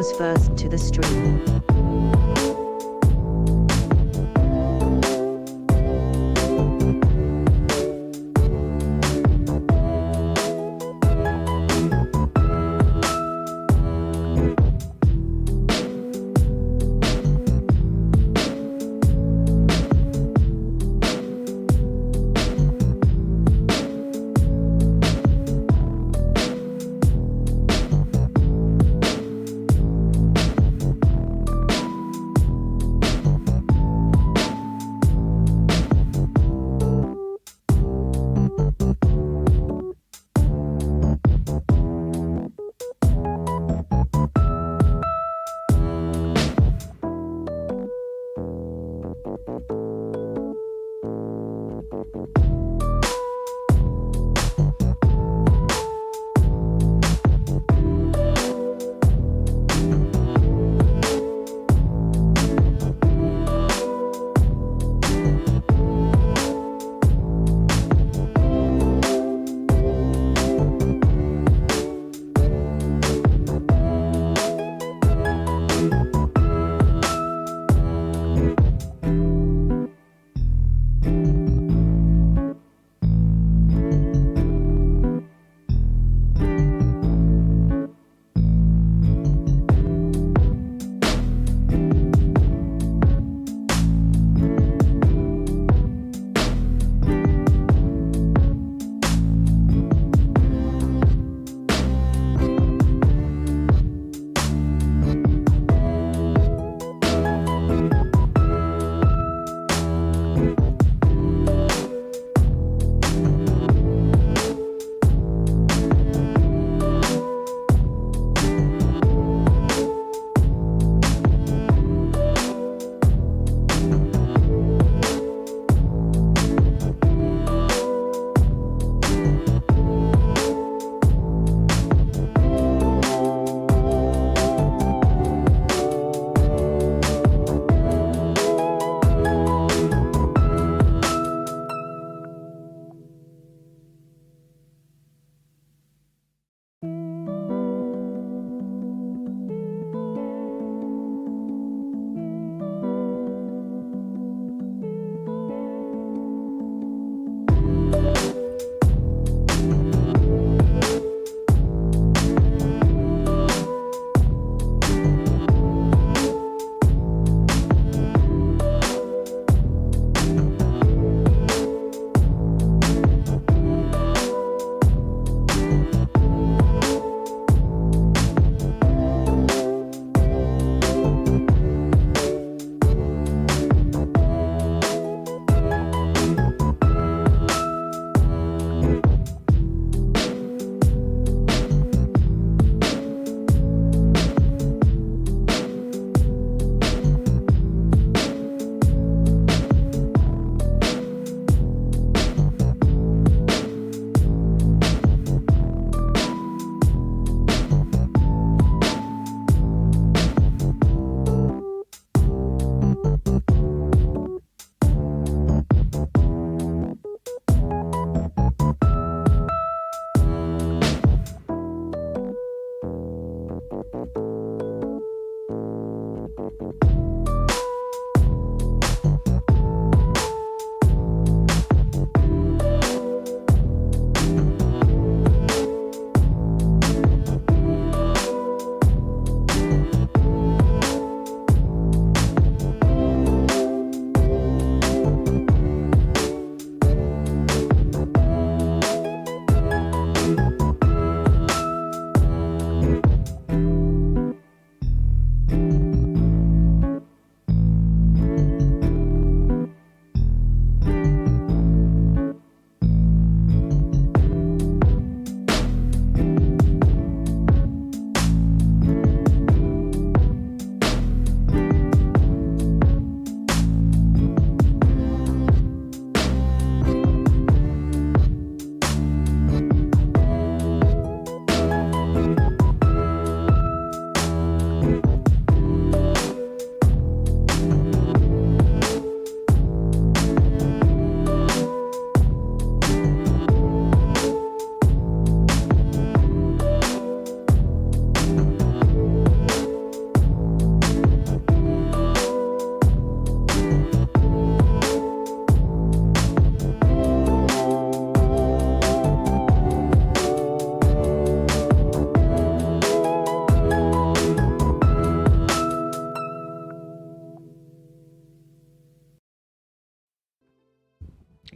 goes first to the stream.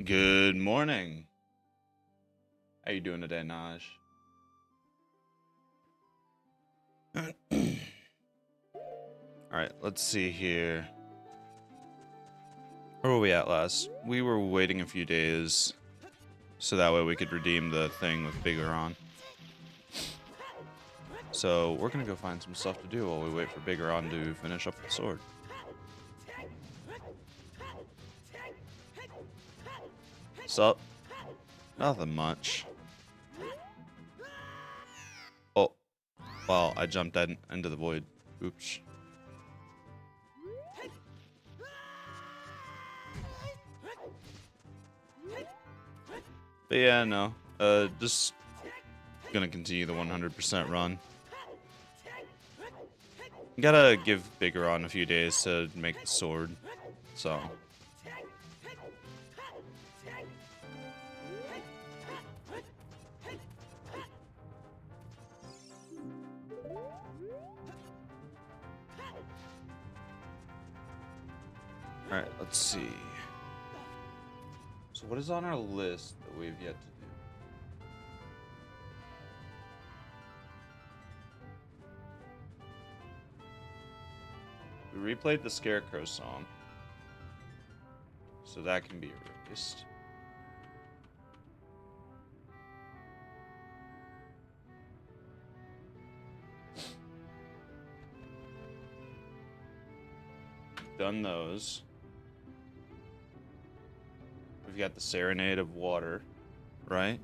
Good morning. How you doing today, Naj? Alright, let's see here. Where were we at last? We were waiting a few days so that way we could redeem the thing with Bigger on. So we're gonna go find some stuff to do while we wait for Bigger on to finish up the sword. Sup? Nothing much. Oh, well, I jumped into the void. Oops. But yeah, no. Just gonna continue the 100% run. Gotta give Bigger on a few days to make the sword, so. Alright, let's see. So what is on our list that we've yet to do? We replayed the Scarecrow song, so that can be erased. Done those. We've got the Serenade of Water, right?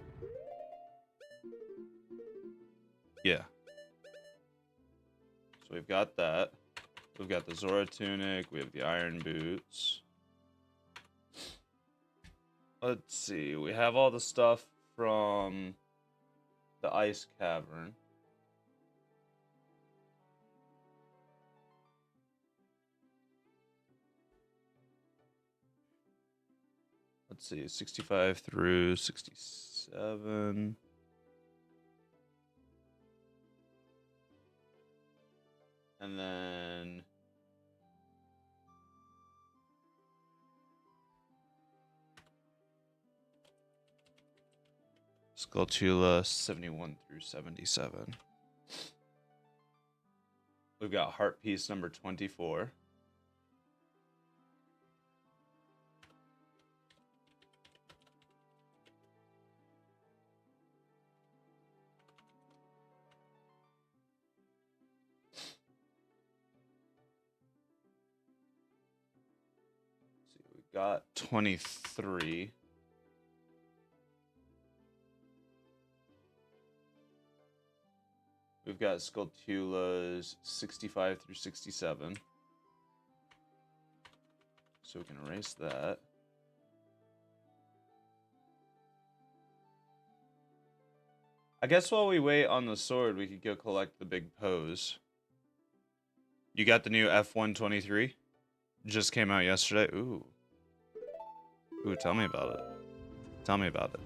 Yeah. So we've got that. We've got the Zora Tunic, we have the Iron Boots. Let's see, we have all the stuff from the Ice Cavern. Let's see, 65 through 67. And then Skulltula 71 through 77. We've got Heart Piece number 24. Got 23. We've got Skulltula's 65 through 67. So we can erase that. I guess while we wait on the sword, we could go collect the big pose. You got the new F123? Just came out yesterday. Ooh. Ooh, tell me about it. Tell me about it.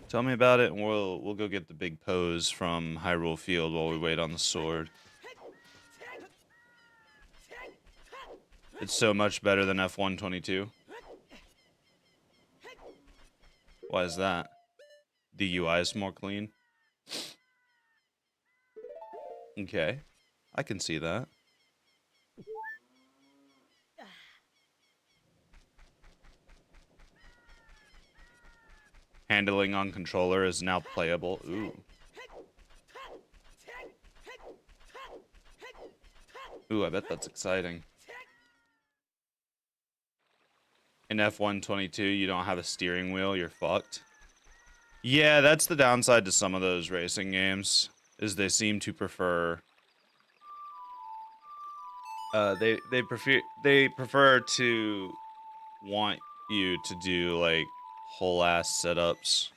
Tell me about it, and we'll go get the big pose from Hyrule Field while we wait on the sword. It's so much better than F122. Why is that? The UI is more clean. Okay, I can see that. Handling on controller is now playable. Ooh. Ooh, I bet that's exciting. In F122, you don't have a steering wheel, you're fucked. Yeah, that's the downside to some of those racing games, is they seem to prefer... they prefer to want you to do, like, whole-ass setups.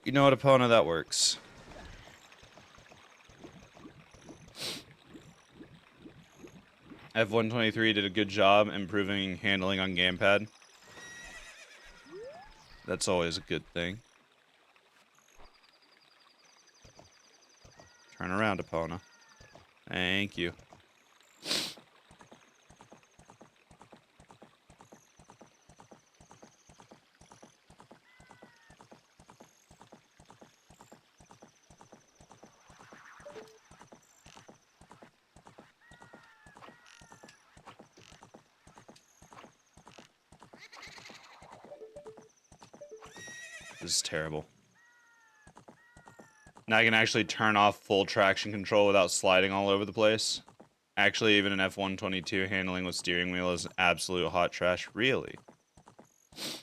You know what, Epona, that works. F123 did a good job improving handling on gamepad. That's always a good thing. Turn around, Epona. Thank you. This is terrible. Now I can actually turn off full traction control without sliding all over the place. Actually, even an F122 handling with steering wheel is absolute hot trash. Really? Is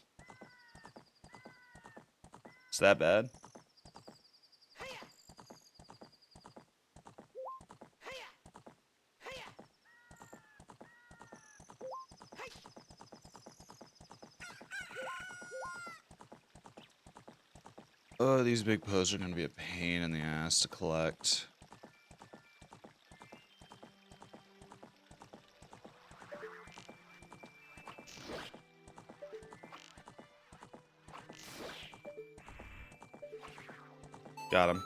that bad? Oh, these big posts are going to be a pain in the ass to collect. Got him.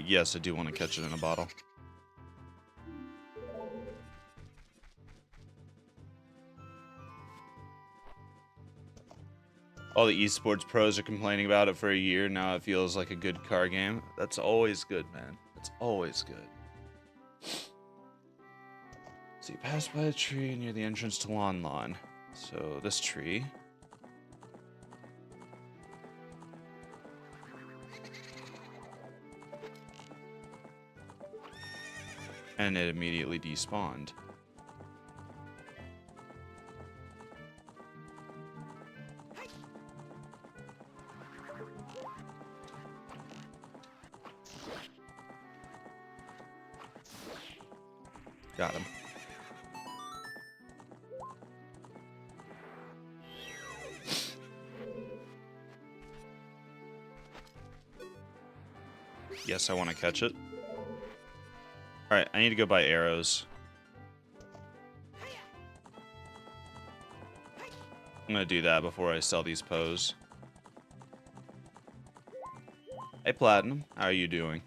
Yes, I do want to catch it in a bottle. All the esports pros are complaining about it for a year. Now it feels like a good car game. That's always good, man. That's always good. So you pass by a tree near the entrance to Lon Lon. So this tree. And it immediately despawned. Got him. Yes, I want to catch it. Alright, I need to go buy arrows. I'm gonna do that before I sell these pos. Hey, Platinum. How are you doing?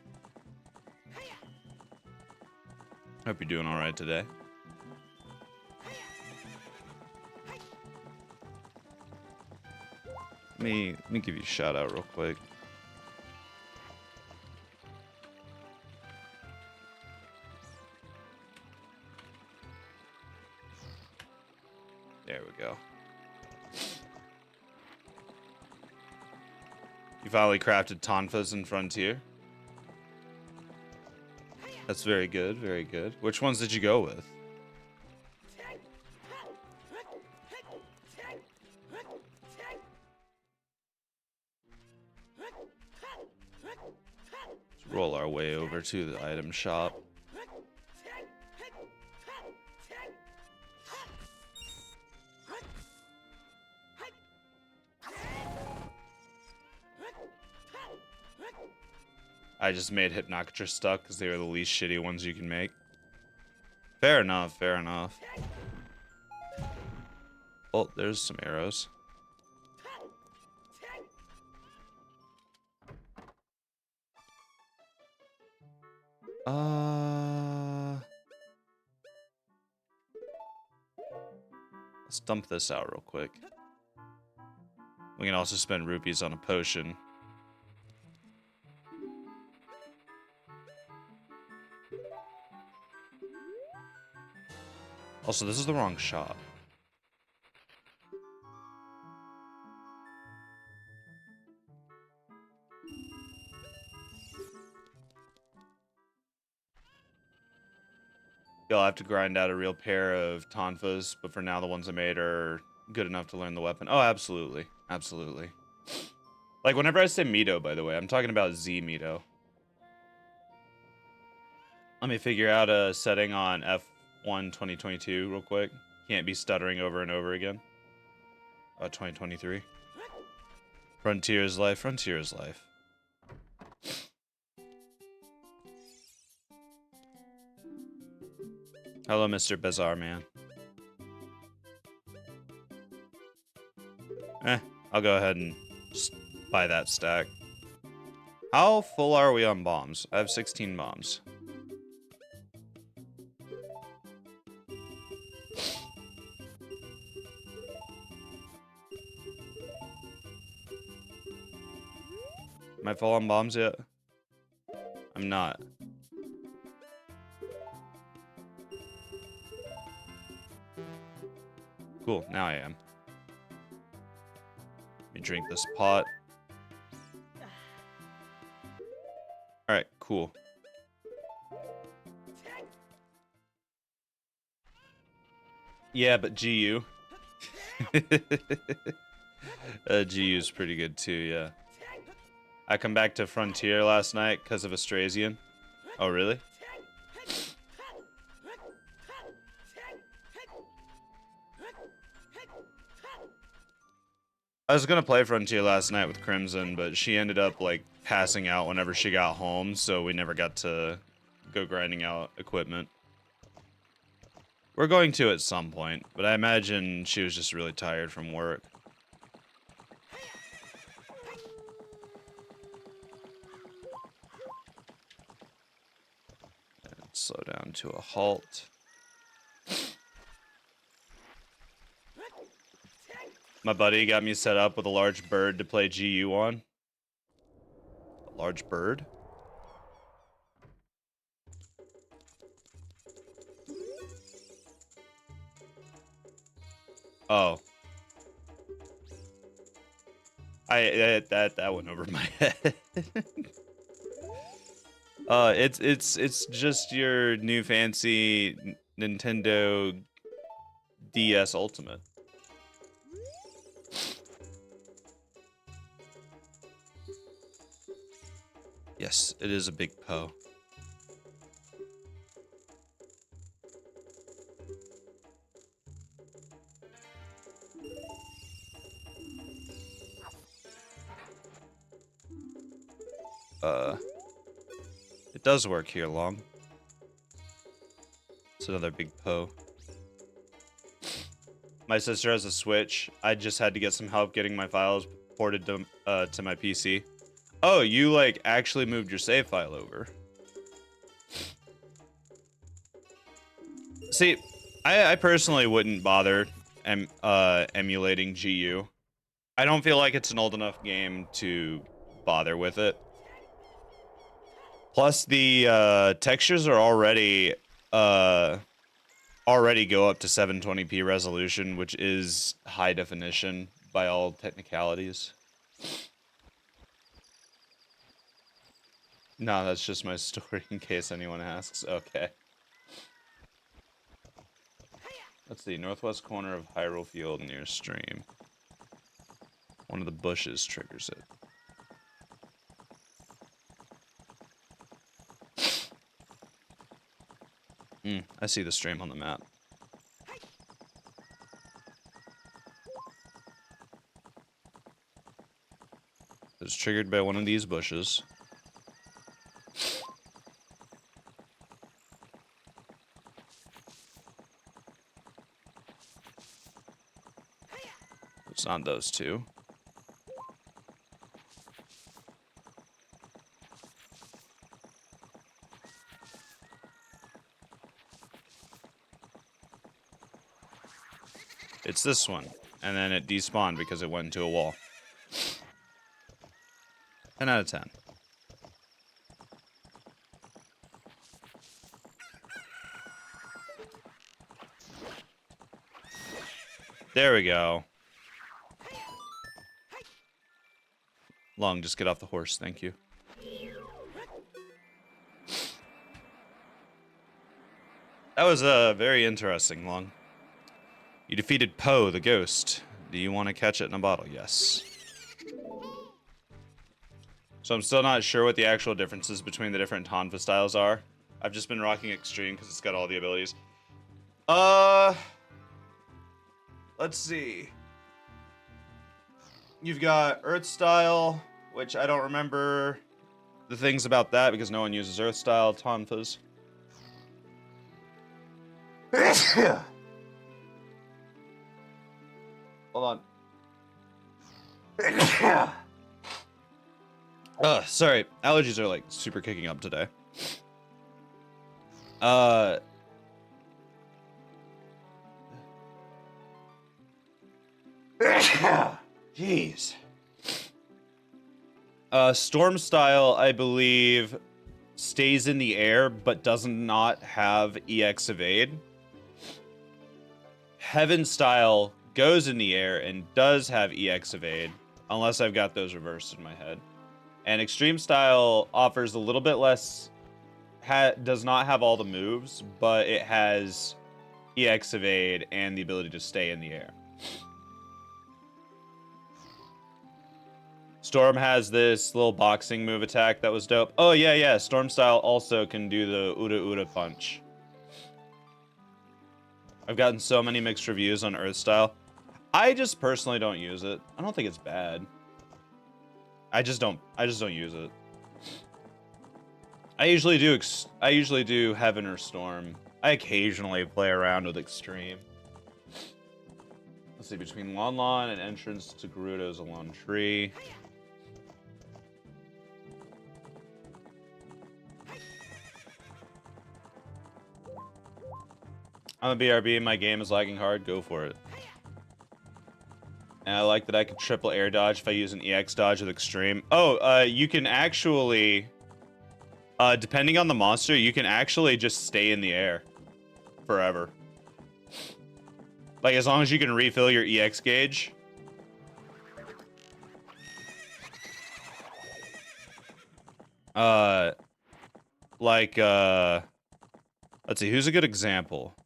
Hope you're doing alright today. Let me give you a shout out real quick. There we go. You finally crafted Tonfas in Frontier. That's very good, very good. Which ones did you go with? Let's roll our way over to the item shop. I just made Hypnocator stuck because they were the least shitty ones you can make. Fair enough, fair enough. Oh, there's some arrows. Let's dump this out real quick. We can also spend rupees on a potion. Also, this is the wrong shop. You'll have to grind out a real pair of Tonfas, but for now the ones I made are good enough to learn the weapon. Oh, absolutely. Absolutely. Like, whenever I say Mito, by the way, I'm talking about Z Mito. Let me figure out a setting on F1 2022 real quick. Can't be stuttering over and over again. 2023. Frontier is life. Frontier is life. Hello, Mr. Bizarre Man. I'll go ahead and just buy that stack. How full are we on bombs? I have 16 bombs. Am I full on bombs yet? I'm not. Cool, now I am. Let me drink this pot. Alright, cool. Yeah, but GU. GU's pretty good too, yeah. I come back to Frontier last night because of Astrasian. Oh, really? I was gonna play Frontier last night with Crimson, but she ended up, like, passing out whenever she got home, so we never got to go grinding out equipment. We're going to at some point, but I imagine she was just really tired from work. And slow down to a halt. My buddy got me set up with a large bird to play GU on. A large bird? Oh. That went over my head. It's just your new fancy Nintendo DS Ultimate. Yes, it is a big Poe. It does work here, Long. It's another big Poe. My sister has a Switch. I just had to get some help getting my files ported to my PC. Oh, you, like, actually moved your save file over. See, I personally wouldn't bother emulating GU. I don't feel like it's an old enough game to bother with it. Plus, the textures are already go up to 720p resolution, which is high definition by all technicalities. No, that's just my story in case anyone asks. Okay. Let's see, northwest corner of Hyrule Field near stream. One of the bushes triggers it. I see the stream on the map. It's triggered by one of these bushes. It's not those two. It's this one. And then it despawned because it went into a wall. 10 out of 10. There we go. Long, just get off the horse, thank you. That was very interesting, Long. You defeated Poe, the ghost. Do you want to catch it in a bottle? Yes. So I'm still not sure what the actual differences between the different Tonfa styles are. I've just been rocking Extreme because it's got all the abilities. Let's see. You've got Earth Style, which I don't remember the things about that because no one uses Earth Style Tonfas. Hold on. Sorry. Allergies are like super kicking up today. Jeez. Storm Style, I believe, stays in the air but does not have EX Evade. Heaven Style goes in the air and does have EX Evade, unless I've got those reversed in my head. And Extreme Style offers a little bit less, does not have all the moves, but it has EX Evade and the ability to stay in the air. Storm has this little boxing move attack that was dope. Oh, yeah. Storm Style also can do the Uda punch. I've gotten so many mixed reviews on Earth Style. I just personally don't use it. I don't think it's bad. I just don't use it. I usually do Heaven or Storm. I occasionally play around with Extreme. Let's see, between Lon Lon and Entrance to Gerudo's Alone Tree. I'm a BRB, my game is lagging hard, go for it. And I like that I can triple air dodge if I use an EX dodge with Extreme. Oh, you can actually, depending on the monster, you can actually just stay in the air forever. Like, as long as you can refill your EX gauge. Let's see, who's a good example?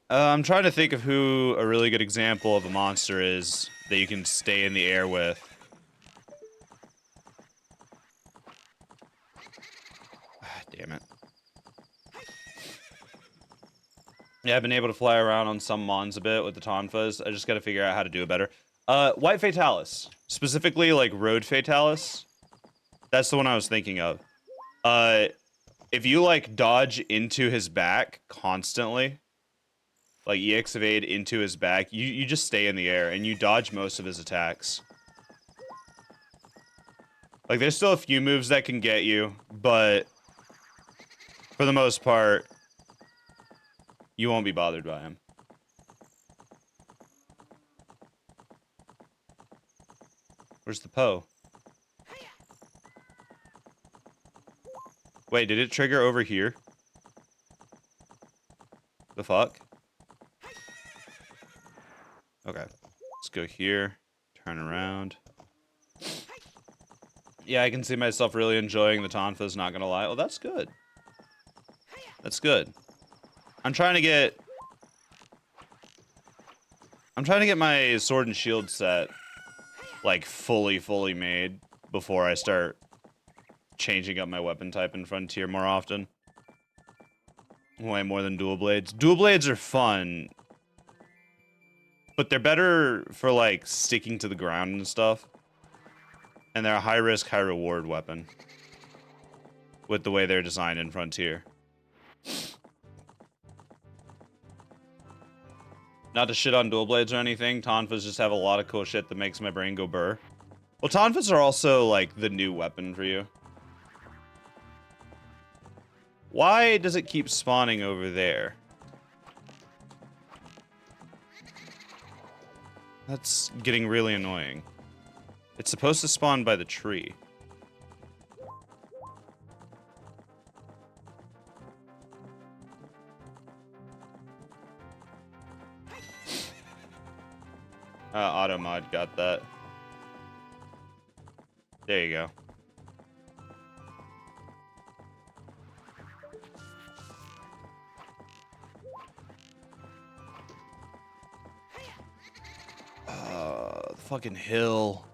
I'm trying to think of who a really good example of a monster is that you can stay in the air with. Damn it. Yeah, I've been able to fly around on some mons a bit with the Tonfas. I just gotta figure out how to do it better. White Fatalis. Specifically, like, Road Fatalis. That's the one I was thinking of. If you, like, dodge into his back constantly, like EX evade into his back, you just stay in the air, and you dodge most of his attacks. Like, there's still a few moves that can get you, but for the most part, you won't be bothered by him. Where's the Poe? Wait, did it trigger over here? The fuck? Okay. Let's go here. Turn around. Yeah, I can see myself really enjoying the Tonfas, not gonna lie. Oh, that's good. That's good. I'm trying to get my sword and shield set, like, fully made before I start changing up my weapon type in Frontier more often. Way more than dual blades. Dual blades are fun, but they're better for, like, sticking to the ground and stuff. And they're a high risk, high reward weapon with the way they're designed in Frontier. Not to shit on dual blades or anything, Tonfas just have a lot of cool shit that makes my brain go burr. Well, Tonfas are also, like, the new weapon for you. Why does it keep spawning over there? That's getting really annoying. It's supposed to spawn by the tree. Automod got that. There you go. The fucking hill.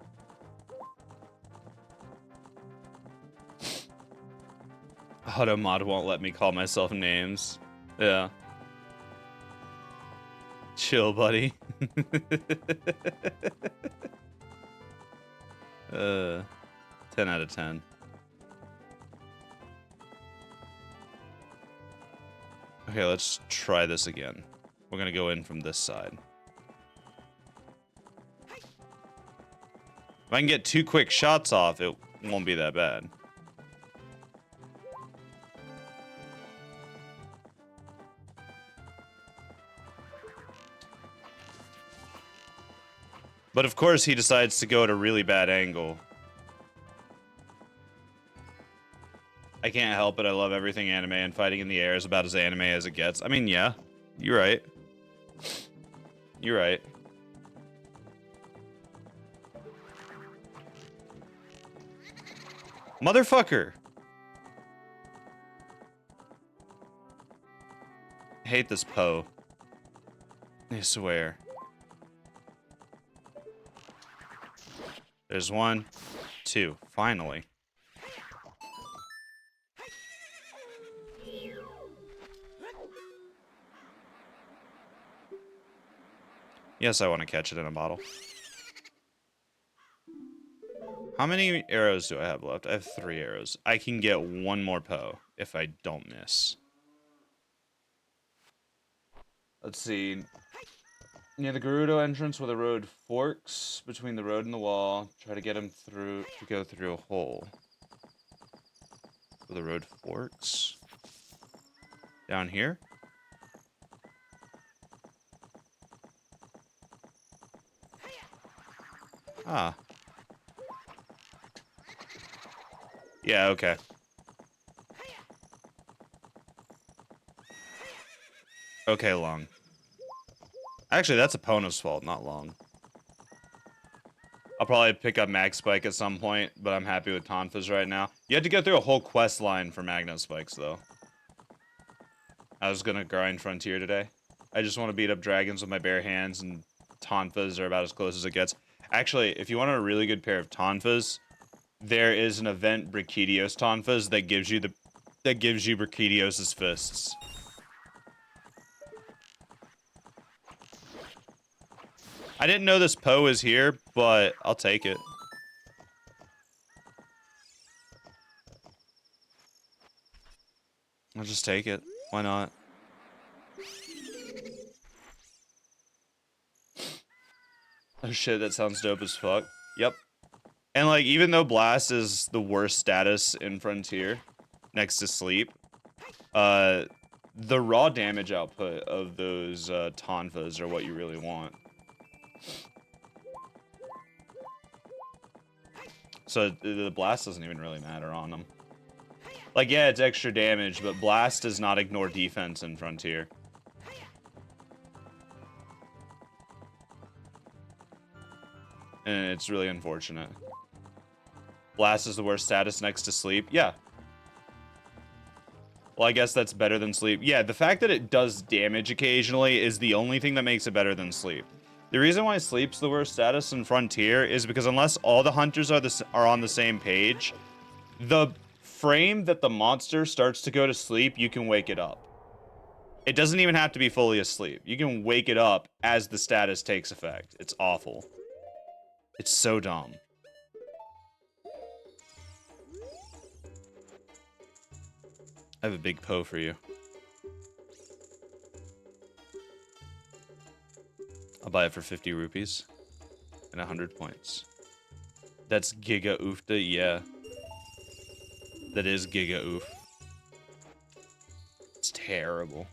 Automod won't let me call myself names. Yeah. Chill, buddy. 10 out of 10. Okay, let's try this again. We're gonna go in from this side. If I can get 2 quick shots off, it won't be that bad. But of course he decides to go at a really bad angle. I can't help it, I love everything anime, and fighting in the air is about as anime as it gets. I mean, yeah, you're right. You're right. Motherfucker! I hate this Poe. I swear. There's 1, 2. Finally. Yes, I want to catch it in a bottle. How many arrows do I have left? I have 3 arrows. I can get 1 more Poe if I don't miss. Let's see. Near the Gerudo entrance where the road forks between the road and the wall, try to get him through to go through a hole. Where the road forks? Down here? Ah. Yeah, okay. Okay, Long. Actually, that's Epona's fault, not Long. I'll probably pick up Mag Spike at some point, but I'm happy with Tonfas right now. You had to go through a whole quest line for Magnet Spikes, though. I was gonna grind Frontier today. I just want to beat up dragons with my bare hands, and Tonfas are about as close as it gets. Actually, if you want a really good pair of Tonfas, there is an event, Brachiodios Tonfas, that gives you Brachiodios' fists. I didn't know this Poe is here, but I'll take it. I'll just take it. Why not? Oh shit, that sounds dope as fuck. Yep. And like, even though Blast is the worst status in Frontier, next to Sleep, the raw damage output of those Tonfas are what you really want. So the Blast doesn't even really matter on them. Like, yeah, it's extra damage, but Blast does not ignore defense in Frontier. And it's really unfortunate. Blast is the worst status next to Sleep. Yeah. Well, I guess that's better than Sleep. Yeah, the fact that it does damage occasionally is the only thing that makes it better than Sleep. The reason why Sleep's the worst status in Frontier is because unless all the hunters are on the same page, the frame that the monster starts to go to sleep, you can wake it up. It doesn't even have to be fully asleep. You can wake it up as the status takes effect. It's awful. It's so dumb. I have a big Poe for you. I'll buy it for 50 rupees and 100 points. That's Giga Oofta, yeah. That is Giga Oof. It's terrible.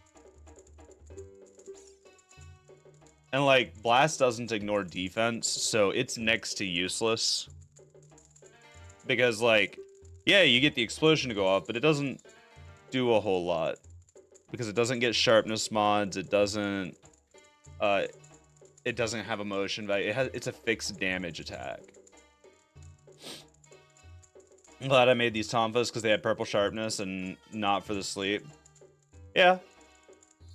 And like, Blast doesn't ignore defense, so it's next to useless. Because like, yeah, you get the explosion to go off, but it doesn't do a whole lot. Because it doesn't get sharpness mods, it doesn't have a motion value. It's a fixed damage attack. I'm glad I made these Tonfas because they had purple sharpness and not for the sleep. Yeah.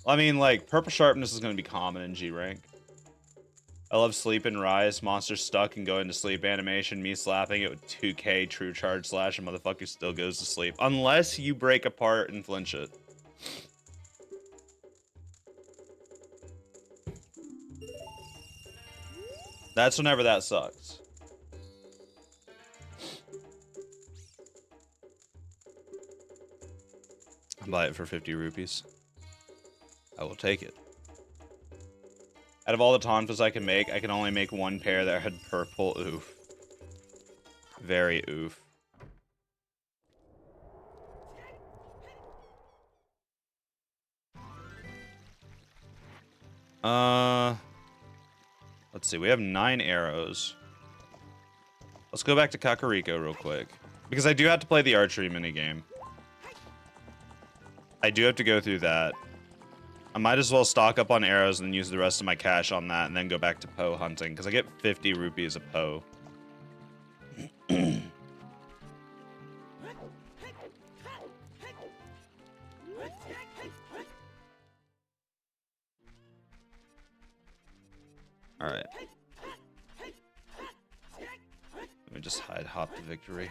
I mean, like, purple sharpness is going to be common in G rank. I love Sleep and Rise. Monster stuck and going to sleep animation. Me slapping it with 2K true charge slash. And motherfucker still goes to sleep. Unless you break apart and flinch it. That's whenever that sucks. I'll buy it for 50 rupees. I will take it. Out of all the tonfas I can make, I can only make one pair that had purple. Oof. Very oof. Let's see. We have 9 arrows. Let's go back to Kakariko real quick. Because I do have to play the archery minigame. I do have to go through that. I might as well stock up on arrows and then use the rest of my cash on that and then go back to Poe hunting. Because I get 50 rupees a Poe. Alright. Let me just hop to victory.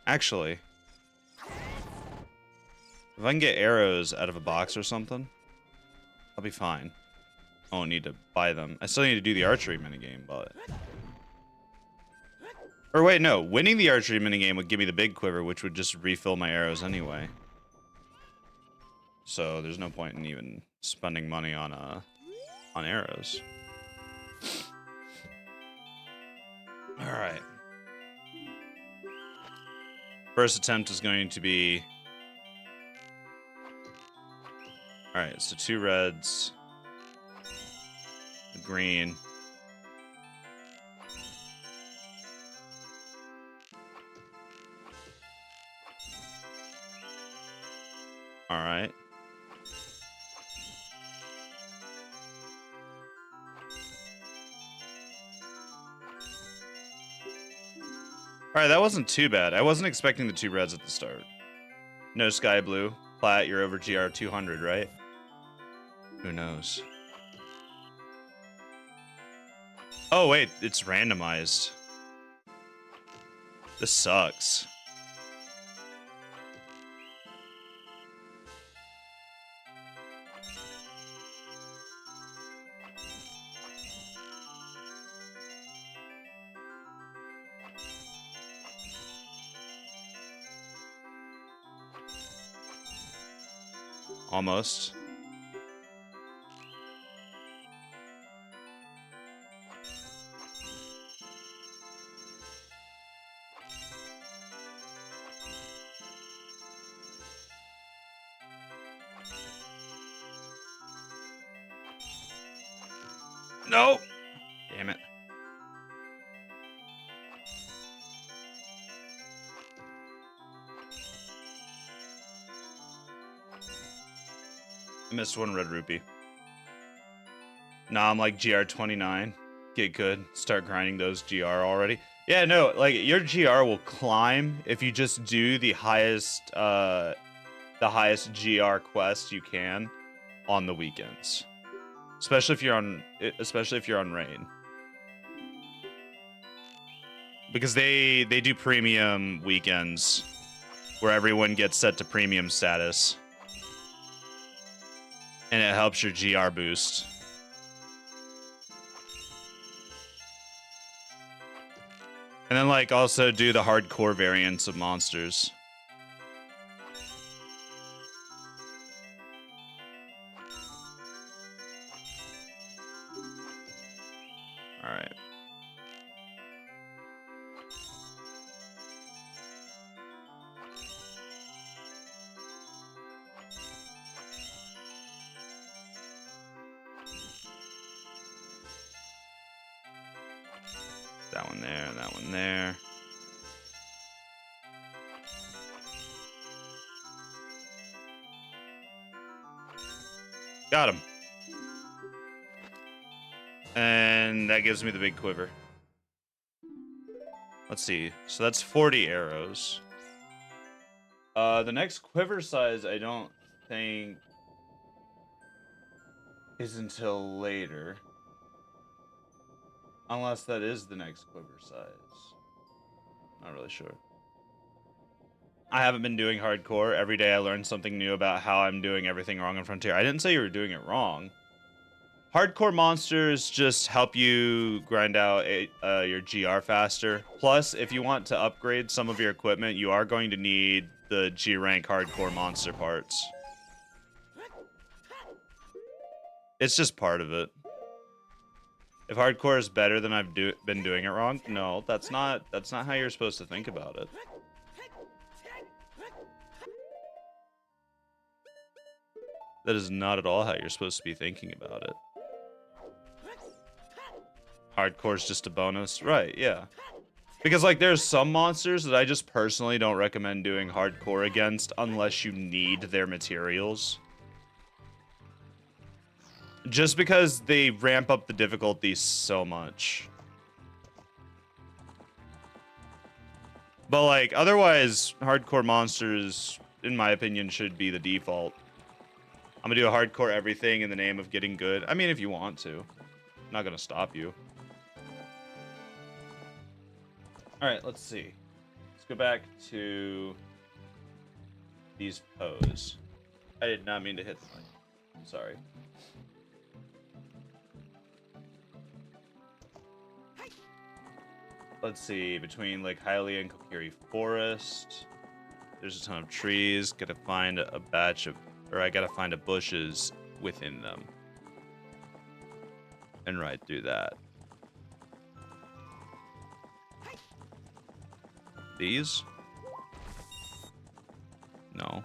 Actually, if I can get arrows out of a box or something, I'll be fine. I won't need to buy them. I still need to do the archery minigame, but... Or wait, no. Winning the archery minigame would give me the big quiver, which would just refill my arrows anyway. So there's no point in even spending money on arrows. Alright. First attempt is going to be... Alright, so 2 reds. A green. Alright. Alright, that wasn't too bad. I wasn't expecting the 2 reds at the start. No sky blue. Plat, you're over GR 200, right? Who knows? Oh, wait, it's randomized. This sucks. Almost. No! Damn it. I missed 1 red rupee. Nah, I'm like GR 29. Get good. Start grinding those GR already. Yeah, no, like your GR will climb if you just do the highest GR quest you can on the weekends. Especially if you're on rain. Because they do premium weekends where everyone gets set to premium status. And it helps your GR boost. And then, like, also do the hardcore variants of monsters. Alright. That one there, that one there. Got him. And that gives me the big quiver. Let's see. So that's 40 arrows. The next quiver size, I don't think... is until later. Unless that is the next quiver size. Not really sure. I haven't been doing hardcore. Every day I learn something new about how I'm doing everything wrong in Frontier. I didn't say you were doing it wrong. Hardcore monsters just help you grind out your GR faster. Plus, if you want to upgrade some of your equipment, you are going to need the G rank hardcore monster parts. It's just part of it. If hardcore is better than I've been doing it wrong, no, that's not how you're supposed to think about it. That is not at all how you're supposed to be thinking about it. Hardcore is just a bonus, right? Yeah. Because, like, there's some monsters that I just personally don't recommend doing hardcore against unless you need their materials. Just because they ramp up the difficulty so much. But, like, otherwise, hardcore monsters, in my opinion, should be the default. I'm gonna do a hardcore everything in the name of getting good. I mean, if you want to. I'm not gonna stop you. Alright, let's see. Let's go back to these pose. I did not mean to hit the mic. I'm sorry. Let's see, between Lake Hylia and Kokiri Forest, there's a ton of trees. Gotta find a batch of, or I gotta find a bushes within them. And ride through that. These? No.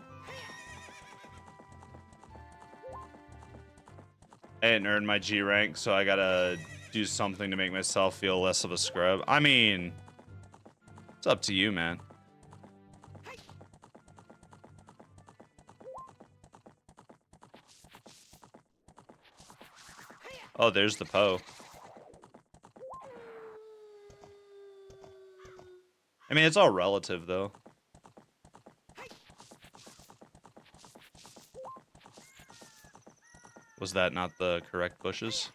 I didn't earn my G rank, so I gotta do something to make myself feel less of a scrub. I mean, it's up to you, man. Oh, there's the Poe. I mean, it's all relative, though. Was that not the correct bushes?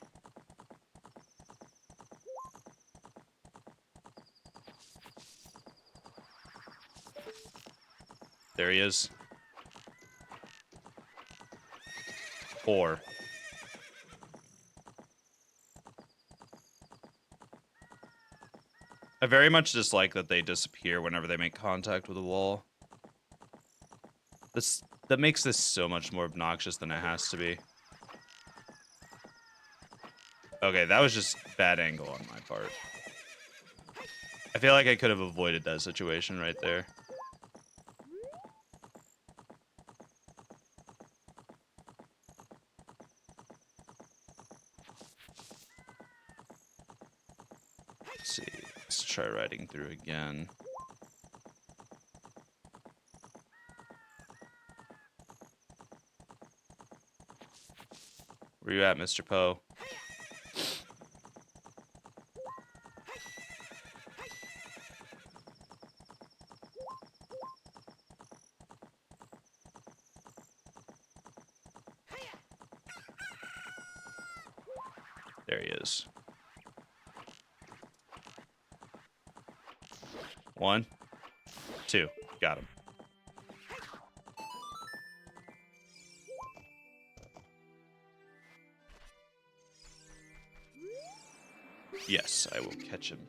There he is. 4. I very much dislike that they disappear whenever they make contact with a wall. That makes this so much more obnoxious than it has to be. Okay, that was just bad angle on my part. I feel like I could have avoided that situation right there. Let's see. Let's try riding through again. Where you at, Mr. Poe? There he is. 1, 2. Got him. Yes, I will catch him.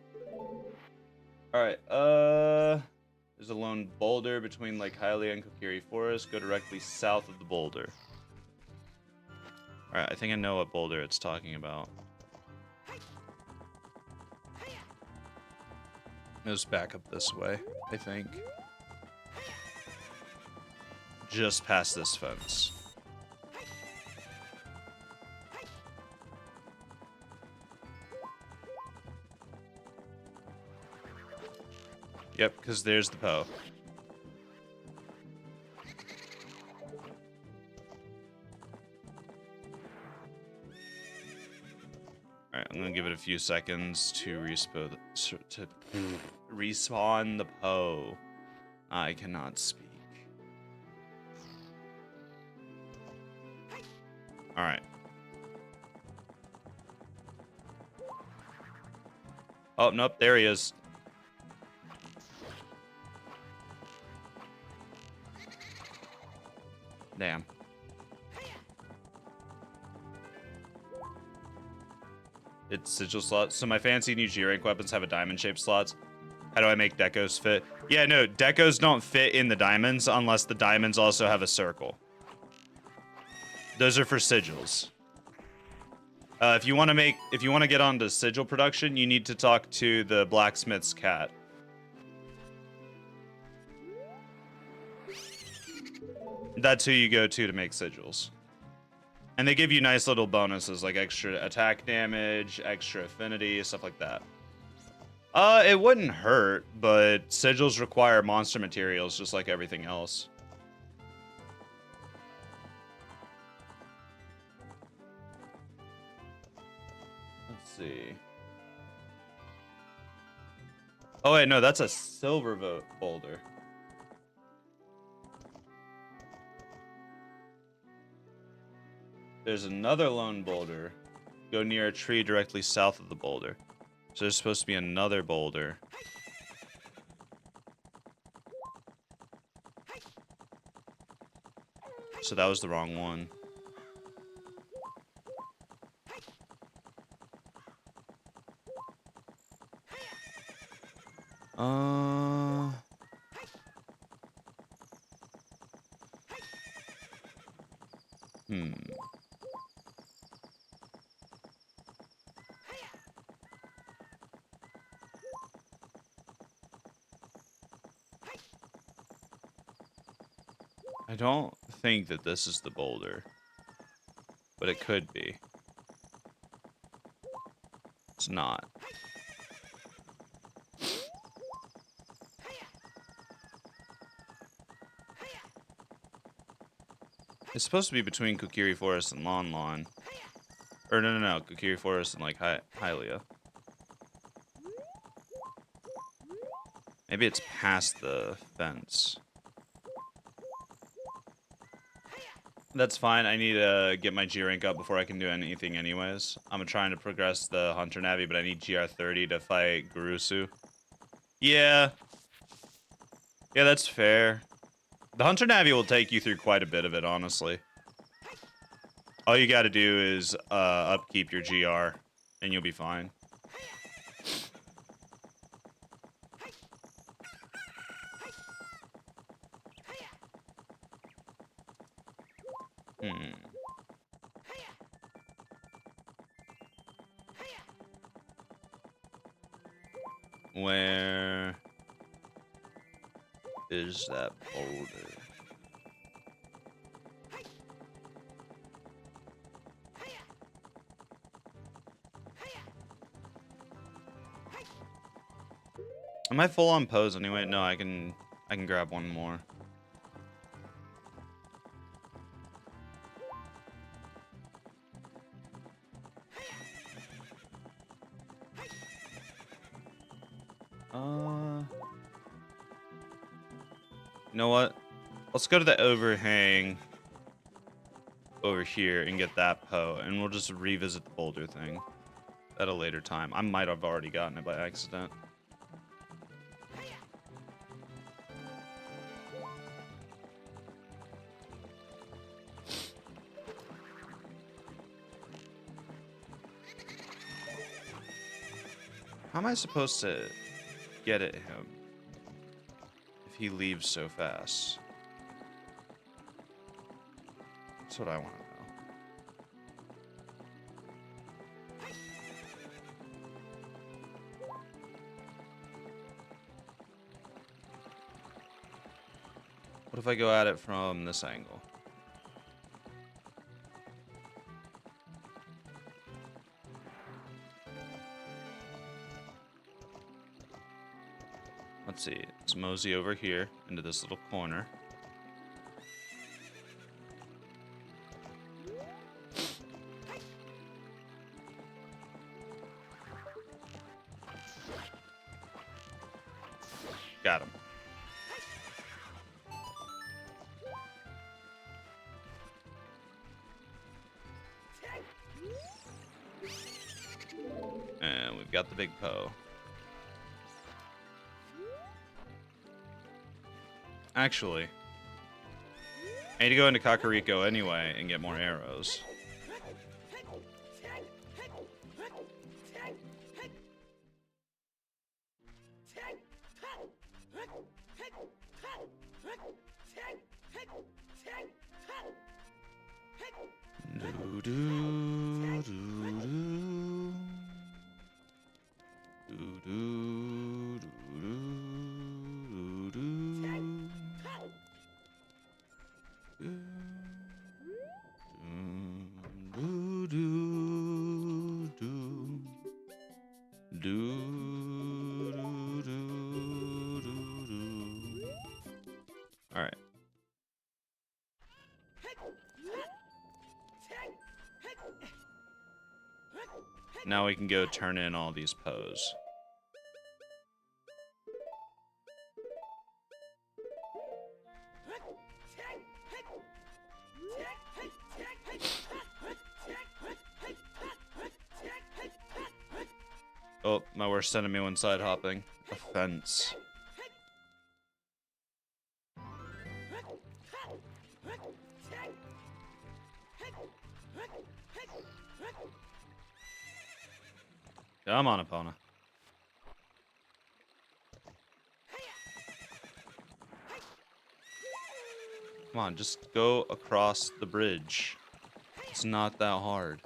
Alright, there's a lone boulder between Lake Hylia and Kokiri Forest. Go directly south of the boulder. Alright, I think I know what boulder it's talking about. It goes back up this way, I think. Just past this fence. Yep, because there's the Poe. Alright, I'm gonna give it a few seconds to respawn the Poe. I cannot speak. Alright. Oh, nope, there he is. Damn. It's sigil slots. So my fancy new G-rank weapons have a diamond-shaped slots. How do I make decos fit? Yeah, no, decos don't fit in the diamonds unless the diamonds also have a circle. Those are for sigils. If you want to get onto sigil production, you need to talk to the blacksmith's cat. That's who you go to make sigils. And they give you nice little bonuses like extra attack damage, extra affinity, stuff like that. It wouldn't hurt, but sigils require monster materials just like everything else. Let's see. Oh wait, no, that's a silver boulder. There's another lone boulder. Go near a tree directly south of the boulder. So there's supposed to be another boulder. So that was the wrong one. I don't think that this is the boulder, but it could be. It's not. It's supposed to be between Kokiri Forest and Lon Lon. Or no, Kokiri Forest and like Hylia. Maybe it's past the fence. That's fine. I need to get my G rank up before I can do anything anyways. I'm trying to progress the Hunter Navi, but I need GR 30 to fight Gurusu. Yeah. Yeah, that's fair. The Hunter Navi will take you through quite a bit of it, honestly. All you gotta do is upkeep your GR, and you'll be fine. Where is that boulder? Am I full on pose anyway? No, I can grab one more. You know what? Let's go to the overhang over here and get that Poe, and we'll just revisit the boulder thing at a later time. I might have already gotten it by accident. How am I supposed to get at him if he leaves so fast? That's what I want to know. What if I go at it from this angle? Let's see. Let's mosey over here into this little corner. Got him. And we've got the big Poe. Actually, I need to go into Kakariko anyway and get more arrows. Do, do, do, do. Do, do, do, do, do. Do, do, do. Do, do, do, do, do. All right. Now we can go turn in all these pose. Oh, my worst enemy went side hopping. Offense. Come on, Epona. Come on, just go across the bridge. It's not that hard.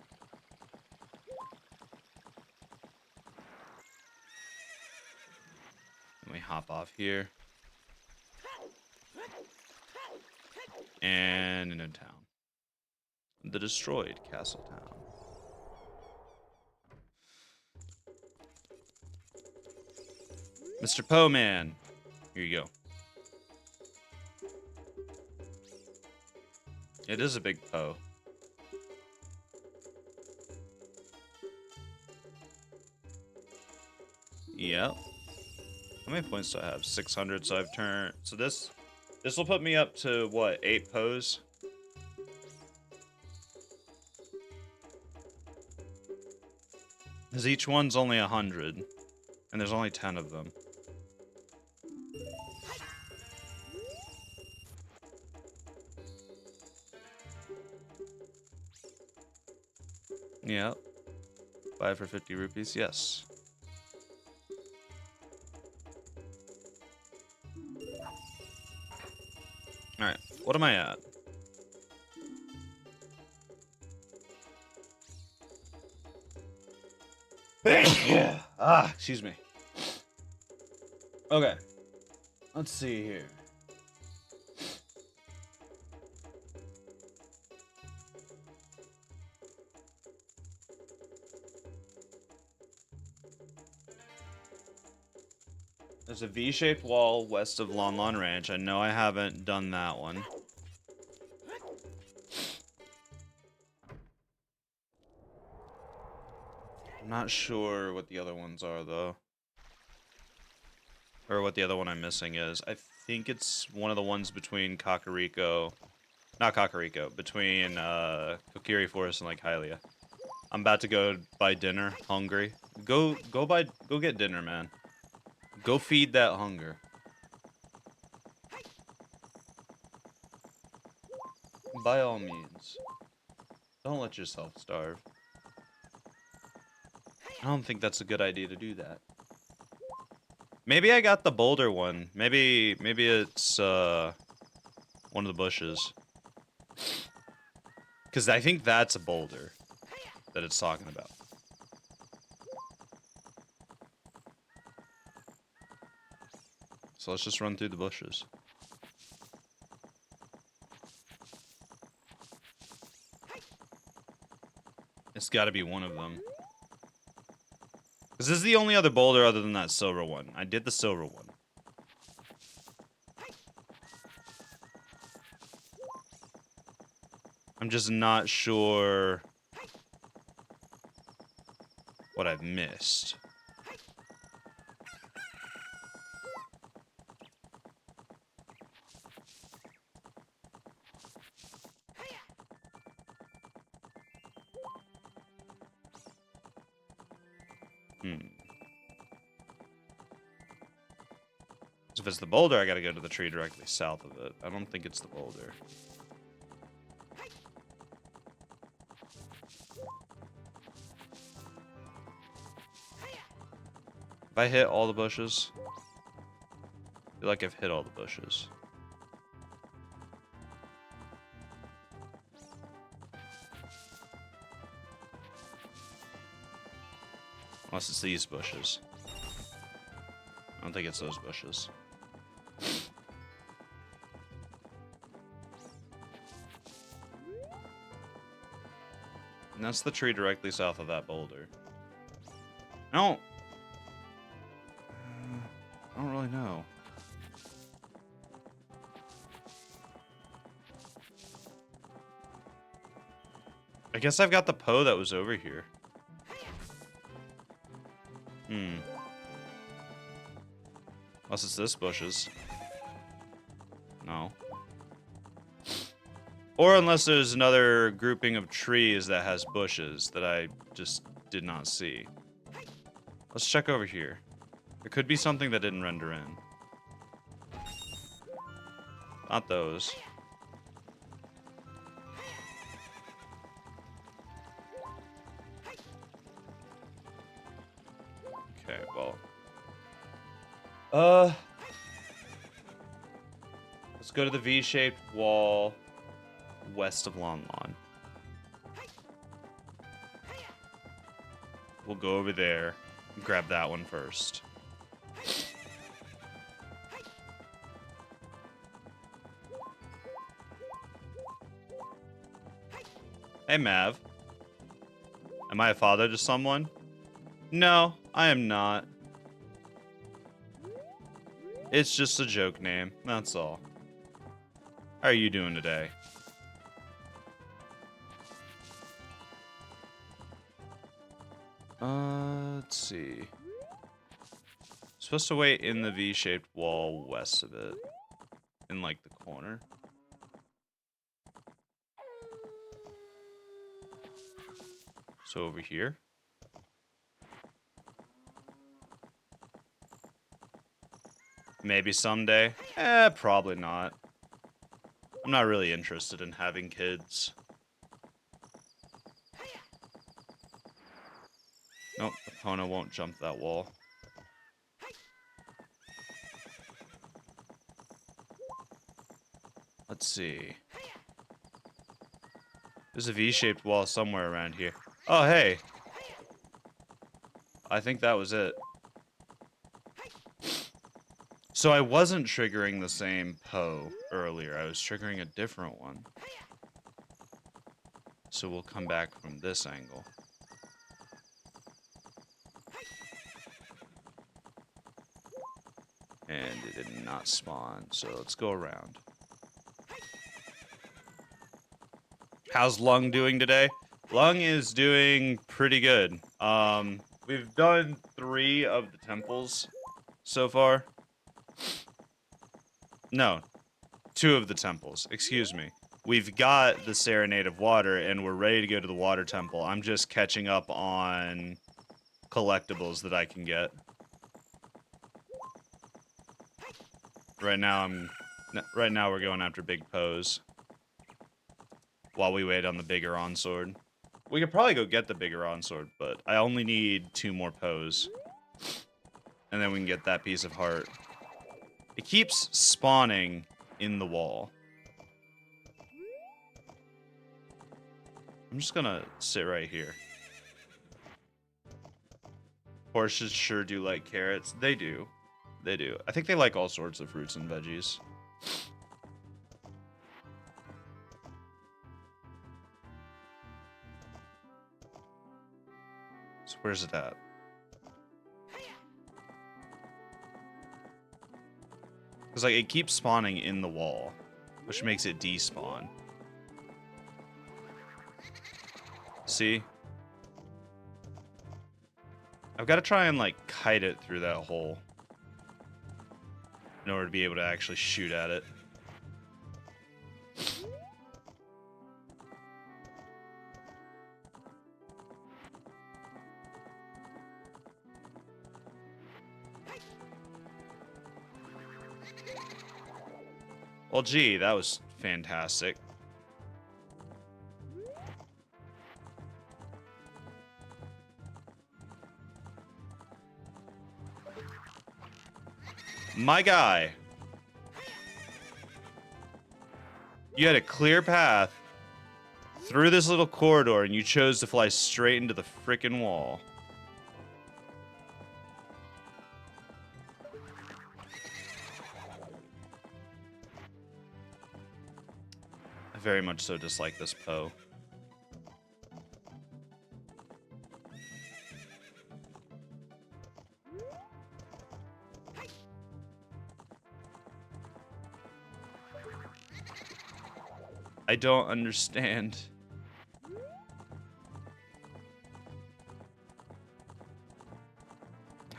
Let me hop off here. And into town. The destroyed castle town. Mr. Poe Man. Here you go. It is a big Poe. Yep. How many points do I have? 600, so I've turned... So this will put me up to, what, 8 Poes? Because each one's only 100. And there's only 10 of them. Yep. 5 for 50 rupees, yes. Alright, what am I at? Excuse me. Okay. Let's see here. There's a V-shaped wall west of Lon Lon Ranch. I know I haven't done that one. I'm not sure what the other ones are, though. Or what the other one I'm missing is. I think it's one of the ones between Kakariko... Not Kakariko. Between, Kokiri Forest and, like, Hylia. I'm about to go buy dinner. Hungry. Go get dinner, man. Go feed that hunger. By all means. Don't let yourself starve. I don't think that's a good idea to do that. Maybe I got the boulder one. Maybe it's one of the bushes. Because I think that's a boulder that it's talking about. So let's just run through the bushes. It's got to be one of them. Because this is the only other boulder other than that silver one. I did the silver one. I'm just not sure what I've missed. If it's the boulder, I gotta go to the tree directly south of it. I don't think it's the boulder. If I hit all the bushes, I feel like I've hit all the bushes. Unless it's these bushes. I don't think it's those bushes. And that's the tree directly south of that boulder. I don't really know. I guess I've got the Poe that was over here. Unless it's this bushes. No. Or unless there's another grouping of trees that has bushes that I just did not see. Let's check over here. There could be something that didn't render in. Not those. Okay, well. Let's go to the V-shaped wall west of Lon Lon. We'll go over there and grab that one first. Hey, Mav. Am I a father to someone? No, I am not. It's just a joke name, that's all. How are you doing today? Let's see. Supposed to wait in the V-shaped wall west of it. In, like, the corner. So over here. Maybe someday. Probably not. I'm not really interested in having kids. Nope, Epona won't jump that wall. Let's see. There's a V-shaped wall somewhere around here. Oh, hey. I think that was it. So I wasn't triggering the same Poe earlier. I was triggering a different one. So we'll come back from this angle. And it did not spawn, so let's go around. How's Lung doing today? Lung is doing pretty good. We've done 3 of the temples so far. No, 2 of the temples, excuse me. We've got the Serenade of Water, and we're ready to go to the Water Temple. I'm just catching up on collectibles that I can get. Right now we're going after big Poes. While we wait on the bigger Onsword. We could probably go get the bigger Onsword, but I only need 2 more Poes. And then we can get that piece of heart. It keeps spawning in the wall. I'm just gonna sit right here. Horses sure do like carrots. They do. They do. I think they like all sorts of fruits and veggies. So where's it at? Because, like, it keeps spawning in the wall, which makes it despawn. See? I've got to try and, like, kite it through that hole in order to be able to actually shoot at it. Well, gee, that was fantastic. My guy. You had a clear path through this little corridor, and you chose to fly straight into the frickin' wall. I very much so dislike this Poe. I don't understand.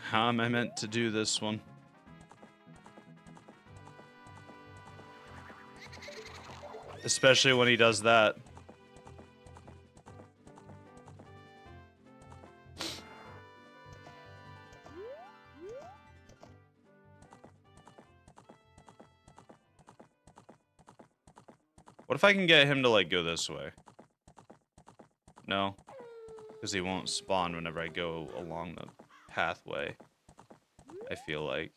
How am I meant to do this one? Especially when he does that. What if I can get him to, like, go this way? No? Because he won't spawn whenever I go along the pathway, I feel like.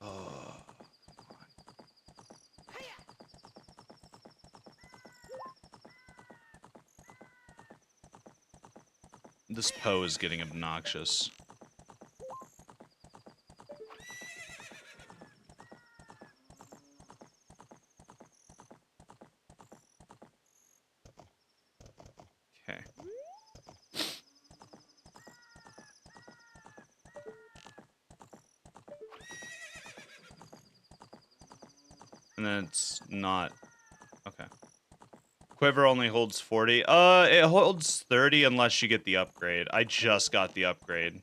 Oh. This Poe is getting obnoxious. Okay. And then it's not... Okay. Quiver only holds 40. It holds 30 unless you get the upgrade. I just got the upgrade.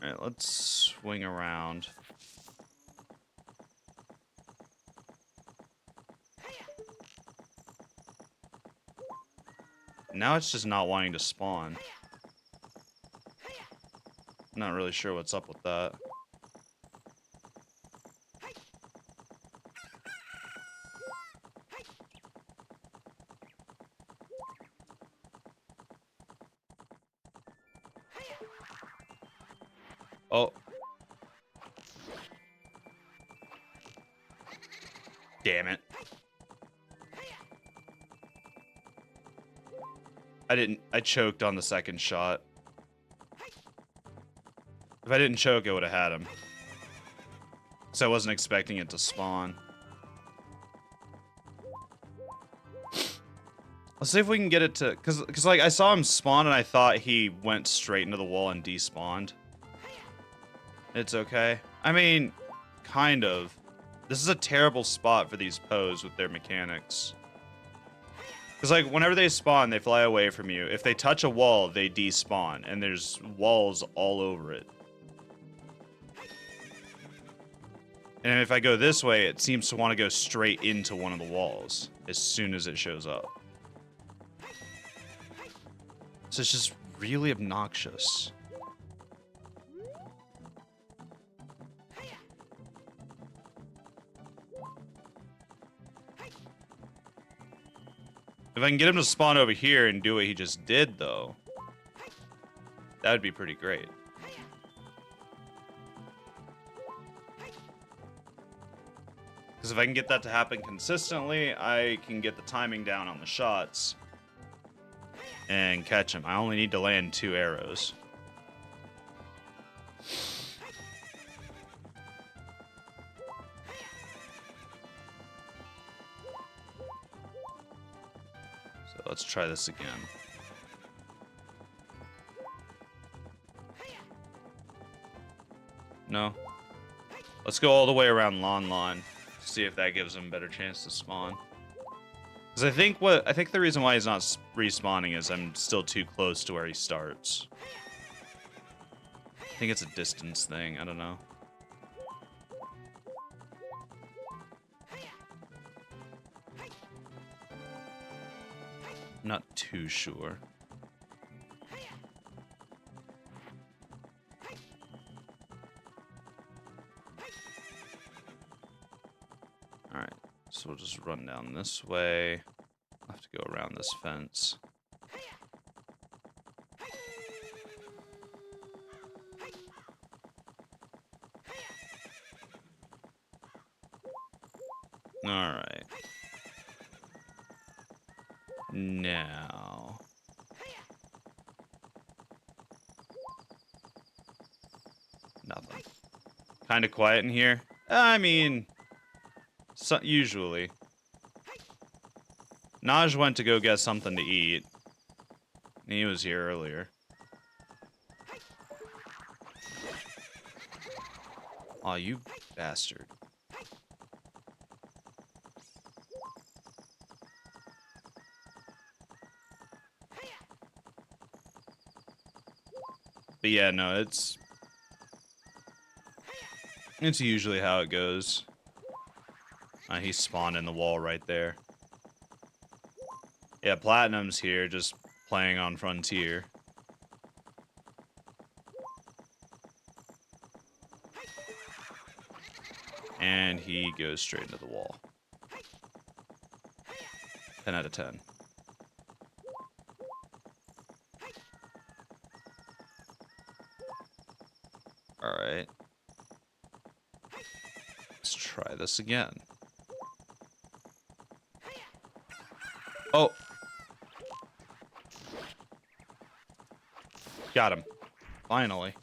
Alright, let's swing around. Now it's just not wanting to spawn. I'm not really sure what's up with that. Oh. Damn it. I choked on the second shot. If I didn't choke, I would have had him. So I wasn't expecting it to spawn. Let's see if we can get it to... Because like, I saw him spawn and I thought he went straight into the wall and despawned. It's okay. I mean, kind of. This is a terrible spot for these Poes with their mechanics. Because, like, whenever they spawn, they fly away from you. If they touch a wall, they despawn. And there's walls all over it. And if I go this way, it seems to want to go straight into one of the walls as soon as it shows up. So it's just really obnoxious. If I can get him to spawn over here and do what he just did, though, that would be pretty great. Because if I can get that to happen consistently, I can get the timing down on the shots and catch him. I only need to land 2 arrows. So let's try this again. No. Let's go all the way around Lon. See if that gives him a better chance to spawn. Because I think the reason why he's not respawning is I'm still too close to where he starts. I think it's a distance thing. I don't know. Not too sure. Alright, so we'll just run down this way. I'll have to go around this fence. Alright. Now... Nothing. Kind of quiet in here? I mean... usually. Naj went to go get something to eat. He was here earlier. Aw, you bastard. But yeah, no, it's usually how it goes. He spawned in the wall right there. Yeah, Platinum's here, just playing on Frontier. And he goes straight into the wall. 10 out of 10. Alright. Let's try this again. Oh! Got him. Finally.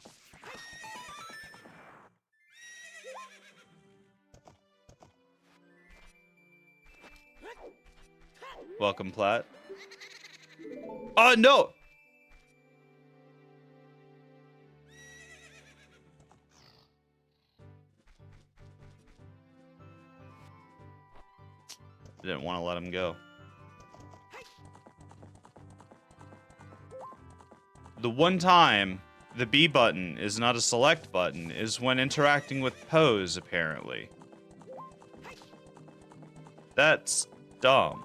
Welcome, Plat. Oh, no! Didn't want to let him go. The one time the B button is not a select button is when interacting with pose, apparently. That's dumb.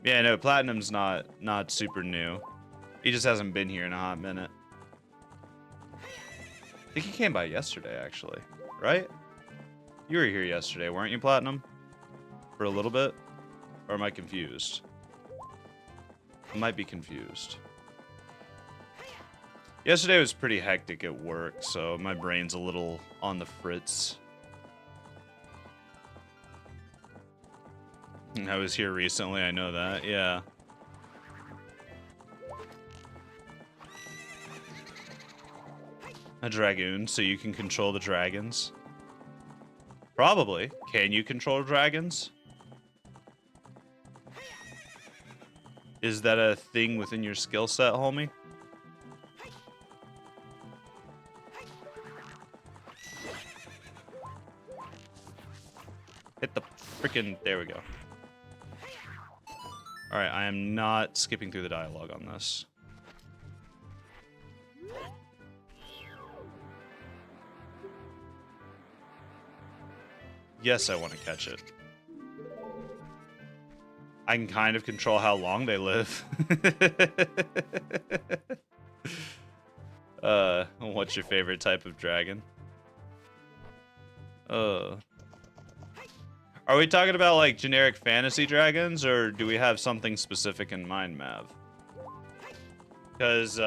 Yeah, no, Platinum's not super new. He just hasn't been here in a hot minute. I think he came by yesterday, actually. Right? You were here yesterday, weren't you, Platinum? For a little bit? Or am I confused? I might be confused. Yesterday was pretty hectic at work, so my brain's a little on the fritz. I was here recently, I know that, yeah. A dragoon, so you can control the dragons? Probably. Can you control dragons? Is that a thing within your skill set, homie? Hit the freaking... There we go. Alright, I am not skipping through the dialogue on this. Yes, I want to catch it. I can kind of control how long they live. What's your favorite type of dragon? Are we talking about, like, generic fantasy dragons, or do we have something specific in mind, Mav? Because,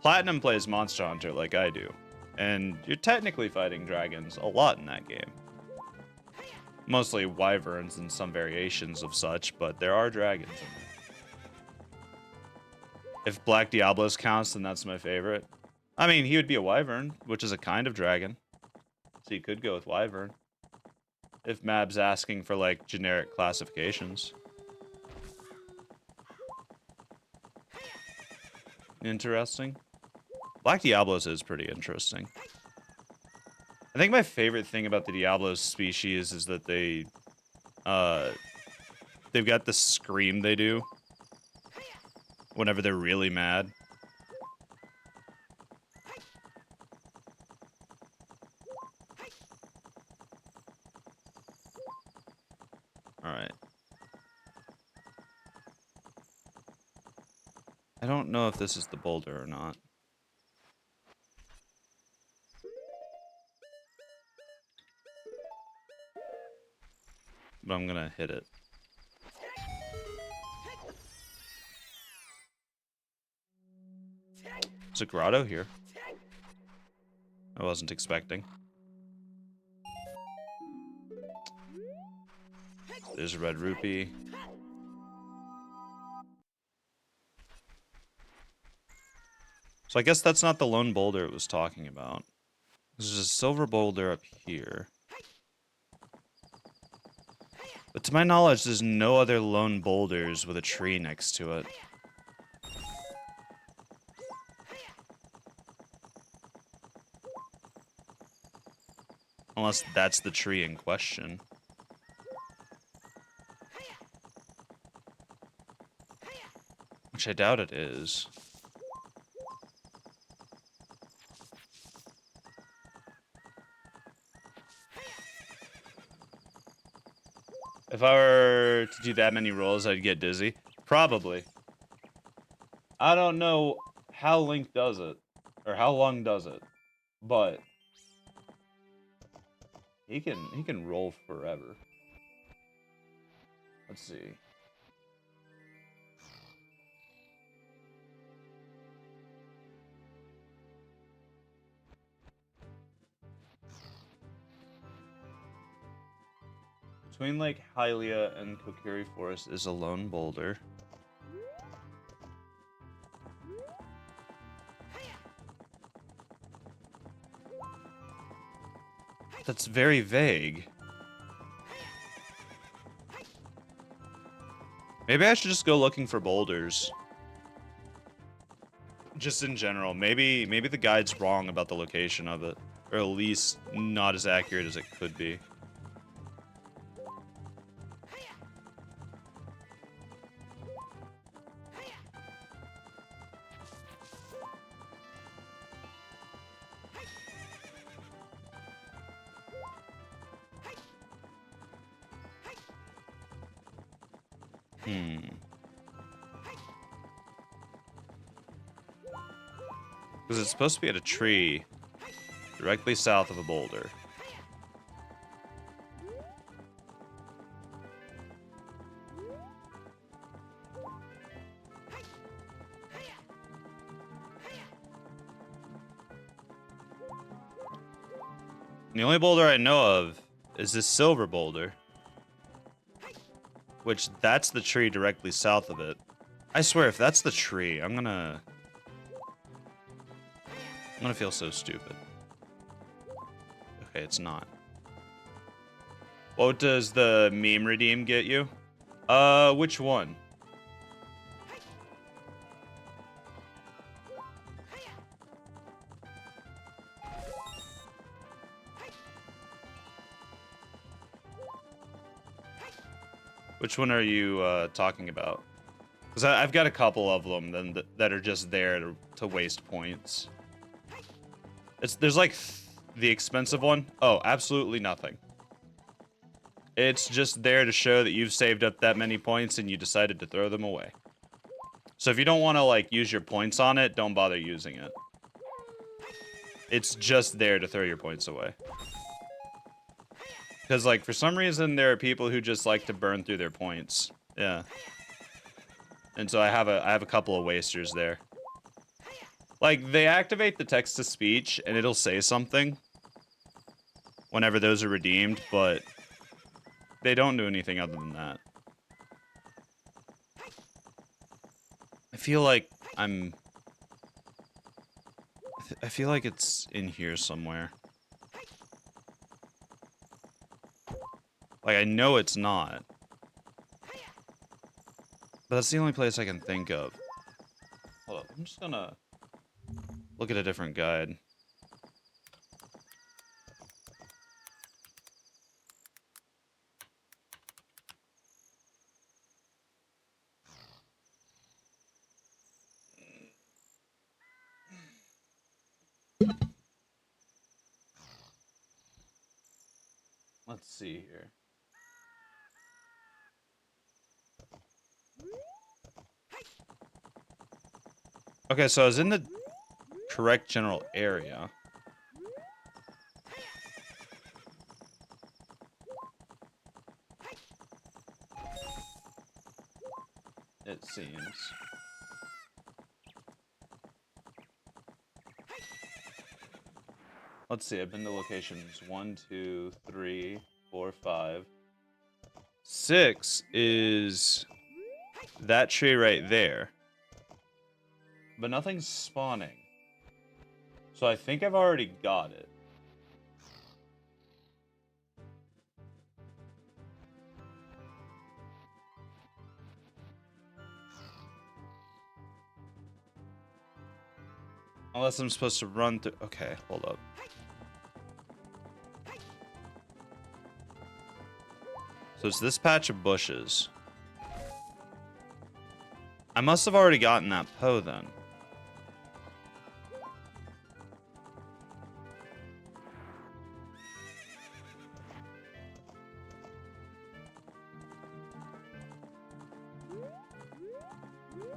Platinum plays Monster Hunter like I do, and you're technically fighting dragons a lot in that game. Mostly wyverns and some variations of such, but there are dragons in there. If Black Diablos counts, then that's my favorite. I mean, he would be a wyvern, which is a kind of dragon. So you could go with wyvern. If Mab's asking for, like, generic classifications. Interesting. Black Diablos is pretty interesting. I think my favorite thing about the Diablos species is that they've got the scream they do whenever they're really mad. Alright. I don't know if this is the boulder or not. But I'm gonna hit it. There's a grotto here. I wasn't expecting. There's a red rupee. So I guess that's not the lone boulder it was talking about. There's a silver boulder up here. But to my knowledge, there's no other lone boulders with a tree next to it. Unless that's the tree in question. Which I doubt it is. If I were to do that many rolls, I'd get dizzy. Probably. I don't know how Link does it. Or how long does it. But he can roll forever. Let's see. Between Lake Hylia and Kokiri Forest is a lone boulder. That's very vague. Maybe I should just go looking for boulders. Just in general. Maybe the guide's wrong about the location of it. Or at least not as accurate as it could be. Because it's supposed to be at a tree directly south of a boulder. And the only boulder I know of is this silver boulder. Which, that's the tree directly south of it. I swear, if that's the tree, I'm gonna feel so stupid. Okay, it's not. What does the meme redeem get you? Which one? Which one are you talking about? Because I've got a couple of them that are just there to waste points. There's like the expensive one. Oh, absolutely nothing. It's just there to show that you've saved up that many points and you decided to throw them away. So if you don't want to like use your points on it, don't bother using it. It's just there to throw your points away. Because like for some reason there are people who just like to burn through their points. Yeah. And so I have a couple of wasters there. Like they activate the text to speech and it'll say something whenever those are redeemed, but they don't do anything other than that. I feel like I feel like it's in here somewhere. Like I know it's not. But that's the only place I can think of. Hold up, I'm just gonna look at a different guide. Let's see here. Okay, so I was in the correct general area. It seems. Let's see, I've been to locations 1, 2, 3, 4, 5. 6 is that tree right there. But nothing's spawning. So I think I've already got it. Unless I'm supposed to run through... Okay, hold up. So it's this patch of bushes. I must have already gotten that Poe then.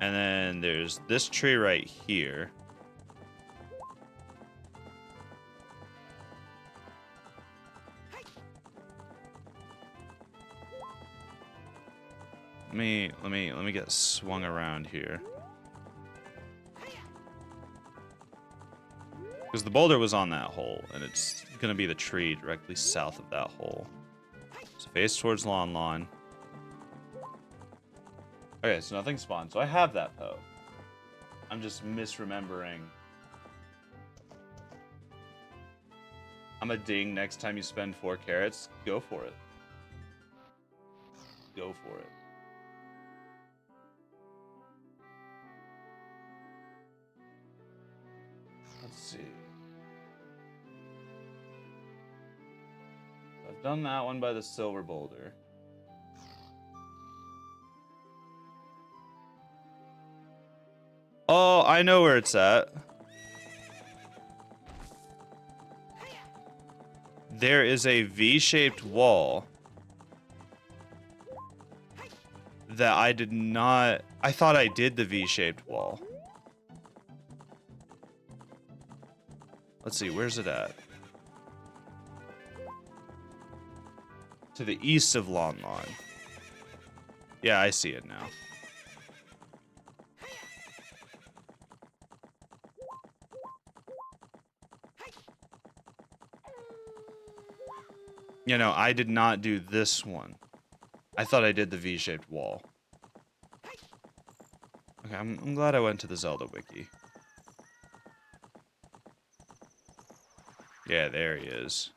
And then there's this tree right here. Let me get swung around here. Because the boulder was on that hole, and it's gonna be the tree directly south of that hole. So face towards Lon Lon. Okay, so nothing spawned. So I have that Poe. I'm just misremembering. I'm a ding next time you spend 4 carrots. Go for it. Go for it. Let's see. I've done that one by the silver boulder. Oh, I know where it's at. There is a V-shaped wall that I did not... I thought I did the V-shaped wall. Let's see, where's it at? To the east of Lon Lon. Yeah, I see it now. You know, I did not do this one. I thought I did the V-shaped wall. Okay, I'm glad I went to the Zelda wiki. Yeah, there he is.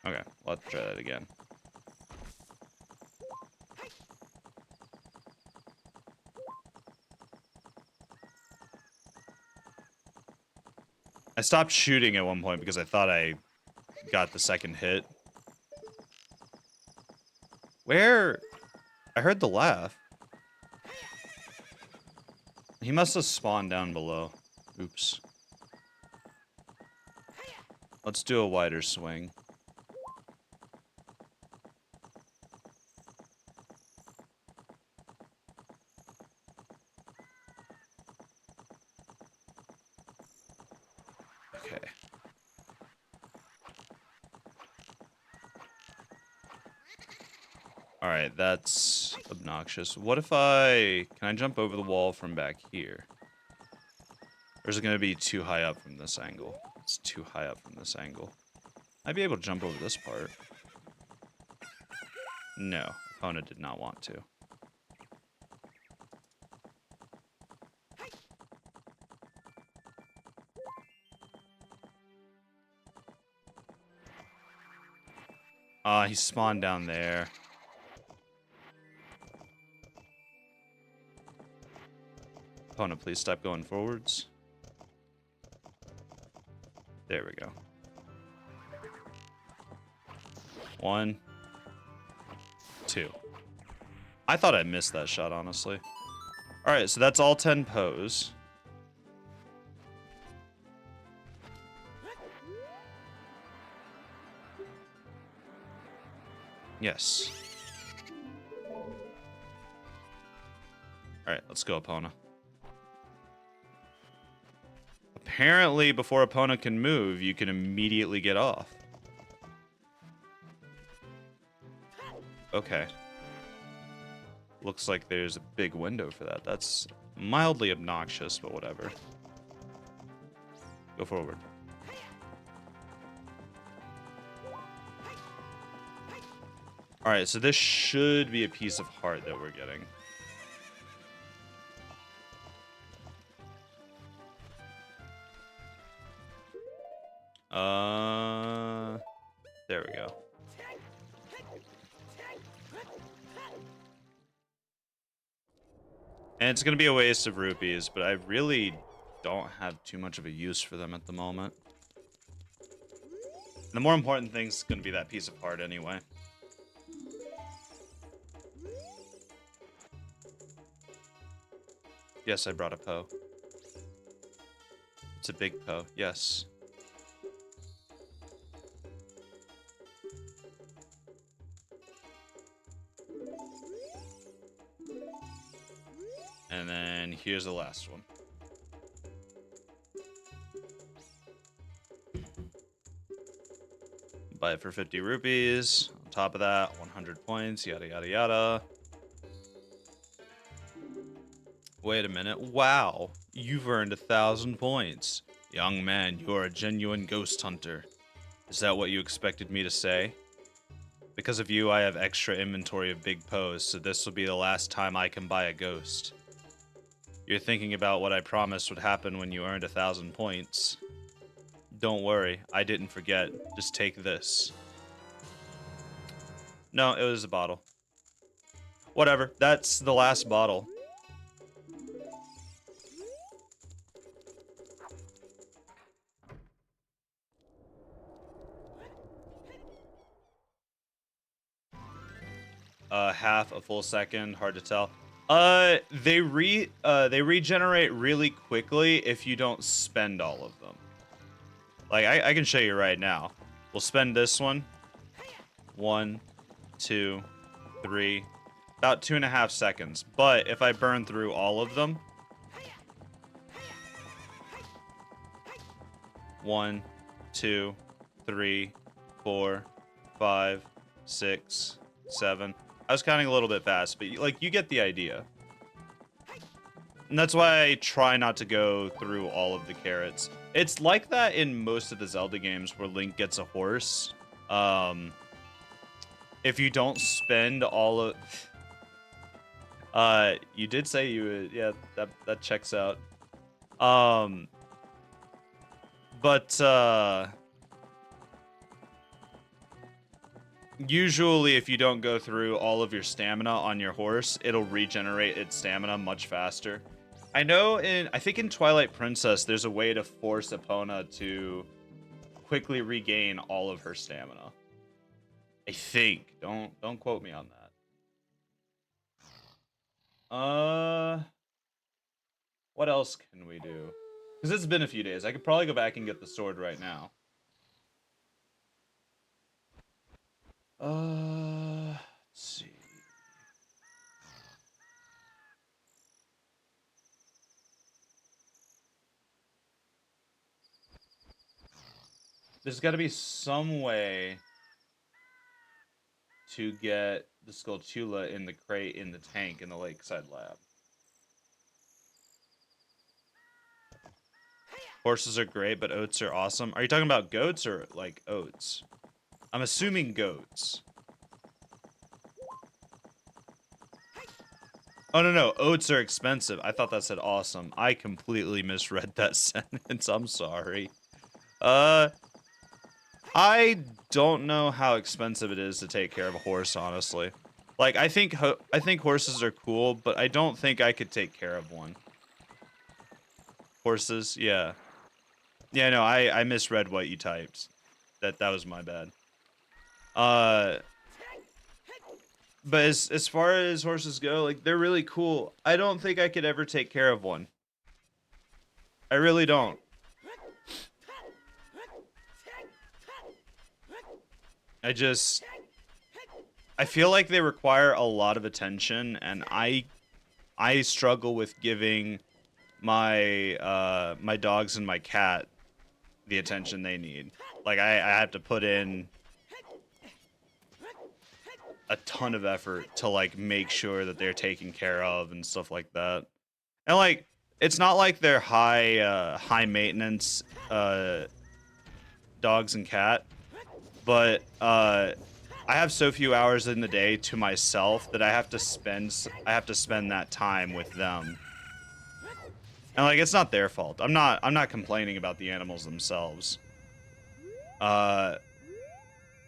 Okay, let's try that again. I stopped shooting at one point because I thought I got the second hit. Where? I heard the laugh. He must have spawned down below. Oops. Let's do a wider swing. Okay. Alright, that's obnoxious. What if I... Can I jump over the wall from back here? Or is it going to be too high up from this angle? It's too high up from this angle. I'd be able to jump over this part. No, opponent did not want to. He spawned down there. Opponent, please stop going forwards. There we go. 1, 2. I thought I missed that shot, honestly. Alright, so that's all 10 Poes. Yes. Alright, let's go, Epona. Apparently, before Epona can move, you can immediately get off. Okay. Looks like there's a big window for that. That's mildly obnoxious, but whatever. Go forward. Alright, so this should be a piece of heart that we're getting. There we go. And it's going to be a waste of rupees, but I really don't have too much of a use for them at the moment. And the more important thing is going to be that piece of heart anyway. Yes, I brought a Poe. It's a big Poe, yes. And then here's the last one. Buy it for 50 rupees. On top of that, 100 points, yada, yada, yada. Wait a minute. Wow. You've earned 1,000 points. Young man, you're a genuine ghost hunter. Is that what you expected me to say? Because of you, I have extra inventory of big Poes, so this will be the last time I can buy a ghost. You're thinking about what I promised would happen when you earned 1,000 points. Don't worry, I didn't forget. Just take this. No, it was a bottle. Whatever, that's the last bottle. Half a full second, hard to tell. They regenerate really quickly if you don't spend all of them. Like, I can show you right now. We'll spend this one. 1, 2, 3. About 2.5 seconds. But if I burn through all of them. 1, 2, 3, 4, 5, 6, 7. I was counting a little bit fast, but like you get the idea. And that's why I try not to go through all of the carrots. It's like that in most of the Zelda games where Link gets a horse. If you don't spend all of... you did say you would... Yeah, that checks out. Usually, if you don't go through all of your stamina on your horse, it'll regenerate its stamina much faster. I know I think in Twilight Princess, there's a way to force Epona to quickly regain all of her stamina. I think. Don't quote me on that. What else can we do? Because it's been a few days. I could probably go back and get the sword right now. Let's see. There's got to be some way to get the Skulltula in the crate in the tank in the Lakeside Lab. Horses are great, but oats are awesome. Are you talking about goats or like oats? I'm assuming goats. Oh, no. Oats are expensive. I thought that said awesome. I completely misread that sentence. I'm sorry. I don't know how expensive it is to take care of a horse, honestly. Like, I think horses are cool, but I don't think I could take care of one. Horses, yeah. Yeah, no, I misread what you typed. That was my bad. But as far as horses go, like, they're really cool. I don't think I could ever take care of one. I really don't. I just... I feel like they require a lot of attention, and I struggle with giving my dogs and my cat the attention they need. Like I have to put in a ton of effort to like make sure that they're taken care of and stuff like that. And like it's not like they're high maintenance dogs and cat, but I have so few hours in the day to myself that I have to spend that time with them. And like it's not their fault. I'm not complaining about the animals themselves. Uh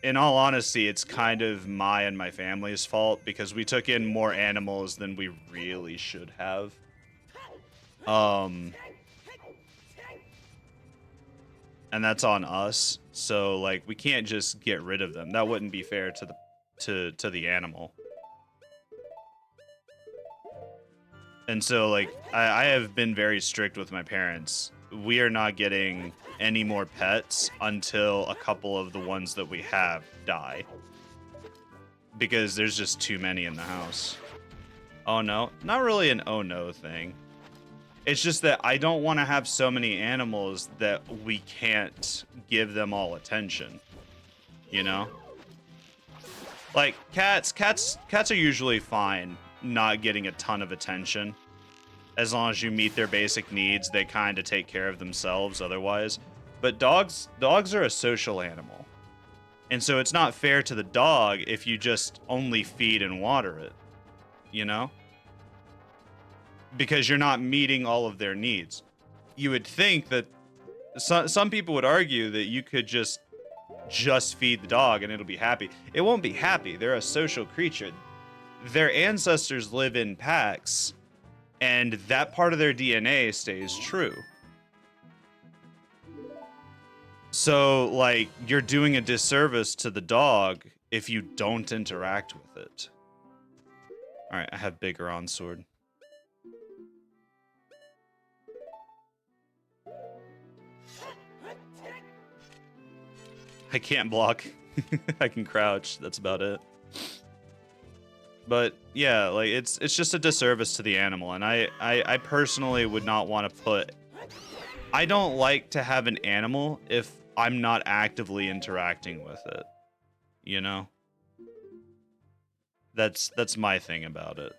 in all honesty, it's kind of my and my family's fault because we took in more animals than we really should have. Um and that's on us. So like we can't just get rid of them. That wouldn't be fair to the animal. And so like I have been very strict with my parents. We are not getting any more pets until a couple of the ones that we have die. Because there's just too many in the house. Oh no, not really an oh no thing. It's just that I don't want to have so many animals that we can't give them all attention. You know? Like cats are usually fine not getting a ton of attention. As long as you meet their basic needs, they kind of take care of themselves otherwise. But dogs are a social animal. And so it's not fair to the dog if you just only feed and water it, you know? Because you're not meeting all of their needs. You would think that some people would argue that you could just feed the dog and it'll be happy. It won't be happy. They're a social creature. Their ancestors live in packs, and that part of their DNA stays true. So, like, you're doing a disservice to the dog if you don't interact with it. Alright, I have bigger on sword. I can't block. I can crouch. That's about it. But yeah, like it's just a disservice to the animal, and I personally would not want to put. I don't like to have an animal if I'm not actively interacting with it. You know? That's my thing about it.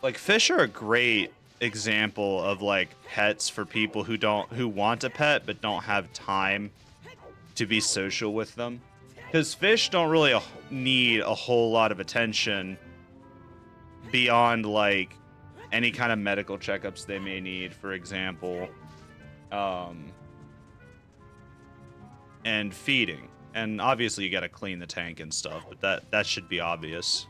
Like fish are a great example of like pets for people who want a pet but don't have time to be social with them. Because fish don't really need a whole lot of attention beyond like any kind of medical checkups they may need, for example, and feeding. And obviously you got to clean the tank and stuff, but that should be obvious.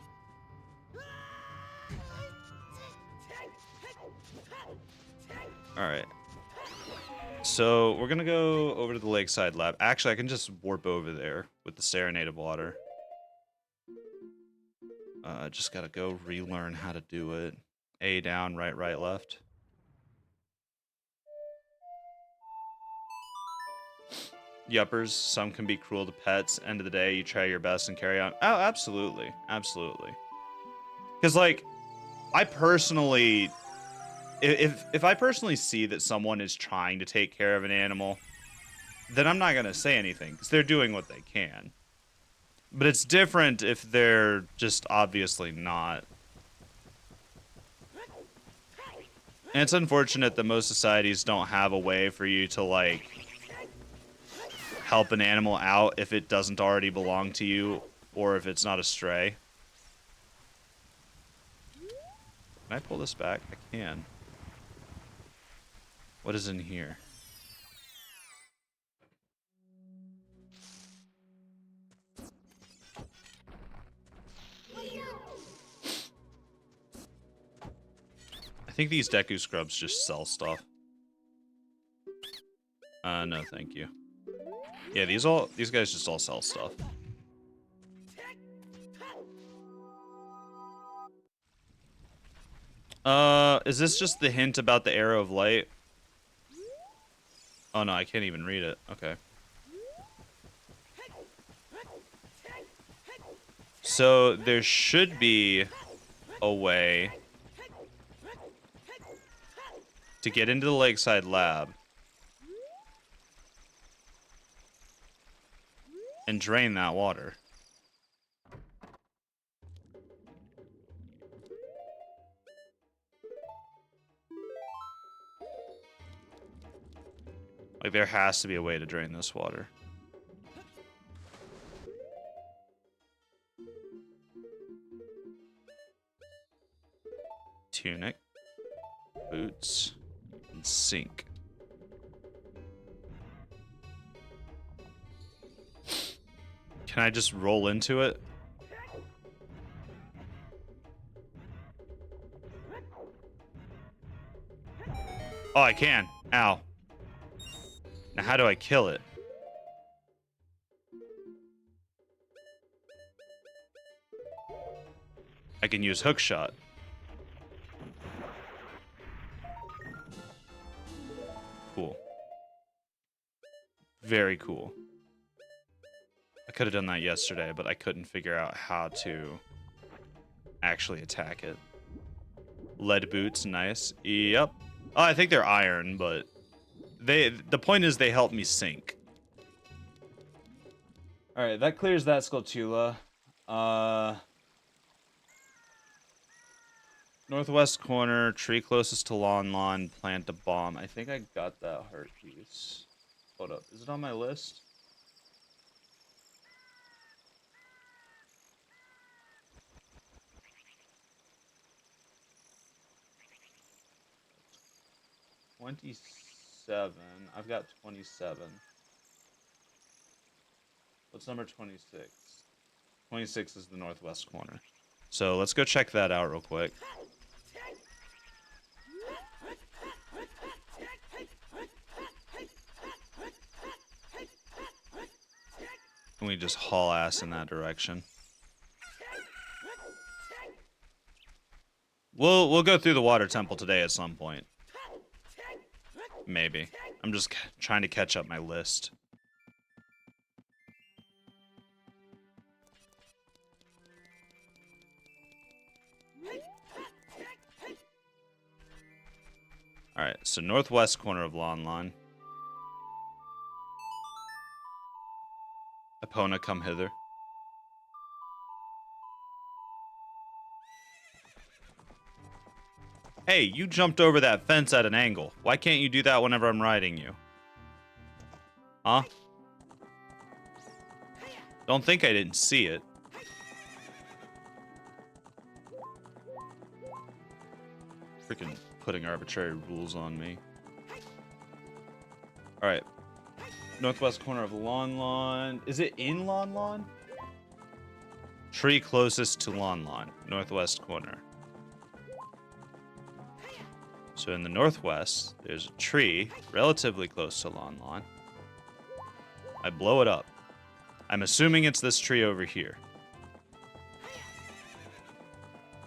All right. So we're gonna go over to the lakeside lab. Actually, I can just warp over there with the Serenade of Water. Just gotta go relearn how to do it. A down, right, right, left. Yuppers, some can be cruel to pets. End of the day, you try your best and carry on. Oh, absolutely. Absolutely. Because, like, I personally... If I personally see that someone is trying to take care of an animal, then I'm not going to say anything, because they're doing what they can. But it's different if they're just obviously not. And it's unfortunate that most societies don't have a way for you to, like, help an animal out if it doesn't already belong to you, or if it's not a stray. Can I pull this back? I can. What is in here? I think these Deku scrubs just sell stuff. No, thank you. Yeah, these guys just all sell stuff. Is this just the hint about the arrow of light? Oh no, I can't even read it. Okay. So there should be a way to get into the Lakeside Lab and drain that water. Like, there has to be a way to drain this water. Tunic, boots, and sink. Can I just roll into it? Oh, I can. Ow. Now, how do I kill it? I can use hookshot. Cool. Very cool. I could have done that yesterday, but I couldn't figure out how to actually attack it. Lead boots, nice. Yep. Oh, I think they're iron, but the point is they help me sink. All right, that clears that Skulltula. Northwest corner, tree closest to Lon, plant a bomb. I think I got that heart piece. Hold up, is it on my list? $27. I've got 27. What's number 26? 26 is the northwest corner. So let's go check that out real quick. And we just haul ass in that direction. We'll go through the water temple today at some point. Maybe. I'm just trying to catch up my list. Alright, so northwest corner of Lon. Epona, come hither. Hey, you jumped over that fence at an angle. Why can't you do that whenever I'm riding you? Huh? Don't think I didn't see it. Freaking putting arbitrary rules on me. Alright. Northwest corner of Lon. Is it in Lon? Tree closest to Lon. Northwest corner. So in the northwest, there's a tree relatively close to Lon. I blow it up. I'm assuming it's this tree over here.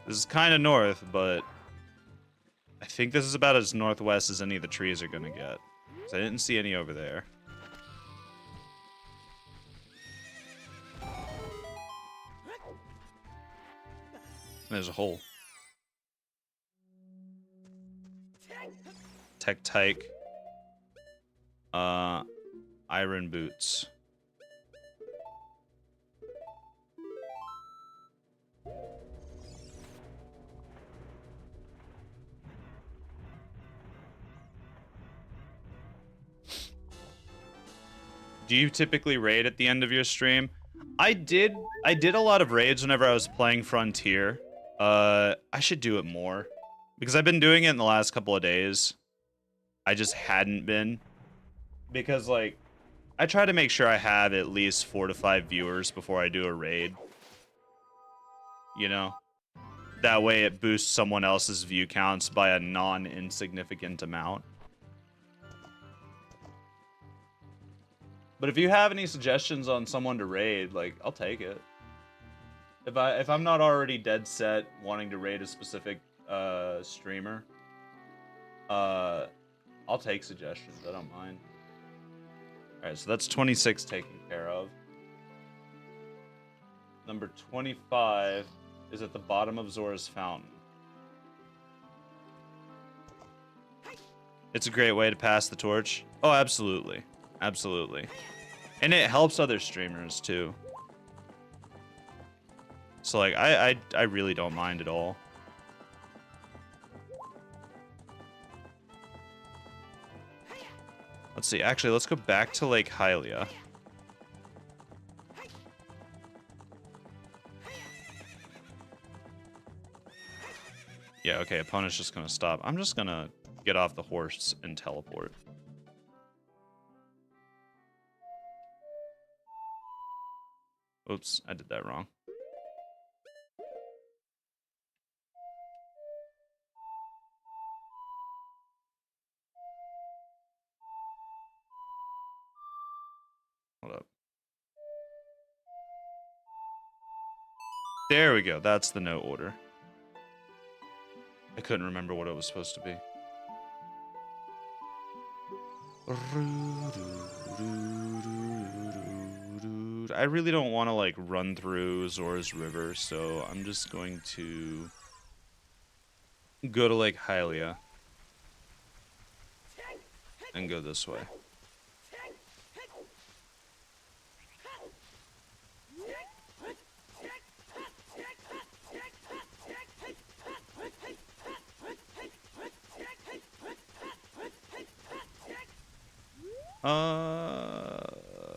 This is kind of north, but I think this is about as northwest as any of the trees are going to get. Because I didn't see any over there. There's a hole. Tech-tyke. Iron boots. Do you typically raid at the end of your stream? I did a lot of raids whenever I was playing Frontier. I should do it more. Because I've been doing it in the last couple of days. I just hadn't been. Because, like, I try to make sure I have at least 4 to 5 viewers before I do a raid. You know? That way it boosts someone else's view counts by a non-insignificant amount. But if you have any suggestions on someone to raid, like, I'll take it. If I'm not already dead set wanting to raid a specific streamer, I'll take suggestions. I don't mind. Alright, so that's 26 taken care of. Number 25 is at the bottom of Zora's Fountain. It's a great way to pass the torch. Oh, absolutely. Absolutely. And it helps other streamers, too. So, like, I really don't mind at all. Let's see. Actually, let's go back to Lake Hylia. Yeah, okay. Opponent's just going to stop. I'm just going to get off the horse and teleport. Oops, I did that wrong. Hold up. There we go. That's the note order. I couldn't remember what it was supposed to be. I really don't want to, like, run through Zora's River, so I'm just going to go to Lake Hylia and go this way.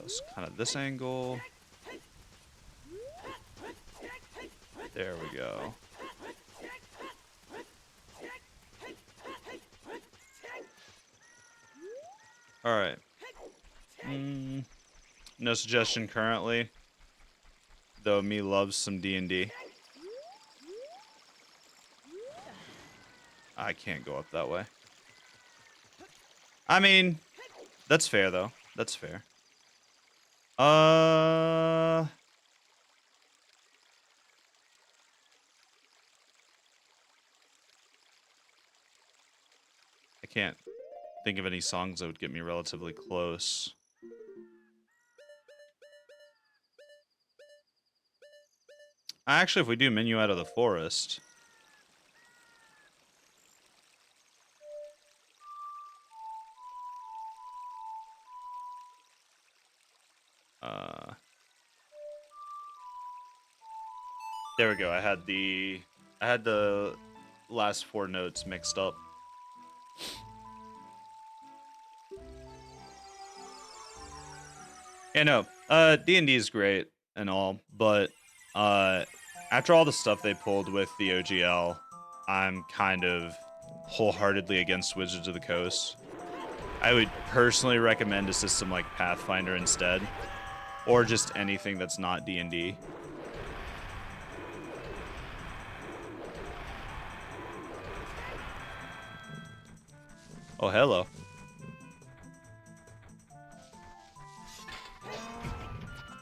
It's kind of this angle. There we go. All right. No suggestion currently, though me loves some D&D. I can't go up that way. I mean, that's fair, though. That's fair. I can't think of any songs that would get me relatively close. Actually, if we do Menu Out of the Forest... there we go. I had the last 4 notes mixed up. Yeah, no. D&D is great and all, but after all the stuff they pulled with the OGL, I'm kind of wholeheartedly against Wizards of the Coast. I would personally recommend a system like Pathfinder instead, or just anything that's not D&D. Oh, hello.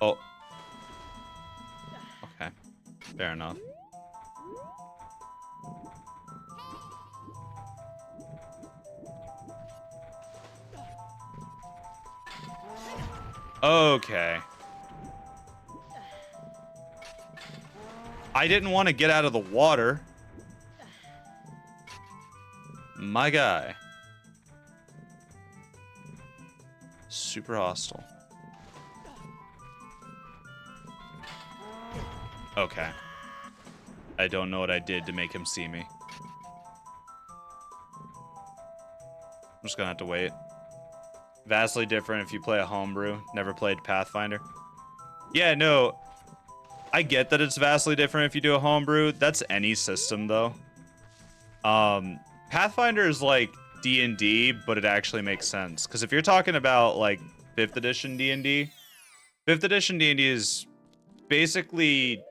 Oh. Okay. Fair enough. Okay. I didn't want to get out of the water. My guy. Super hostile. Okay. I don't know what I did to make him see me. I'm just gonna have to wait. Vastly different if you play a homebrew. Never played Pathfinder. Yeah, no. I get that it's vastly different if you do a homebrew. That's any system, though. Pathfinder is like D&D, but it actually makes sense. Because if you're talking about, like, 5th edition D&D, 5th edition D&D is basically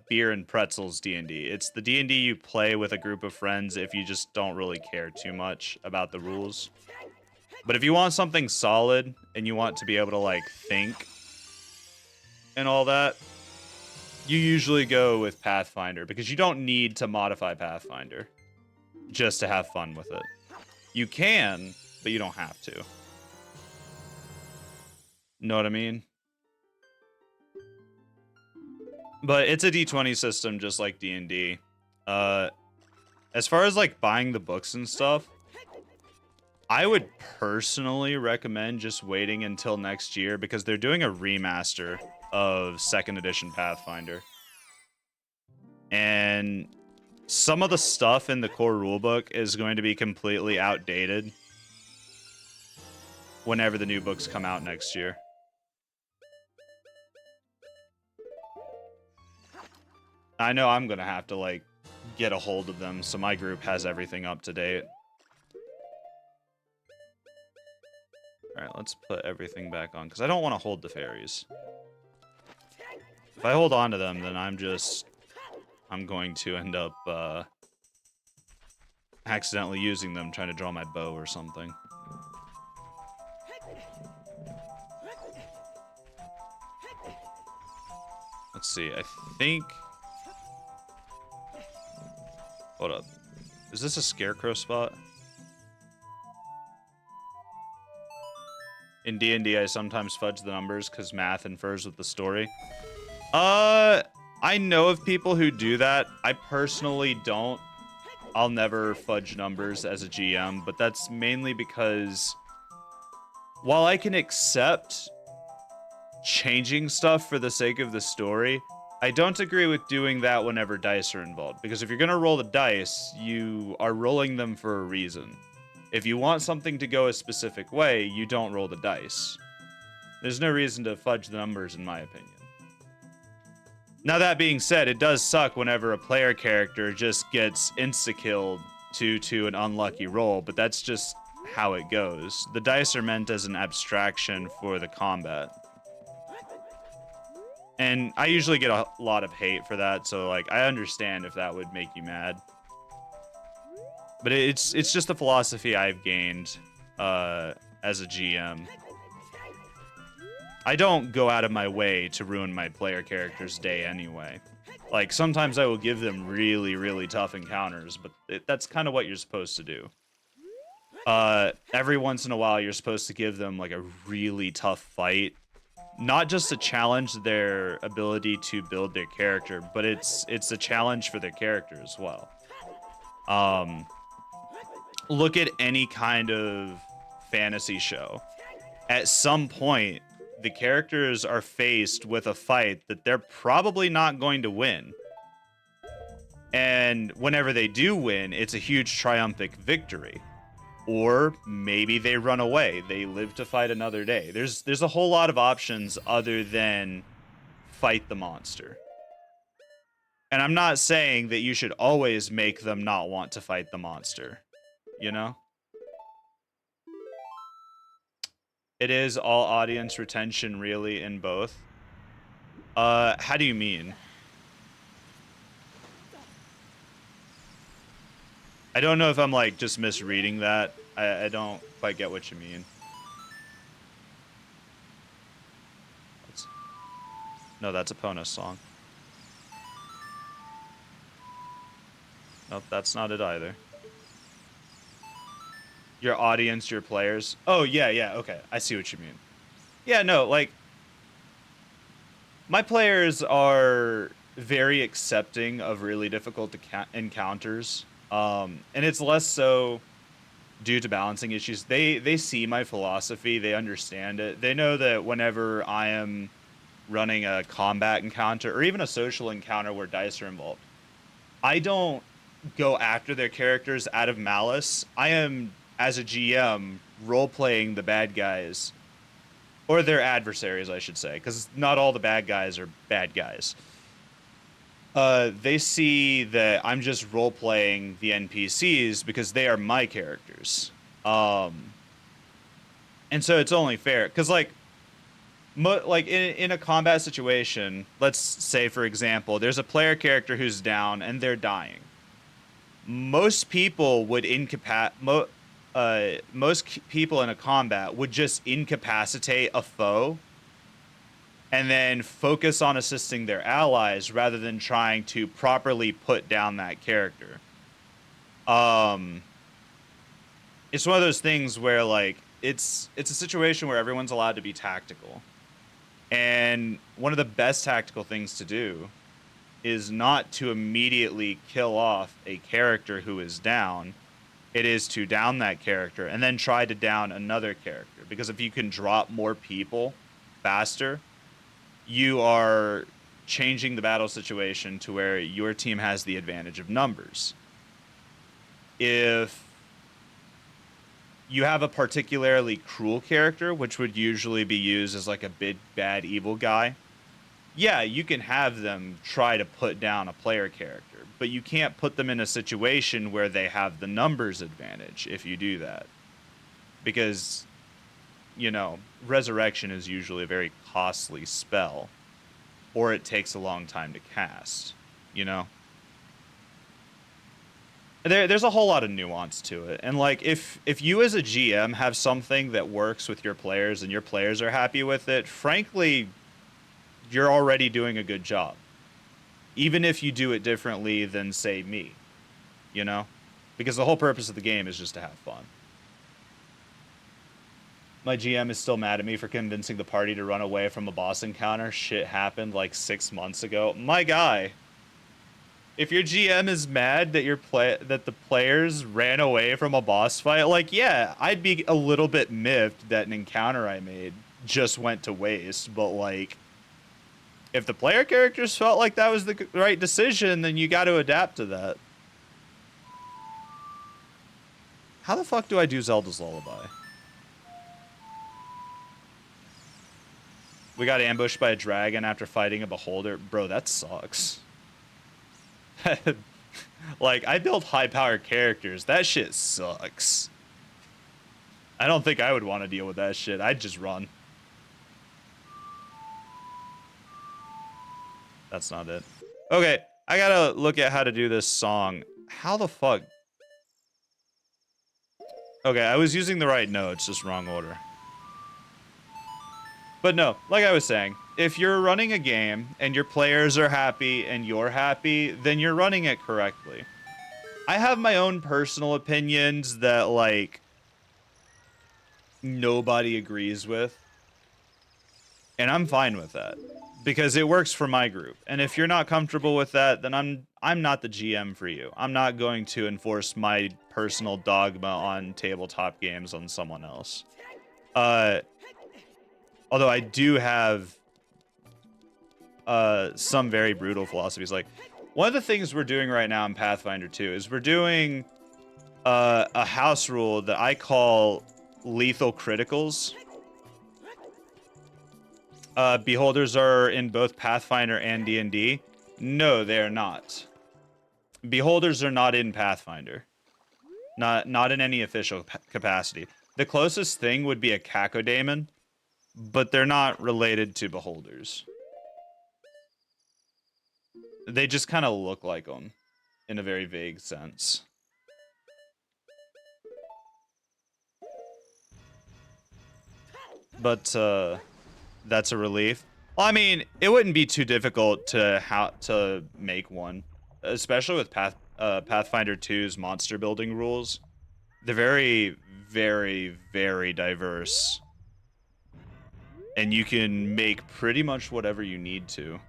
beer and pretzels D&D. It's the D&D you play with a group of friends if you just don't really care too much about the rules. But if you want something solid and you want to be able to, like, think and all that, you usually go with Pathfinder because you don't need to modify Pathfinder just to have fun with it. You can, but you don't have to. Know what I mean? But it's a D20 system just like D&D. As far as like buying the books and stuff, I would personally recommend just waiting until next year because they're doing a remaster of 2nd edition Pathfinder. And some of the stuff in the core rulebook is going to be completely outdated whenever the new books come out next year. I know I'm going to have to, like, get a hold of them so my group has everything up to date. Alright, let's put everything back on, because I don't want to hold the fairies. If I hold on to them, then I'm going to end up, accidentally using them, trying to draw my bow or something. Let's see, I think... Hold up. Is this a scarecrow spot? In D&D, I sometimes fudge the numbers because math infers with the story. I know of people who do that. I personally don't. I'll never fudge numbers as a GM, but that's mainly because while I can accept changing stuff for the sake of the story, I don't agree with doing that whenever dice are involved. Because if you're going to roll the dice, you are rolling them for a reason. If you want something to go a specific way, you don't roll the dice. There's no reason to fudge the numbers, in my opinion. Now, that being said, it does suck whenever a player character just gets insta-killed due to an unlucky roll, but that's just how it goes. The dice are meant as an abstraction for the combat. And I usually get a lot of hate for that, so, like, I understand if that would make you mad. But it's just a philosophy I've gained as a GM. I don't go out of my way to ruin my player character's day anyway. Like, sometimes I will give them really, really tough encounters, but that's kind of what you're supposed to do. Every once in a while, you're supposed to give them, like, a really tough fight. Not just to challenge their ability to build their character, but it's a challenge for their character as well. Look at any kind of fantasy show. At some point, the characters are faced with a fight that they're probably not going to win. And whenever they do win, it's a huge triumphant victory. Or maybe they run away. They live to fight another day. There's a whole lot of options other than fight the monster. And I'm not saying that you should always make them not want to fight the monster. You know? It is all audience retention, really, in both. How do you mean? I don't know if I'm, like, just misreading that. I don't quite get what you mean. No, that's a Ponos song. Nope, that's not it either. Your audience, your players. Oh, yeah, okay. I see what you mean. Yeah, no, like, my players are very accepting of really difficult encounters. And it's less so due to balancing issues. They see my philosophy. They understand it. They know that whenever I am running a combat encounter or even a social encounter where dice are involved, I don't go after their characters out of malice. I am, as a GM, role-playing the bad guys, or their adversaries, I should say, because not all the bad guys are bad guys. They see that I'm just role-playing the NPCs because they are my characters. And so it's only fair, because, like, in a combat situation, let's say, for example, there's a player character who's down and they're dying. Most people would most people in a combat would just incapacitate a foe and then focus on assisting their allies rather than trying to properly put down that character. It's one of those things where, like, it's a situation where everyone's allowed to be tactical. And one of the best tactical things to do is not to immediately kill off a character who is down. It is to down that character and then try to down another character. Because if you can drop more people faster, you are changing the battle situation to where your team has the advantage of numbers. If you have a particularly cruel character, which would usually be used as like a big bad evil guy, yeah, you can have them try to put down a player character, but you can't put them in a situation where they have the numbers advantage if you do that. Because, resurrection is usually a very costly spell, or it takes a long time to cast, you know? There's a whole lot of nuance to it. And like if you as a GM have something that works with your players and your players are happy with it, frankly, you're already doing a good job. Even if you do it differently than say me, you know? Because the whole purpose of the game is just to have fun. My GM is still mad at me for convincing the party to run away from a boss encounter. Shit happened like 6 months ago. My guy, if your GM is mad that that the players ran away from a boss fight, like, yeah, I'd be a little bit miffed that an encounter I made just went to waste. But like, if the player characters felt like that was the right decision, then you got to adapt to that. How the fuck do I do Zelda's Lullaby? We got ambushed by a dragon after fighting a beholder. Bro, that sucks. Like, I built high-powered characters. That shit sucks. I don't think I would want to deal with that shit. I'd just run. That's not it. Okay, I gotta look at how to do this song. How the fuck? Okay, I was using the right notes, just wrong order. But no, like I was saying, if you're running a game and your players are happy and you're happy, then you're running it correctly. I have my own personal opinions that, like, nobody agrees with, and I'm fine with that because it works for my group. And if you're not comfortable with that, then I'm not the GM for you. I'm not going to enforce my personal dogma on tabletop games on someone else. Although I do have some very brutal philosophies. Like, one of the things we're doing right now in Pathfinder 2 is we're doing a house rule that I call lethal criticals. Beholders are in both Pathfinder and D&D. No, they are not. Beholders are not in Pathfinder. Not in any official capacity. The closest thing would be a cacodemon, but they're not related to beholders. They just kind of look like them in a very vague sense. But that's a relief. Well, I mean, it wouldn't be too difficult to make one, especially with Pathfinder 2's monster building rules. They're very, very, very diverse, and you can make pretty much whatever you need to.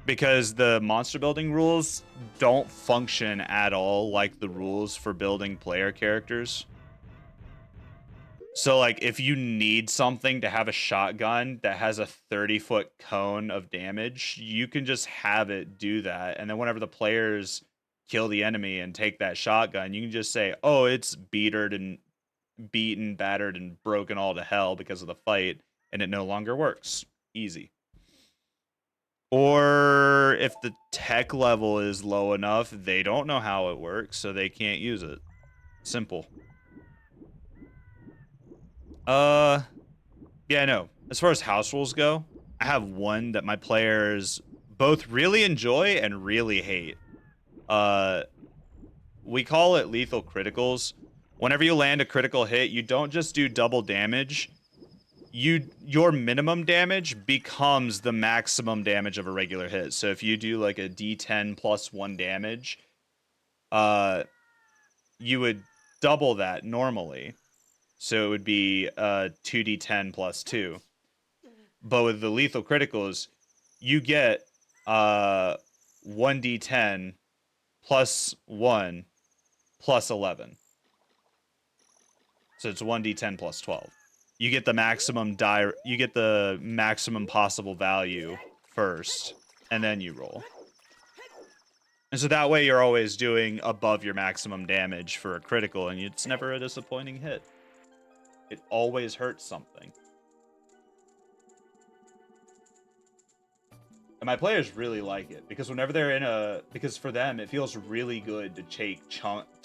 Because the monster building rules don't function at all like the rules for building player characters. So, like, if you need something to have a shotgun that has a 30-foot cone of damage, you can just have it do that. And then whenever the players kill the enemy and take that shotgun, you can just say, oh, it's beaten, battered, and broken all to hell because of the fight, and it no longer works. Easy. Or if the tech level is low enough, they don't know how it works, so they can't use it. Simple. Yeah, no. As far as house rules go, I have one that my players both really enjoy and really hate. Uh, we call it lethal criticals. Whenever you land a critical hit, you don't just do double damage. Your minimum damage becomes the maximum damage of a regular hit. So if you do like a D10 plus 1 damage, you would double that normally. So it would be 2d10 plus 2. But with the lethal criticals, you get 1d10 plus 1 plus 11. So it's 1d10 plus 12. You get the maximum you get the maximum possible value first, and then you roll. And so that way you're always doing above your maximum damage for a critical, and it's never a disappointing hit. It always hurts something. And my players really like it because whenever they're in because for them it feels really good to take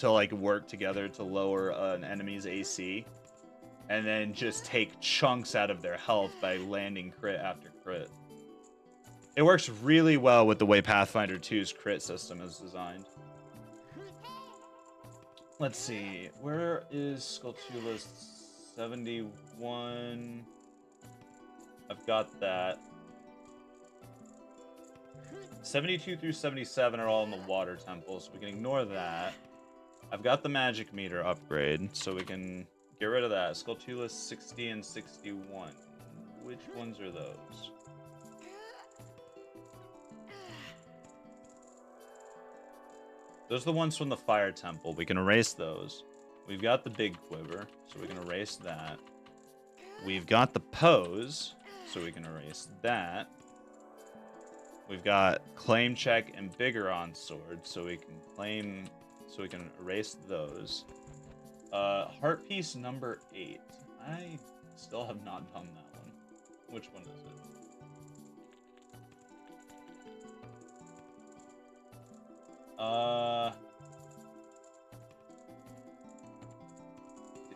like work together to lower an enemy's AC, and then just take chunks out of their health by landing crit after crit. It works really well with the way Pathfinder 2's crit system is designed. Let's see, where is Skulltula's 71? I've got that. 72 through 77 are all in the water temple, so we can ignore that. I've got the magic meter upgrade, so we can get rid of that. Skulltula's 60 and 61. Which ones are those? Those are the ones from the fire temple. We can erase those. We've got the big quiver, so we can erase that. We've got the pose, so we can erase that. We've got claim check and Bigoron sword, so we can erase those. Heart piece number 8. I still have not done that one. Which one is it?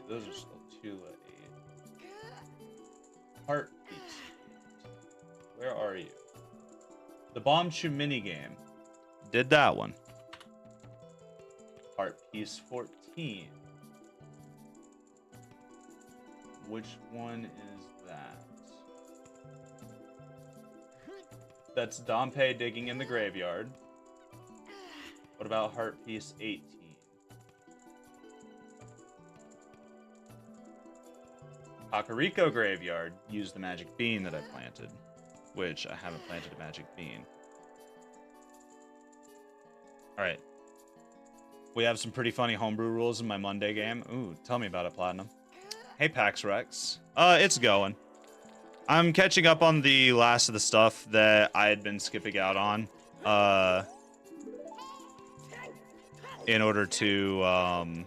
Those are still 2 8. Heart piece. Where are you? The Bomb Chew minigame. Did that one. Heart piece 14. Which one is that? That's Dompe digging in the graveyard. What about heart piece 18? Kakariko graveyard used the magic bean that I planted, which I haven't planted a magic bean. Alright. We have some pretty funny homebrew rules in my Monday game. Ooh, tell me about it, Platinum. Hey, Pax Rex. It's going. I'm catching up on the last of the stuff that I had been skipping out on. In order to,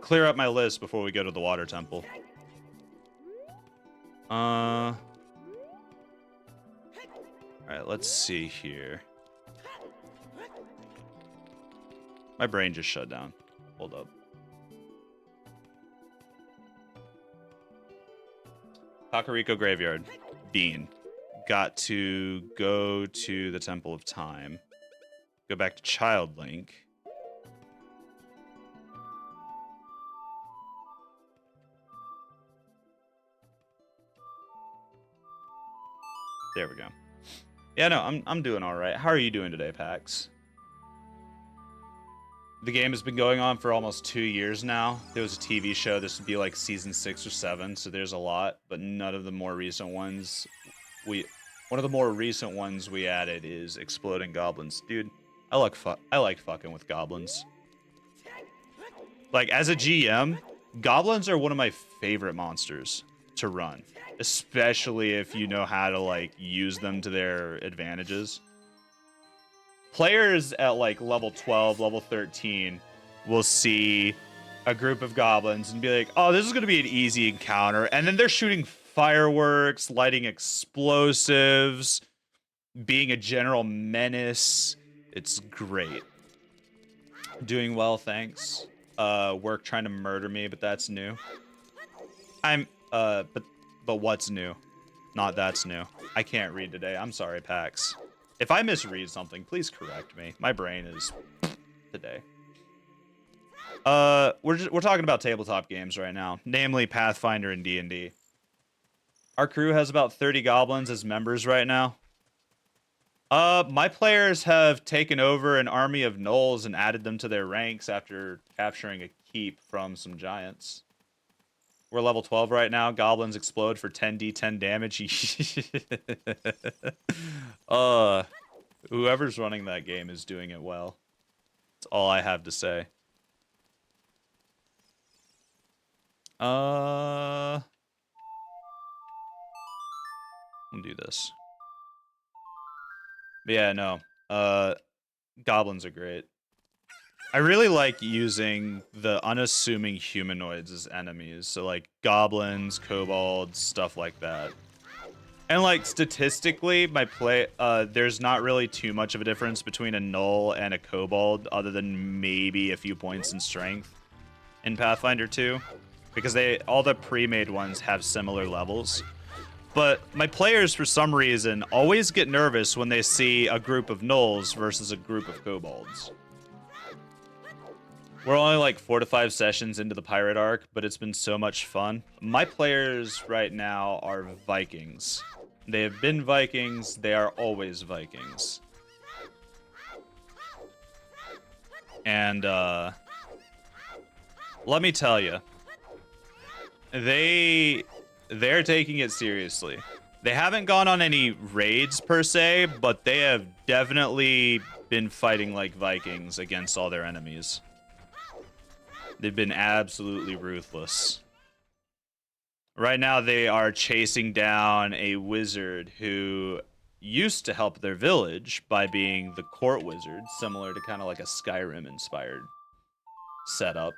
clear up my list before we go to the water temple. Alright, let's see here. My brain just shut down. Hold up. Kakariko Graveyard. Bean. Got to go to the Temple of Time. Go back to Child Link. There we go. Yeah, no, I'm doing all right. How are you doing today, Pax? The game has been going on for almost 2 years now. There was a TV show. This would be like season 6 or 7, so there's a lot, but none of the more recent ones. One of the more recent ones we added is Exploding Goblins. Dude, I like fucking with goblins. Like, as a GM, goblins are one of my favorite monsters to run, especially if you know how to, like, use them to their advantages. Players at, like, level 12, level 13 will see a group of goblins and be like, oh, this is going to be an easy encounter. And then they're shooting fireworks, lighting explosives, being a general menace. It's great. Doing well, thanks. Work trying to murder me, but that's new. But what's new? Not that's new. I can't read today. I'm sorry, Pax. If I misread something, please correct me. My brain is today. We're talking about tabletop games right now, namely Pathfinder and D&D. Our crew has about 30 goblins as members right now. My players have taken over an army of gnolls and added them to their ranks after capturing a keep from some giants. We're level 12 right now. Goblins explode for 10d10 damage. Whoever's running that game is doing it well. That's all I have to say. Let me do this. But yeah, no. Goblins are great. I really like using the unassuming humanoids as enemies. So like goblins, kobolds, stuff like that. And like statistically, there's not really too much of a difference between a null and a kobold, other than maybe a few points in strength in Pathfinder 2, because all the pre-made ones have similar levels. But my players, for some reason, always get nervous when they see a group of nulls versus a group of kobolds. We're only like 4 to 5 sessions into the pirate arc, but it's been so much fun. My players right now are Vikings. They have been Vikings. They are always Vikings. And let me tell you, they're taking it seriously. They haven't gone on any raids per se, but they have definitely been fighting like Vikings against all their enemies. They've been absolutely ruthless. Right now, they are chasing down a wizard who used to help their village by being the court wizard, similar to kind of like a Skyrim-inspired setup.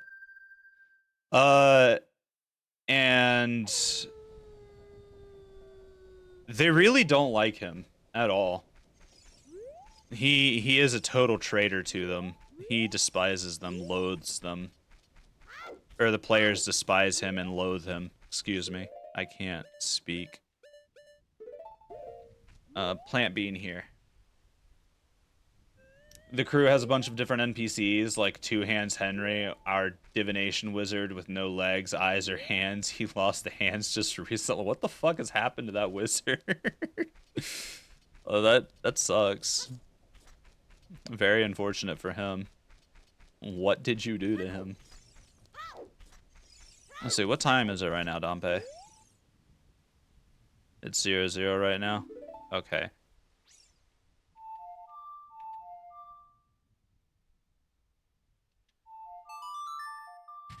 And they really don't like him at all. He is a total traitor to them. He despises them, loathes them. Or the players despise him and loathe him. Excuse me. I can't speak. Plant bean here. The crew has a bunch of different NPCs, like Two Hands Henry, our divination wizard with no legs, eyes, or hands. He lost the hands just recently. What the fuck has happened to that wizard? Oh, that sucks. Very unfortunate for him. What did you do to him? Let's see, what time is it right now, Dompe? It's 00 right now? Okay.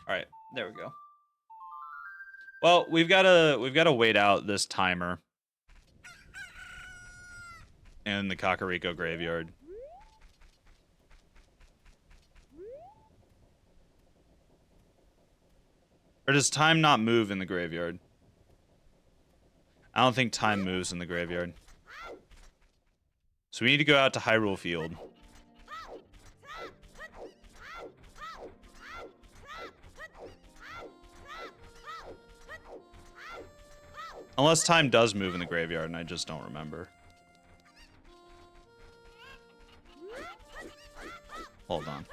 Alright, there we go. Well, we've gotta wait out this timer in the Kakariko graveyard. Or does time not move in the graveyard? I don't think time moves in the graveyard. So we need to go out to Hyrule Field. Unless time does move in the graveyard and I just don't remember. Hold on.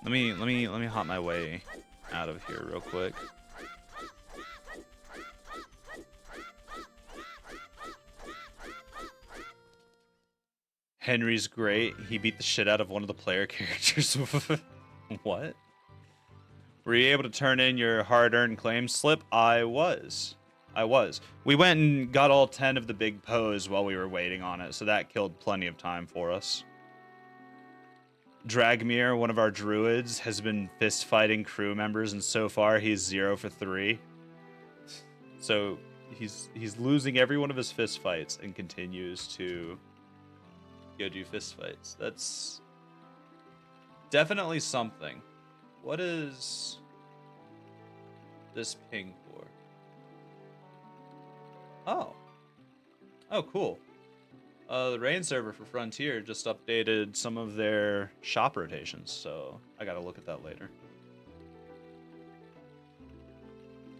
Let me hop my way out of here real quick. Henry's great. He beat the shit out of one of the player characters. What? Were you able to turn in your hard-earned claim slip? I was. We went and got all 10 of the big pose while we were waiting on it, so that killed plenty of time for us. Dragmir, one of our druids, has been fist-fighting crew members, and so far he's 0 for 3. So he's losing every one of his fist fights and continues to go do fist fights. That's definitely something. What is this ping for? Oh, cool. The rain server for Frontier just updated some of their shop rotations, so I gotta look at that later.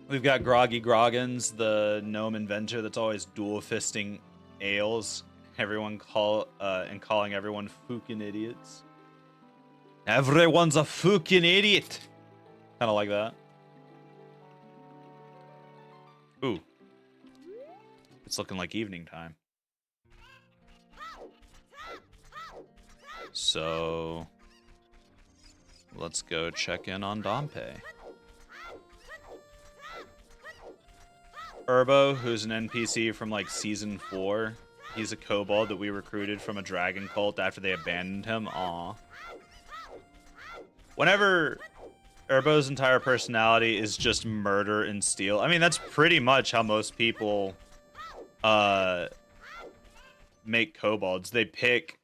We've got Groggy Groggins, the gnome inventor that's always dual fisting ales. Calling everyone fucking idiots. Everyone's a fucking idiot. Kind of like that. Ooh. It's looking like evening time. So let's go check in on Dompe. Urbo, who's an NPC from like season 4. He's a kobold that we recruited from a dragon cult after they abandoned him. Aw. Whenever Urbo's entire personality is just murder and steal. I mean, that's pretty much how most people make kobolds. They pick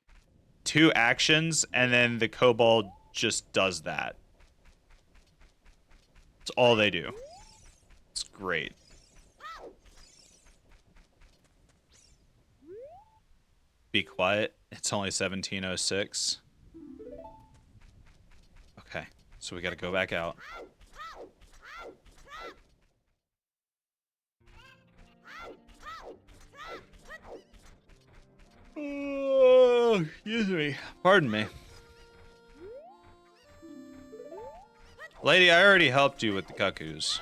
2 actions and then the kobold just does that. It's all they do. It's great. Be quiet. It's only 17:06. Okay, so we gotta go back out. Oh, excuse me. Pardon me. Lady, I already helped you with the cuckoos.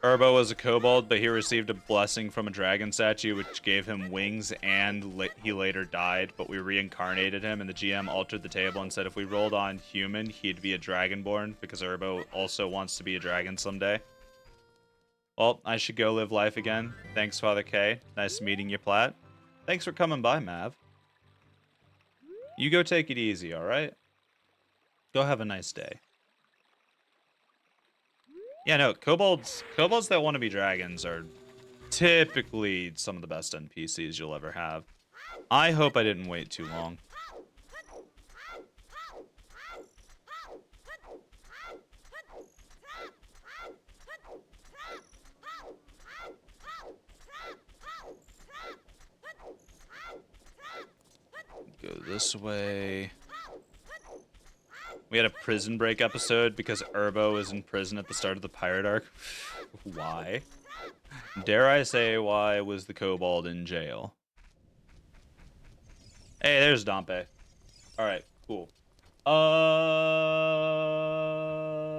Urbo was a kobold, but he received a blessing from a dragon statue, which gave him wings, and he later died, but we reincarnated him, and the GM altered the table and said if we rolled on human, he'd be a dragonborn, because Urbo also wants to be a dragon someday. Well, I should go live life again. Thanks, Father K. Nice meeting you, Platt. Thanks for coming by, Mav. You go take it easy, alright? Go have a nice day. Yeah, no, kobolds that want to be dragons are typically some of the best NPCs you'll ever have. I hope I didn't wait too long. Go this way. We had a prison break episode because Urbo was in prison at the start of the pirate arc. Why? Dare I say why was the kobold in jail? Hey, there's Dompe. Alright, cool.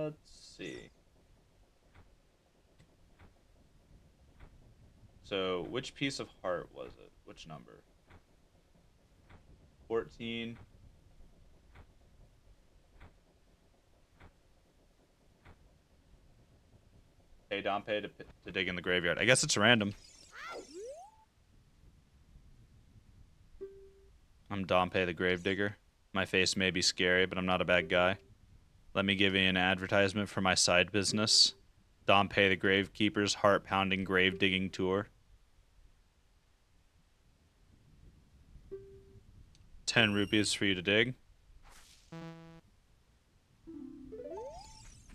Let's see. So, which piece of heart was it? Which number? 14. Hey, Dompe to dig in the graveyard. I guess it's random. I'm Dompe the Gravedigger. My face may be scary, but I'm not a bad guy. Let me give you an advertisement for my side business. Dompe the Gravekeeper's heart-pounding grave-digging tour. 10 rupees for you to dig.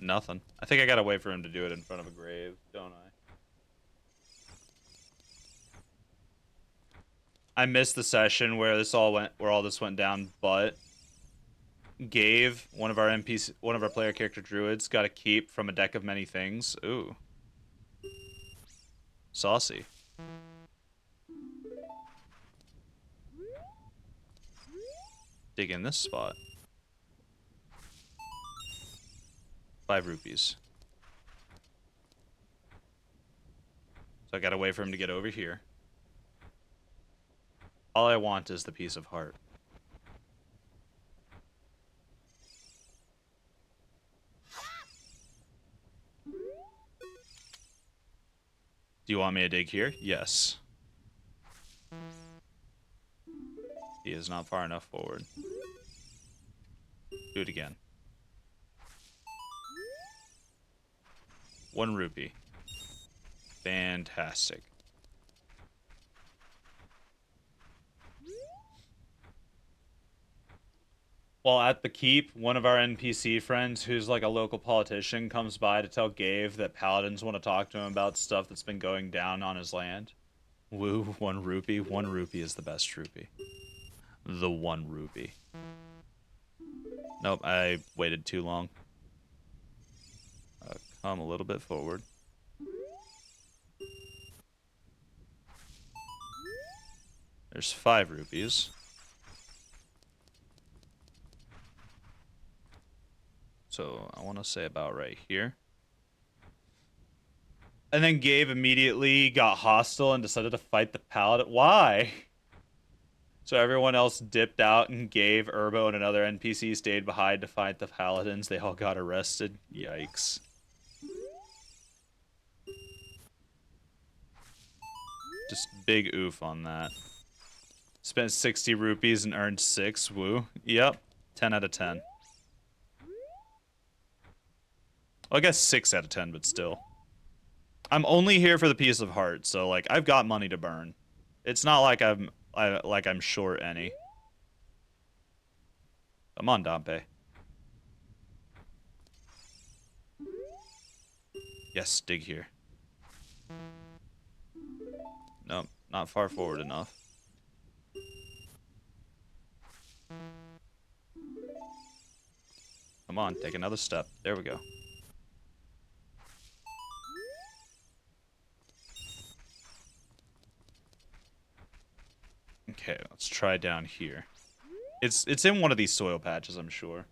Nothing. I think I gotta wait for him to do it in front of a grave, don't I missed the session where all this went down, but gave one of our player character druids got a keep from a deck of many things. Ooh. Saucy. Dig in this spot. 5 rupees. So I gotta wait for him to get over here. All I want is the piece of heart. Do you want me to dig here? Yes. He is not far enough forward. Do it again. 1 rupee. Fantastic. While at the keep, one of our NPC friends, who's like a local politician, comes by to tell Gave that paladins want to talk to him about stuff that's been going down on his land. Woo, 1 rupee. 1 rupee is the best rupee. The 1 rupee. Nope, I waited too long. Come a little bit forward. There's 5 rupees. So I want to say about right here. And then Gabe immediately got hostile and decided to fight the paladin. Why? So everyone else dipped out and gave. Urbo and another NPC stayed behind to fight the paladins. They all got arrested. Yikes. Just big oof on that. Spent 60 rupees and earned 6. Woo. Yep. 10 out of 10. Well, I guess 6 out of 10, but still. I'm only here for the piece of heart, so like I've got money to burn. It's not like I'm short any. Come on, Dompe. Yes, dig here. Nope, not far forward enough. Come on, take another step. There we go. Okay, let's try down here. It's in one of these soil patches, I'm sure.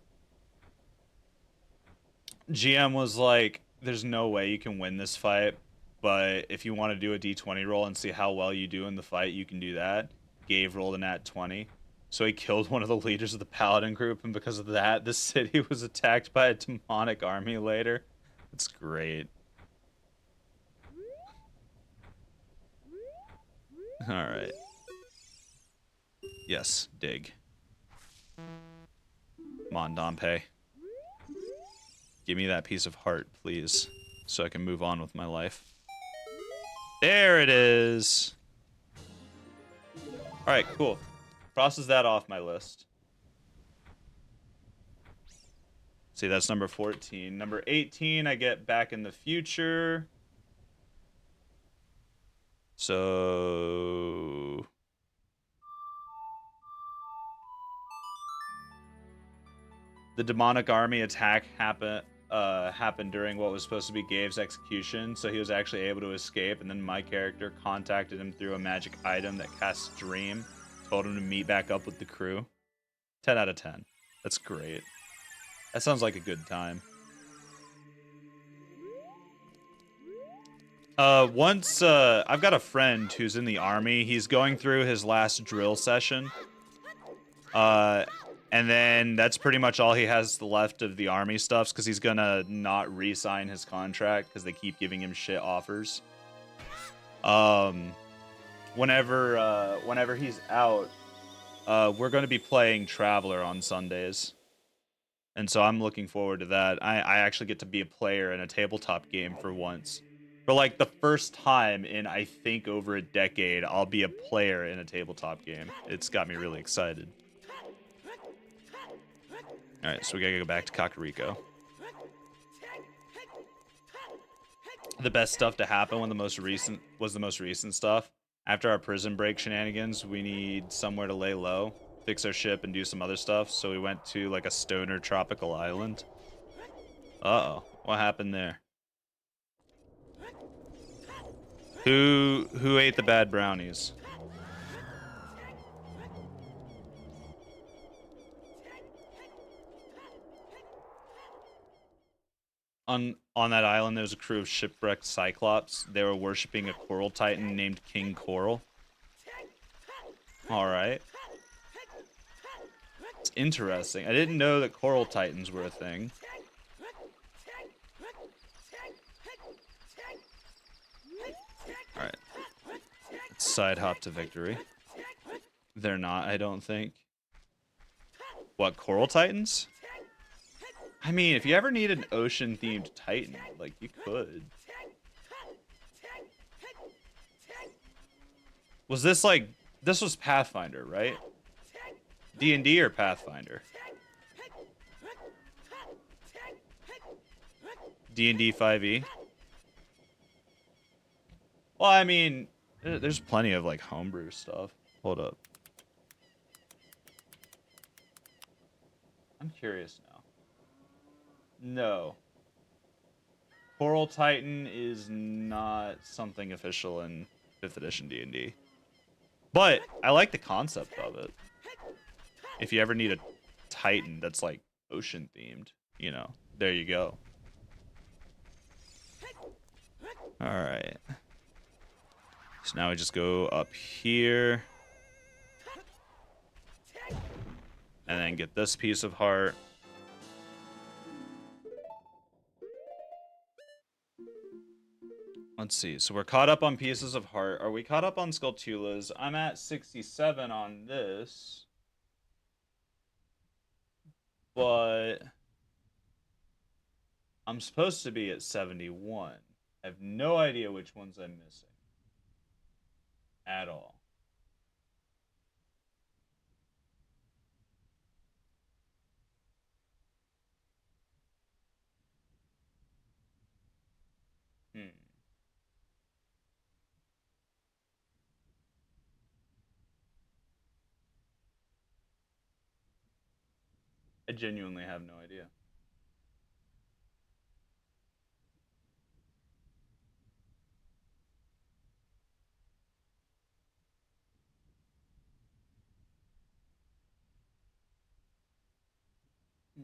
GM was like, there's no way you can win this fight, but if you want to do a d20 roll and see how well you do in the fight, you can do that. Gabe rolled a nat 20. So he killed one of the leaders of the paladin group, and because of that, the city was attacked by a demonic army later. It's great. Alright. Yes, dig. Come on, Dompe. Give me that piece of heart, please, so I can move on with my life. There it is! Alright, cool. Crosses that off my list. See, that's number 14. Number 18, I get Back in the Future. So... the demonic army attack happened during what was supposed to be Gabe's execution, so he was actually able to escape, and then my character contacted him through a magic item that casts Dream, told him to meet back up with the crew. 10 out of 10. That's great. That sounds like a good time. I've got a friend who's in the army. He's going through his last drill session. And then that's pretty much all he has left of the army stuffs, because he's gonna not re-sign his contract because they keep giving him shit offers. Whenever he's out, we're gonna be playing Traveler on Sundays. And so I'm looking forward to that. I actually get to be a player in a tabletop game for once. For like the first time in, I think, over a decade, I'll be a player in a tabletop game. It's got me really excited. Alright, so we gotta go back to Kakariko. The best stuff to happen when the most recent stuff. After our prison break shenanigans, we need somewhere to lay low, fix our ship, and do some other stuff. So we went to like a stoner tropical island. Uh-oh. What happened there? Who ate the bad brownies? On that island, there was a crew of shipwrecked Cyclops. They were worshipping a coral titan named King Coral. Alright. It's interesting. I didn't know that coral titans were a thing. Alright. Let's side hop to victory. They're not, I don't think. What, coral titans? I mean, if you ever need an ocean-themed titan, like, you could. Was this, like... this was Pathfinder, right? D&D or Pathfinder? D&D 5e? Well, I mean, there's plenty of, like, homebrew stuff. Hold up. I'm curious now. No. Coral Titan is not something official in 5th edition D&D. But I like the concept of it. If you ever need a Titan that's like ocean themed, you know, there you go. Alright. So now we just go up here. And then get this piece of heart. Let's see. So we're caught up on pieces of heart. Are we caught up on Skulltulas? I'm at 67 on this. But I'm supposed to be at 71. I have no idea which ones I'm missing. At all. Hmm. I genuinely have no idea. Hmm.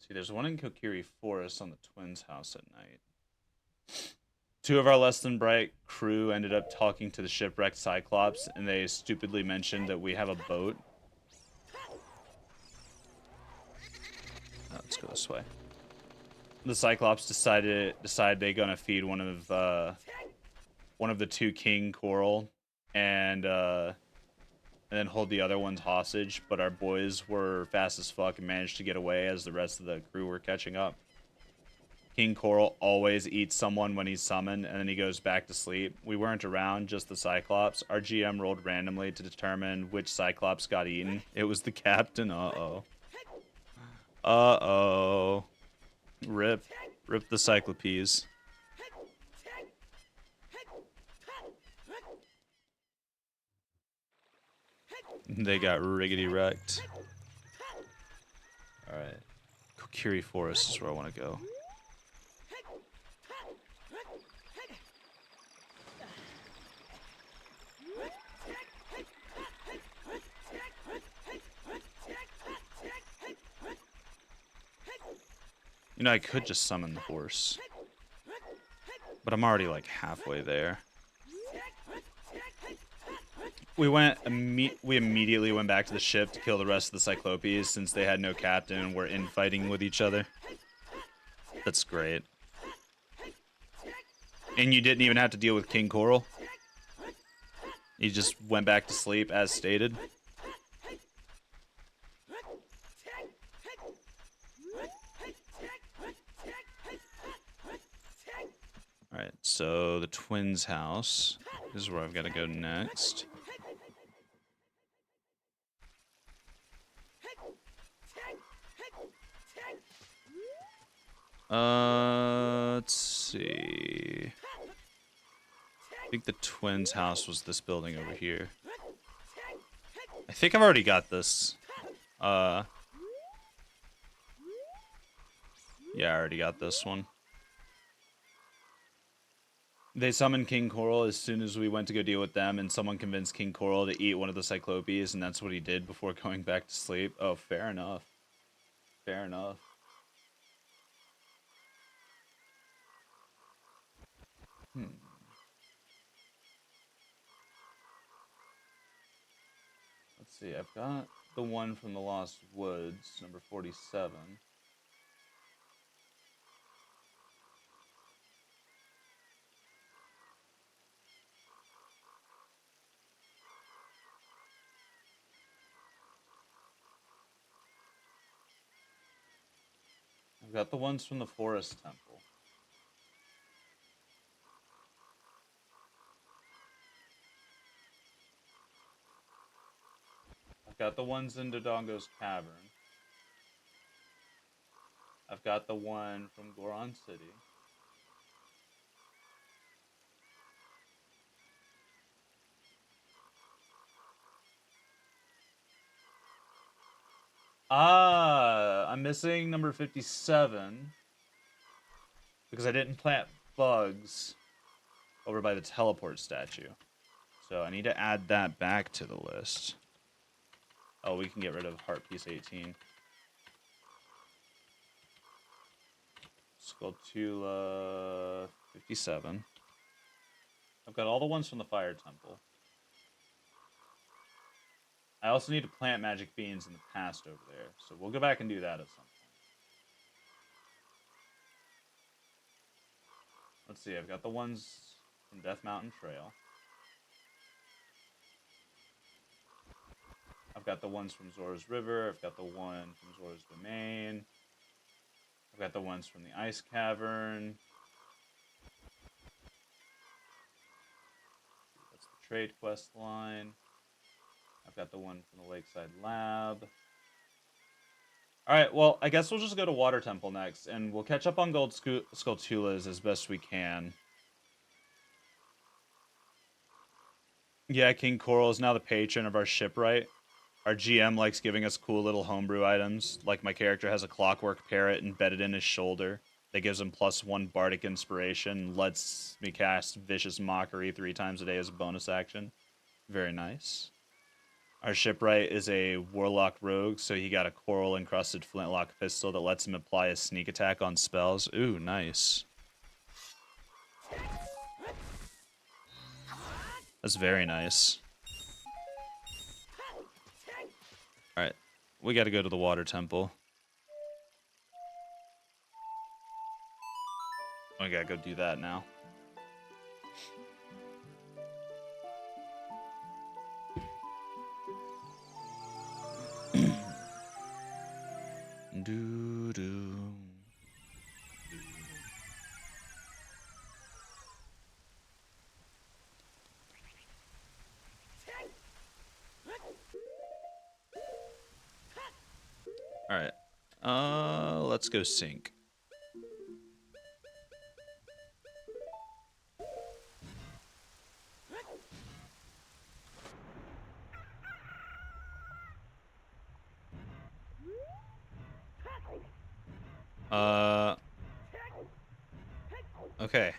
See, there's one in Kokiri Forest on the Twins' house at night. Two of our less than bright crew ended up talking to the shipwrecked Cyclops, and they stupidly mentioned that we have a boat. Oh, let's go this way. The Cyclops decided they're gonna feed one of the two king coral, and then hold the other ones hostage. But our boys were fast as fuck and managed to get away as the rest of the crew were catching up. King Coral always eats someone when he's summoned, and then he goes back to sleep. We weren't around, just the Cyclops. Our GM rolled randomly to determine which Cyclops got eaten. It was the captain. Uh-oh. Uh-oh. Rip. Rip the Cyclopes. They got riggedy wrecked. Alright. Kokiri Forest is where I want to go. You know, I could just summon the horse. But I'm already like halfway there. We immediately went back to the ship to kill the rest of the Cyclopes since they had no captain and were infighting with each other. That's great. And you didn't even have to deal with King Coral? You just went back to sleep as stated? Alright, so the twins' house is where I've got to go next. Let's see. I think the twins' house was this building over here. I think I've already got this. Yeah, I already got this one. They summoned King Coral as soon as we went to go deal with them, and someone convinced King Coral to eat one of the Cyclopes, and that's what he did before going back to sleep. Oh, fair enough. Fair enough. Let's see, I've got the one from the Lost Woods, number 47. I've got the ones from the Forest Temple. I've got the ones in Dodongo's Cavern. I've got the one from Goron City. I'm missing number 57 because I didn't plant bugs over by the teleport statue. So I need to add that back to the list. Oh, we can get rid of heart piece 18. Skulltula 57. I've got all the ones from the fire temple. I also need to plant magic beans in the past over there. So we'll go back and do that at some point. Let's see, I've got the ones from Death Mountain Trail. I've got the ones from Zora's River. I've got the one from Zora's Domain. I've got the ones from the Ice Cavern. That's the trade quest line. I've got the one from the Lakeside Lab. Alright, well, I guess we'll just go to Water Temple next, and we'll catch up on Gold Skulltulas as best we can. Yeah, King Coral is now the patron of our shipwright. Our GM likes giving us cool little homebrew items, like my character has a clockwork parrot embedded in his shoulder that gives him +1 bardic inspiration, lets me cast Vicious Mockery 3 times a day as a bonus action. Very nice. Our shipwright is a warlock rogue, so he got a coral-encrusted flintlock pistol that lets him apply a sneak attack on spells. Ooh, nice. That's very nice. Alright, we gotta go to the water temple. We gotta go do that now. Doo-doo. Alright. Let's go sync. Okay.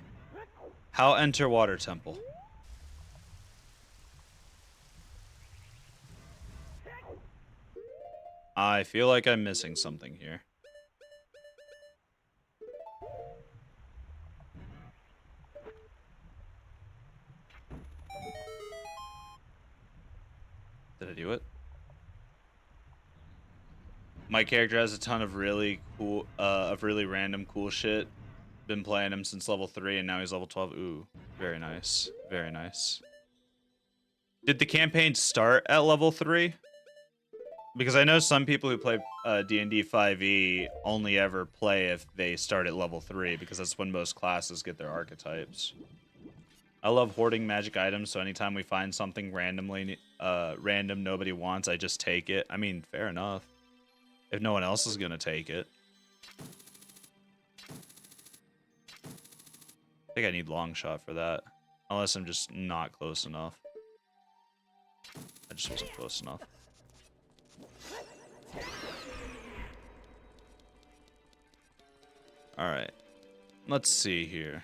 How enter water temple? I feel like I'm missing something here. Did I do it? My character has a ton of really cool, really random cool shit. Been playing him since level 3, and now he's level 12. Ooh, very nice. Very nice. Did the campaign start at level 3? Because I know some people who play D&D 5e only ever play if they start at level 3, because that's when most classes get their archetypes. I love hoarding magic items, so anytime we find something random nobody wants, I just take it. I mean, fair enough. If no one else is gonna take it. I think I need long shot for that. Unless I'm just not close enough. I just wasn't close enough. Alright. Let's see here.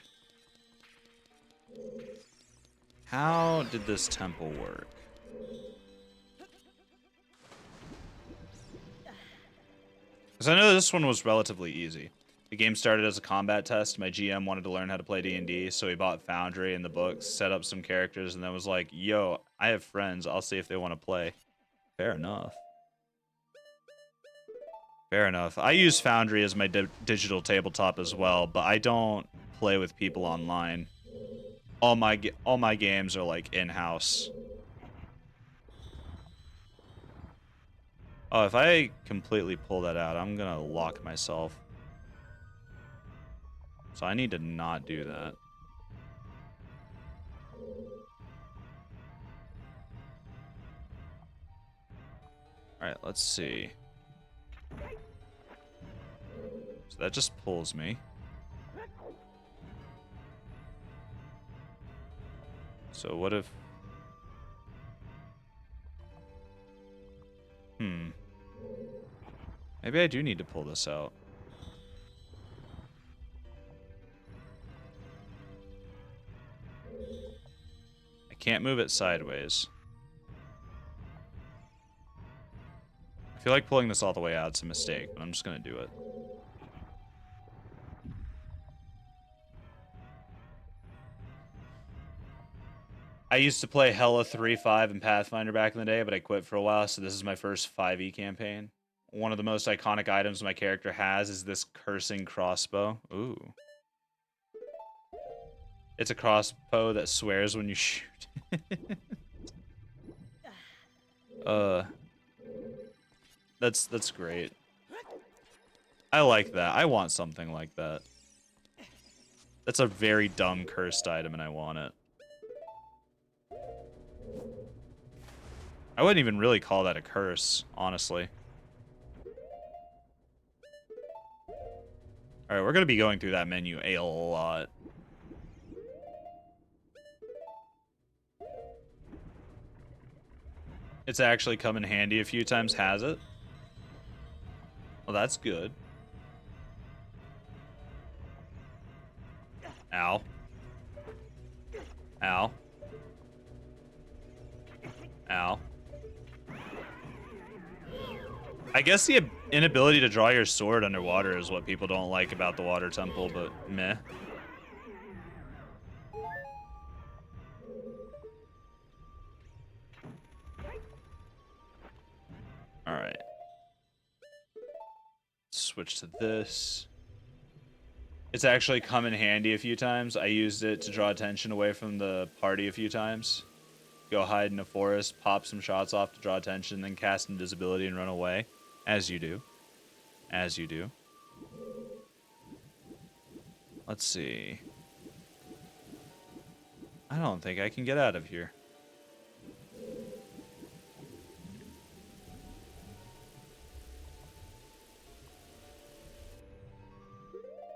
How did this temple work? Because I know this one was relatively easy. The game started as a combat test. My GM wanted to learn how to play D&D, so he bought Foundry and the books, set up some characters, and then was like, yo, I have friends. I'll see if they want to play. Fair enough. Fair enough. I use Foundry as my digital tabletop as well, but I don't play with people online. All my games are like in-house. Oh, if I completely pull that out, I'm gonna lock myself. So I need to not do that. Alright, let's see. So that just pulls me. So what if... Maybe I do need to pull this out. I can't move it sideways. I feel like pulling this all the way out's a mistake, but I'm just gonna do it. I used to play Hella 3-5 and Pathfinder back in the day, but I quit for a while, so this is my first 5e campaign. One of the most iconic items my character has is this cursing crossbow. Ooh. It's a crossbow that swears when you shoot. That's great. I like that. I want something like that. That's a very dumb cursed item, and I want it. I wouldn't even really call that a curse, honestly. Alright, we're going to be going through that menu a lot. It's actually come in handy a few times, has it? Well, that's good. Ow. Ow. Ow. I guess the inability to draw your sword underwater is what people don't like about the water temple, but meh. Alright. Switch to this. It's actually come in handy a few times. I used it to draw attention away from the party a few times. Go hide in a forest, pop some shots off to draw attention, then cast invisibility and run away. As you do. As you do. Let's see. I don't think I can get out of here.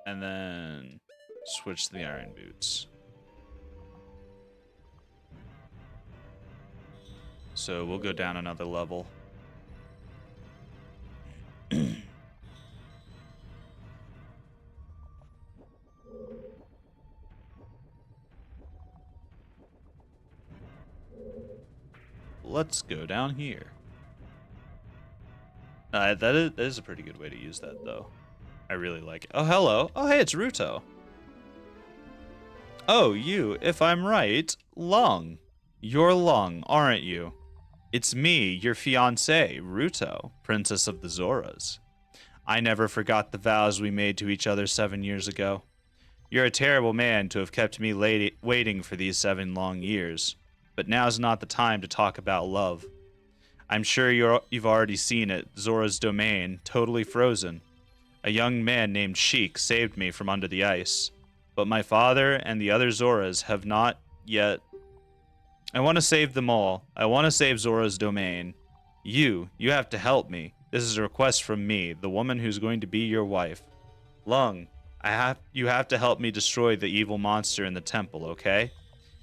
And then switch to the iron boots. So we'll go down another level. Let's go down here. That is a pretty good way to use that, though. I really like it. Oh, hello. Oh, hey, it's Ruto. Oh, you, if I'm right, Lung. You're Lung, aren't you? It's me, your fiancé, Ruto, Princess of the Zoras. I never forgot the vows we made to each other 7 years ago. You're a terrible man to have kept me waiting for these 7 long years. But now's not the time to talk about love. I'm sure you've already seen it, Zora's domain, totally frozen. A young man named Sheik saved me from under the ice. But my father and the other Zoras have not yet. I want to save them all. I want to save Zora's domain. You have to help me. This is a request from me, the woman who's going to be your wife. Lung, you have to help me destroy the evil monster in the temple, okay?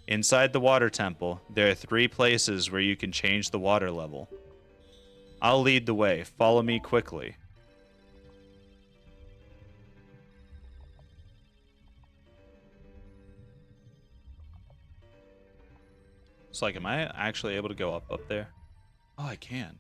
Inside the water temple, there are 3 places where you can change the water level. I'll lead the way. Follow me quickly. It's like, am I actually able to go up there? Oh, I can.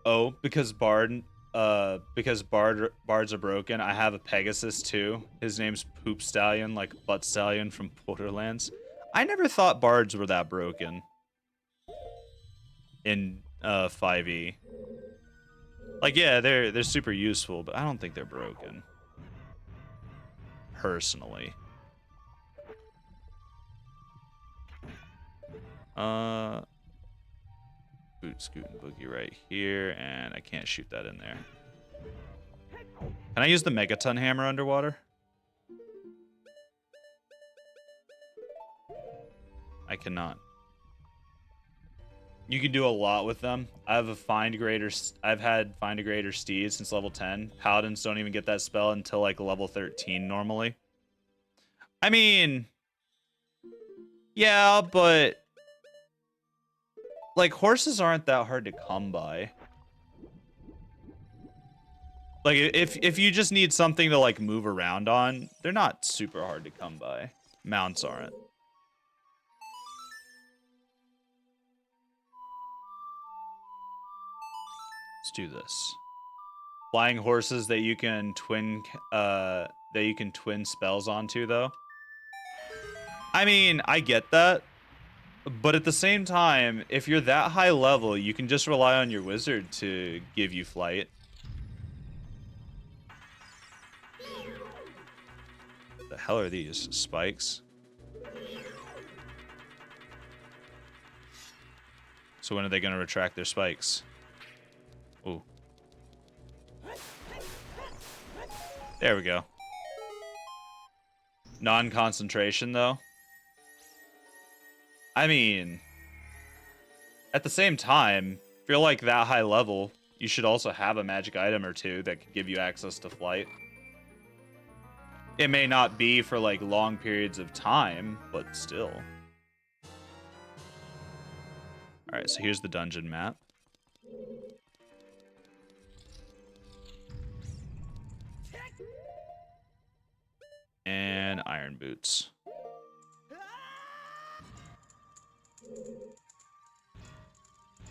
Oh, because bards are broken. I have a Pegasus too. His name's Poop Stallion, like Butt Stallion from Borderlands. I never thought bards were that broken in 5e. Like, yeah, they're super useful, but I don't think they're broken. Personally. Boot, scoot, and boogie right here, and I can't shoot that in there. Can I use the Megaton hammer underwater? I cannot. You can do a lot with them. I've had Find a Greater Steed since level 10. Paladins don't even get that spell until like level 13 normally. I mean, yeah, but like, horses aren't that hard to come by. Like, if you just need something to, like, move around on, they're not super hard to come by. Mounts aren't. Let's do this. Flying horses that you can twin spells onto, though. I mean, I get that. But at the same time, if you're that high level, you can just rely on your wizard to give you flight. What the hell are these? Spikes? So when are they going to retract their spikes? Ooh. There we go. Non-concentration, though. I mean, at the same time, if you're like that high level, you should also have a magic item or two that could give you access to flight. It may not be for like long periods of time, but still. Alright, so here's the dungeon map. And iron boots.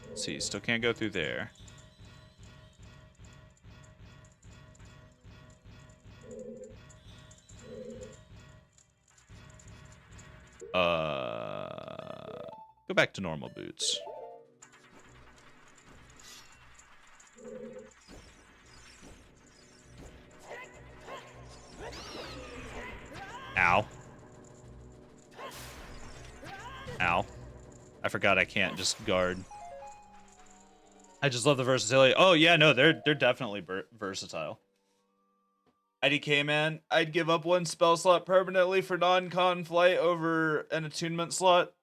Let's see, still can't go through there. Go back to normal boots. Ow. Ow. I forgot I can't just guard. I just love the versatility. Oh yeah, no, they're definitely versatile. IDK man, I'd give up one spell slot permanently for non-con flight over an attunement slot.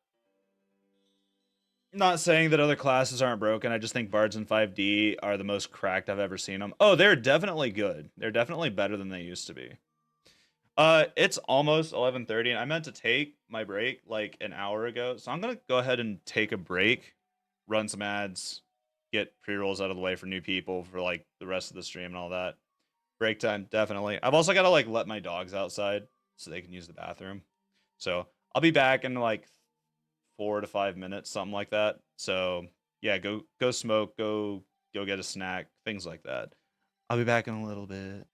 Not saying that other classes aren't broken. I just think bards in 5D are the most cracked I've ever seen them. Oh, they're definitely good. They're definitely better than they used to be. It's almost 11:30, and I meant to take my break like an hour ago, so I'm gonna go ahead and take a break, run some ads, get pre-rolls out of the way for new people for like the rest of the stream and all that. Break time, definitely. I've also got to like let my dogs outside so they can use the bathroom. So I'll be back in like 4 to 5 minutes, something like that. So yeah, go smoke, go get a snack, things like that. I'll be back in a little bit.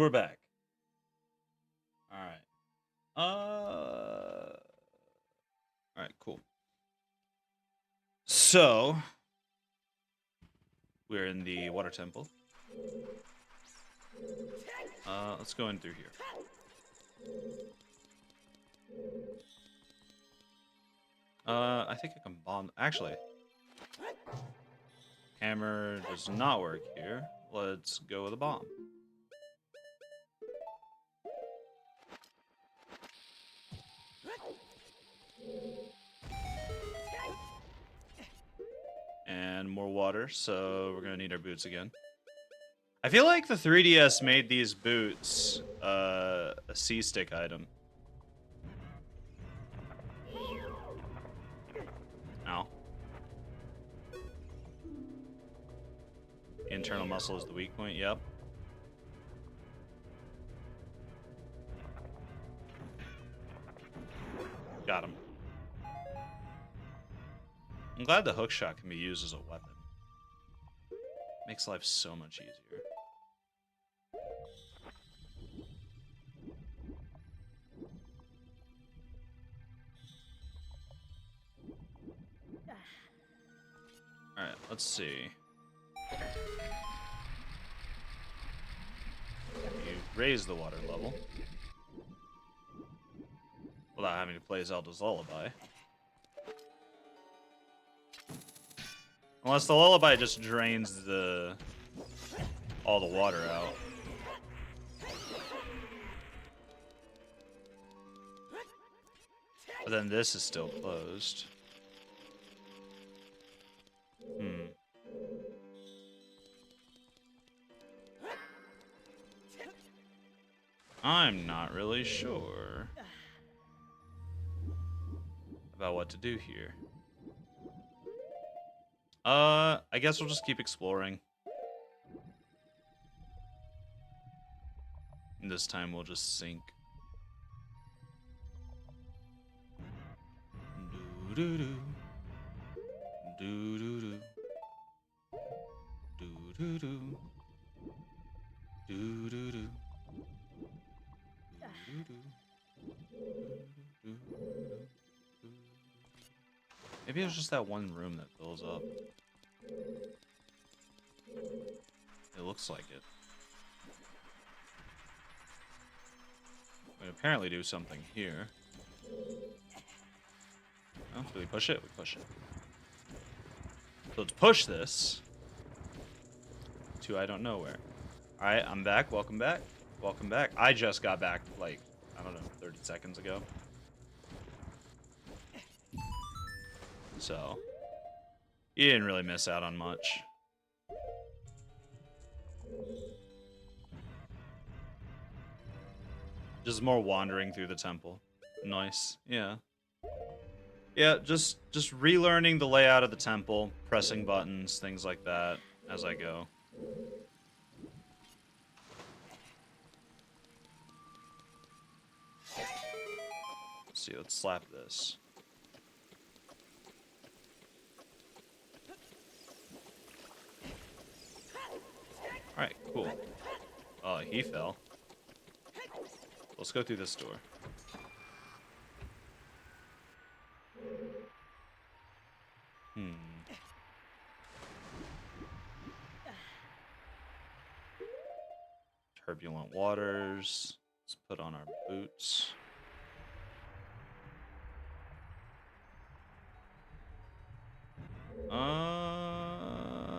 we're back. Alright. Alright, cool. So, we're in the water temple. Let's go in through here. I think I can bomb. Actually, hammer does not work here. Let's go with a bomb. And more water, so we're gonna need our boots again. I feel like the 3DS made these boots a C-stick item. Ow. Internal muscle is the weak point, yep. Got him. I'm glad the hook shot can be used as a weapon. Makes life so much easier. Alright, let's see. You raise the water level without having to play Zelda's Lullaby. Unless the lullaby just drains all the water out. But then this is still closed. I'm not really sure about what to do here. I guess we'll just keep exploring. And this time we'll just sink. Do-do-do. Do-do-do. Do-do-do. Do-do-do. Maybe it was just that one room that fills up. It looks like it. We can apparently do something here. Oh, do we push it? We push it. So let's push this to I don't know where. Alright, I'm back. Welcome back. Welcome back. I just got back, like, I don't know, 30 seconds ago. So, you didn't really miss out on much. Just more wandering through the temple. Nice. Yeah. Yeah, just relearning the layout of the temple, pressing buttons, things like that as I go. Let's see, let's slap this. Alright, cool. Oh, he fell. Let's go through this door. Turbulent waters. Let's put on our boots.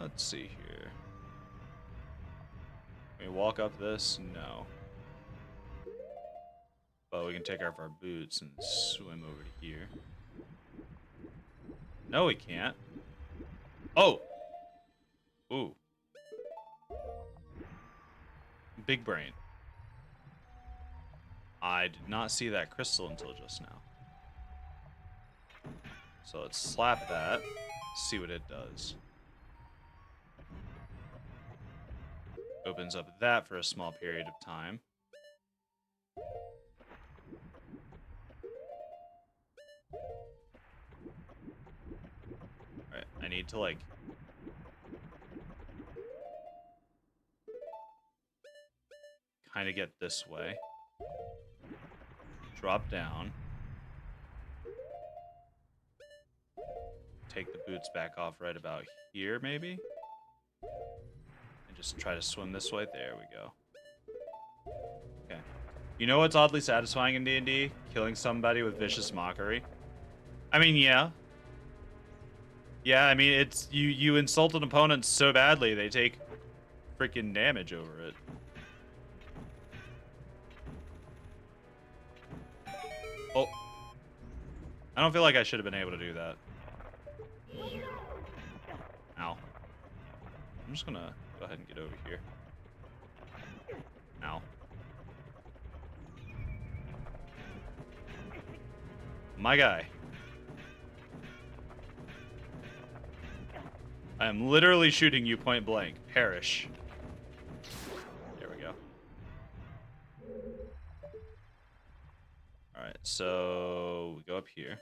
Let's see here. Can we walk up this? No. But we can take off our boots and swim over to here. No, we can't. Oh! Ooh. Big brain. I did not see that crystal until just now. So let's slap that, see what it does. Opens up that for a small period of time. Alright, I need to, like... kind of get this way. Drop down. Take the boots back off right about here, maybe? And just try to swim this way. There we go. Okay. You know what's oddly satisfying in D&D? Killing somebody with vicious mockery. I mean, yeah. Yeah, I mean, it's you insult an opponent so badly, they take freaking damage over it. Oh. I don't feel like I should have been able to do that. Ow. I'm just gonna go ahead and get over here. Ow. My guy. I am literally shooting you point blank. Perish. There we go. Alright, so we go up here.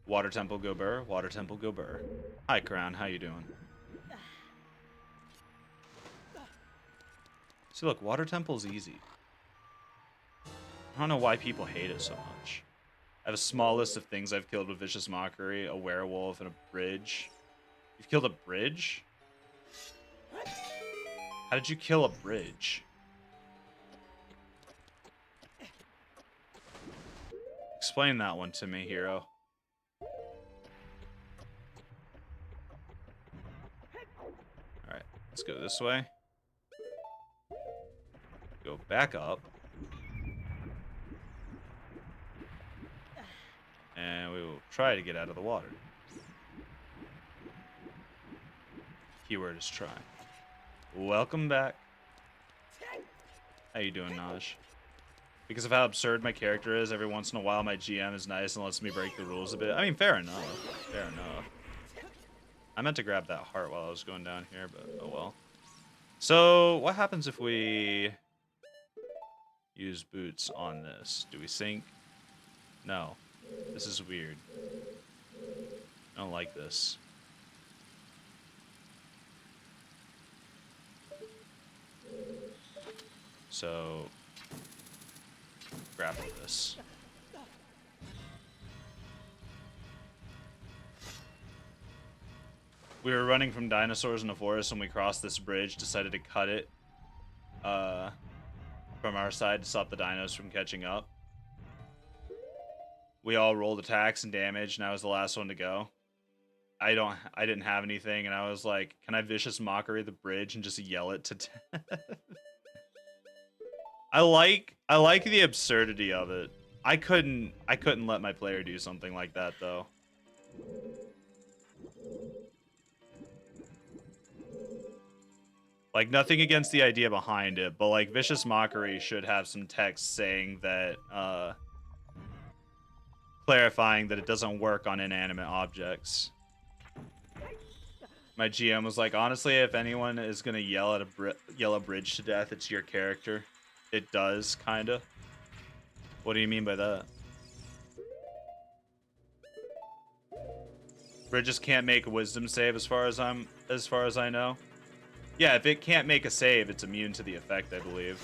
Water Temple go burr, Water Temple go burr. Hi, Crown, how you doing? See, look, Water Temple's easy. I don't know why people hate it so much. I have a small list of things I've killed with Vicious Mockery, a werewolf, and a bridge. You've killed a bridge? How did you kill a bridge? Explain that one to me, hero. Alright, let's go this way. Go back up. And we will try to get out of the water. Keyword is try. Welcome back. How you doing, Naj? Because of how absurd my character is, every once in a while my GM is nice and lets me break the rules a bit. I mean, fair enough. Fair enough. I meant to grab that heart while I was going down here, but oh well. So, what happens if we use boots on this? Do we sink? No. This is weird. I don't like this. So, grapple this. We were running from dinosaurs in the forest when we crossed this bridge, decided to cut it from our side to stop the dinos from catching up. We all rolled attacks and damage, and I was the last one to go. I didn't have anything, and I was like, can I Vicious Mockery the bridge and just yell it to death? I like the absurdity of it. I couldn't let my player do something like that though. Like, nothing against the idea behind it, but like Vicious Mockery should have some text saying that clarifying that it doesn't work on inanimate objects. My GM was like, honestly, if anyone is gonna yell at a bridge to death, it's your character. It does, kinda. What do you mean by that? Bridges can't make a wisdom save as far as I know. Yeah, if it can't make a save, it's immune to the effect, I believe.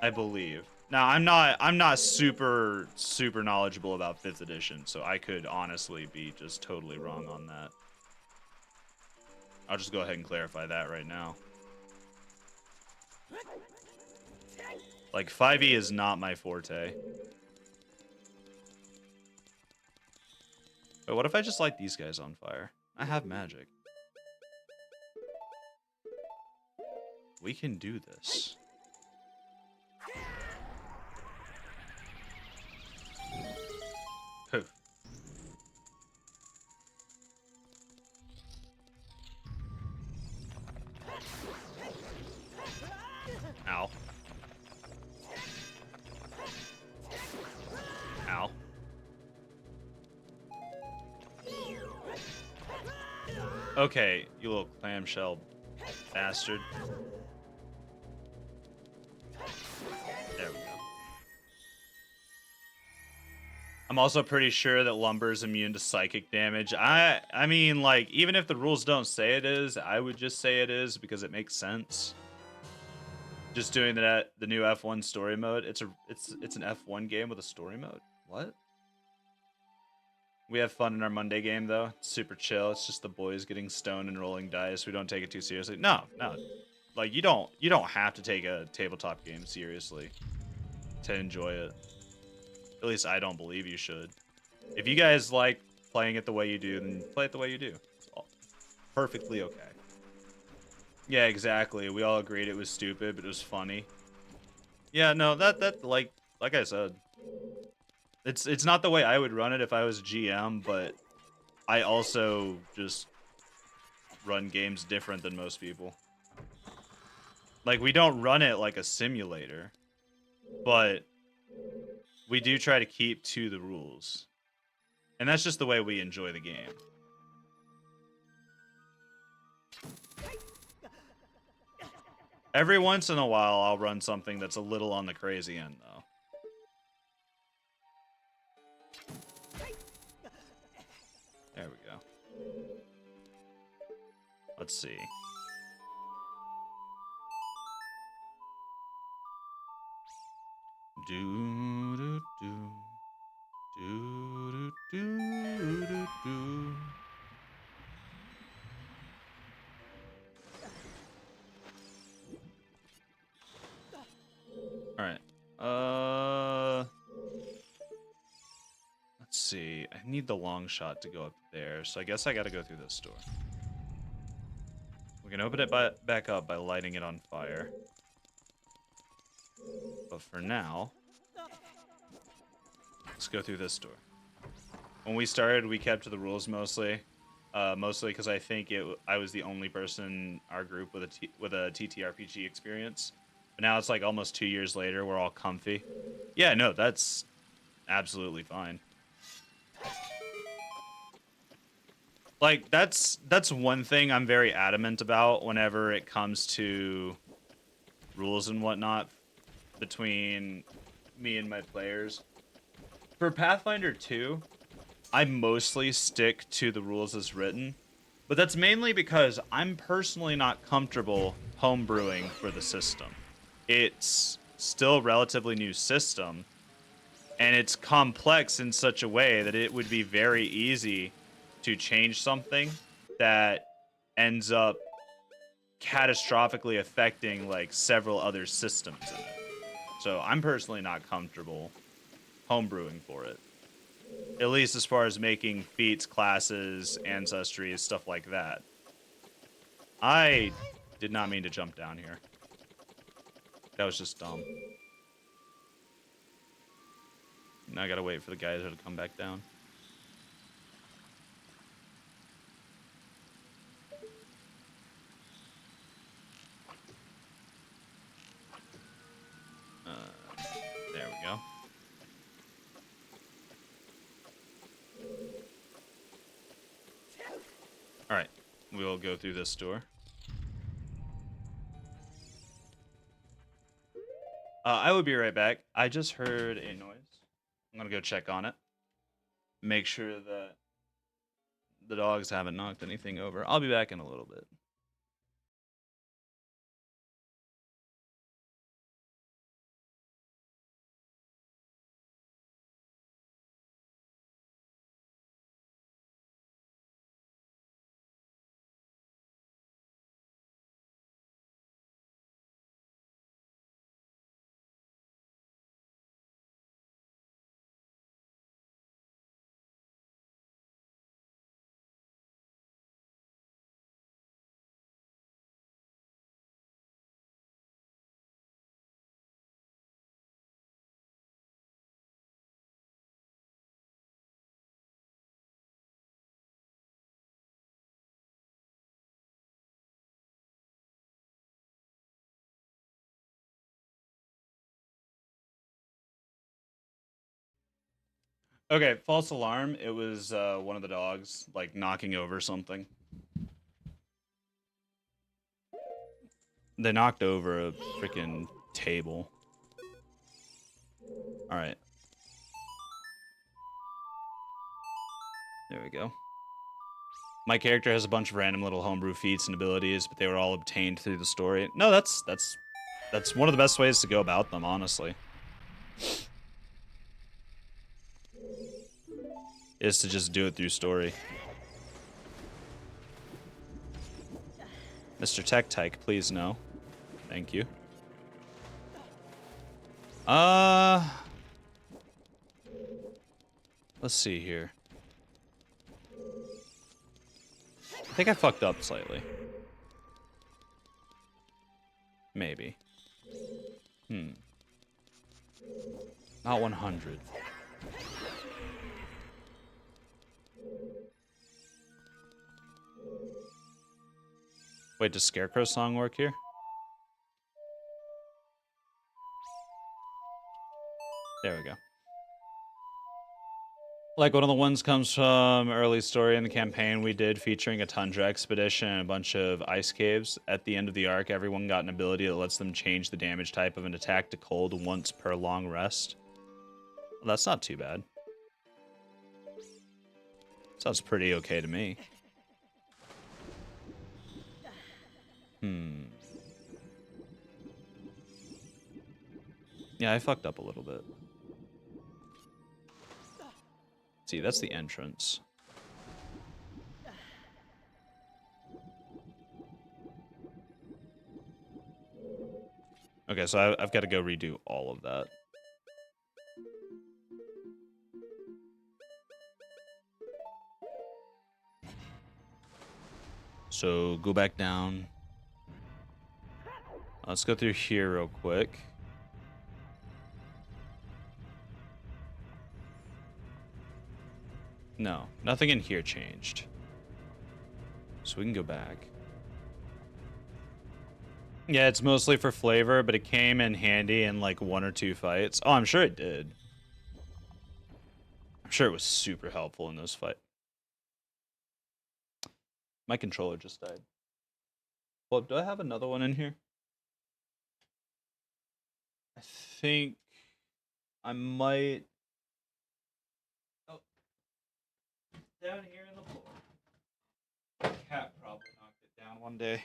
I believe. Now, I'm not super knowledgeable about 5th edition, so I could honestly be just totally wrong on that. I'll just go ahead and clarify that right now. Like, 5e is not my forte. But what if I just light these guys on fire? I have magic. We can do this. Poof. Ow. Ow. Okay, you little clamshell bastard. There we go. I'm also pretty sure that lumber is immune to psychic damage. I mean, like, even if the rules don't say it is, I would just say it is because it makes sense. Just doing that, the new F1 story mode. It's an F1 game with a story mode. What? We have fun in our Monday game though. It's super chill. It's just the boys getting stoned and rolling dice. We don't take it too seriously. No. Like you don't have to take a tabletop game seriously to enjoy it. At least I don't believe you should. If you guys like playing it the way you do, then play it the way you do. It's all perfectly okay. Yeah, exactly. We all agreed it was stupid, but it was funny. Yeah, no, that like I said, it's not the way I would run it if I was GM, but I also just run games different than most people. Like we don't run it like a simulator, but we do try to keep to the rules. And that's just the way we enjoy the game. Every once in a while, I'll run something that's a little on the crazy end, though. There we go. Let's see. Do do do do do do do. All right. Let's see. I need the long shot to go up there, so I guess I got to go through this door. We can open it back up by lighting it on fire. But for now, let's go through this door. When we started, we kept to the rules mostly. Mostly because I think I was the only person in our group with a TTRPG experience. But now it's like almost 2 years later, we're all comfy. Yeah, no, that's absolutely fine. Like that's one thing I'm very adamant about whenever it comes to rules and whatnot between me and my players. For Pathfinder 2, I mostly stick to the rules as written, but that's mainly because I'm personally not comfortable homebrewing for the system. It's still a relatively new system, and it's complex in such a way that it would be very easy to change something that ends up catastrophically affecting like several other systems in it. So I'm personally not comfortable homebrewing for it. At least as far as making feats, classes, ancestries, stuff like that. I did not mean to jump down here. That was just dumb. Now I gotta wait for the geyser to come back down. There we go. Alright, we'll go through this door. I will be right back. I just heard a noise. I'm gonna go check on it. Make sure that the dogs haven't knocked anything over. I'll be back in a little bit. Okay, false alarm. It was one of the dogs, like, knocking over something. They knocked over a freaking table. Alright. There we go. My character has a bunch of random little homebrew feats and abilities, but they were all obtained through the story. No, that's one of the best ways to go about them, honestly. Is to just do it through story. Mr. Tech Tyke, please no. Thank you. Let's see here. I think I fucked up slightly. Maybe. Not 100. Wait, does Scarecrow's song work here? There we go. Like, one of the ones comes from early story in the campaign we did featuring a Tundra expedition and a bunch of ice caves. At the end of the arc, everyone got an ability that lets them change the damage type of an attack to cold once per long rest. Well, that's not too bad. Sounds pretty okay to me. Yeah, I fucked up a little bit. See, that's the entrance. Okay, so I've got to go redo all of that. So, go back down. Let's go through here real quick. No, nothing in here changed. So we can go back. Yeah, it's mostly for flavor, but it came in handy in like 1 or 2 fights. Oh, I'm sure it did. I'm sure it was super helpful in those fights. My controller just died. Well, do I have another one in here? I think I might. Oh, down here in the floor. Cat probably knocked it down one day.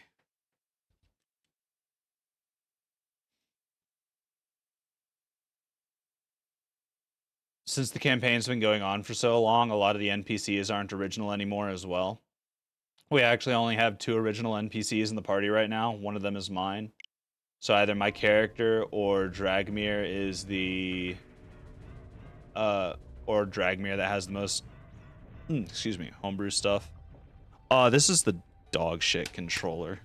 Since the campaign's been going on for so long, a lot of the NPCs aren't original anymore as well. We actually only have 2 original NPCs in the party right now. One of them is mine. So either my character or Dragmir is the or Dragmir that has the most excuse me, homebrew stuff. This is the dog shit controller.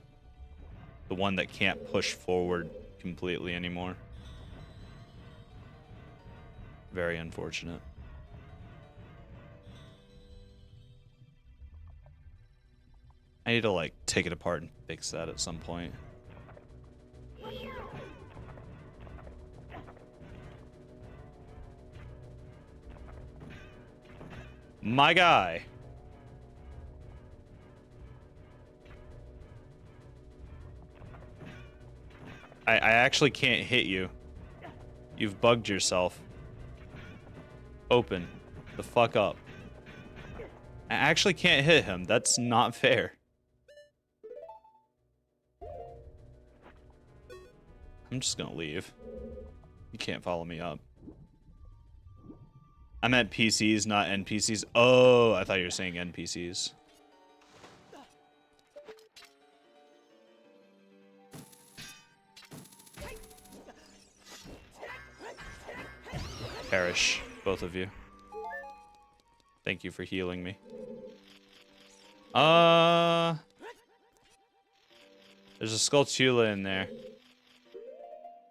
The one that can't push forward completely anymore. Very unfortunate. I need to like take it apart and fix that at some point. My guy. I actually can't hit you. You've bugged yourself. Open the fuck up. I actually can't hit him. That's not fair. I'm just gonna leave. You can't follow me up. I meant PCs, not NPCs. Oh, I thought you were saying NPCs. Perish, both of you. Thank you for healing me. There's a Skulltula in there.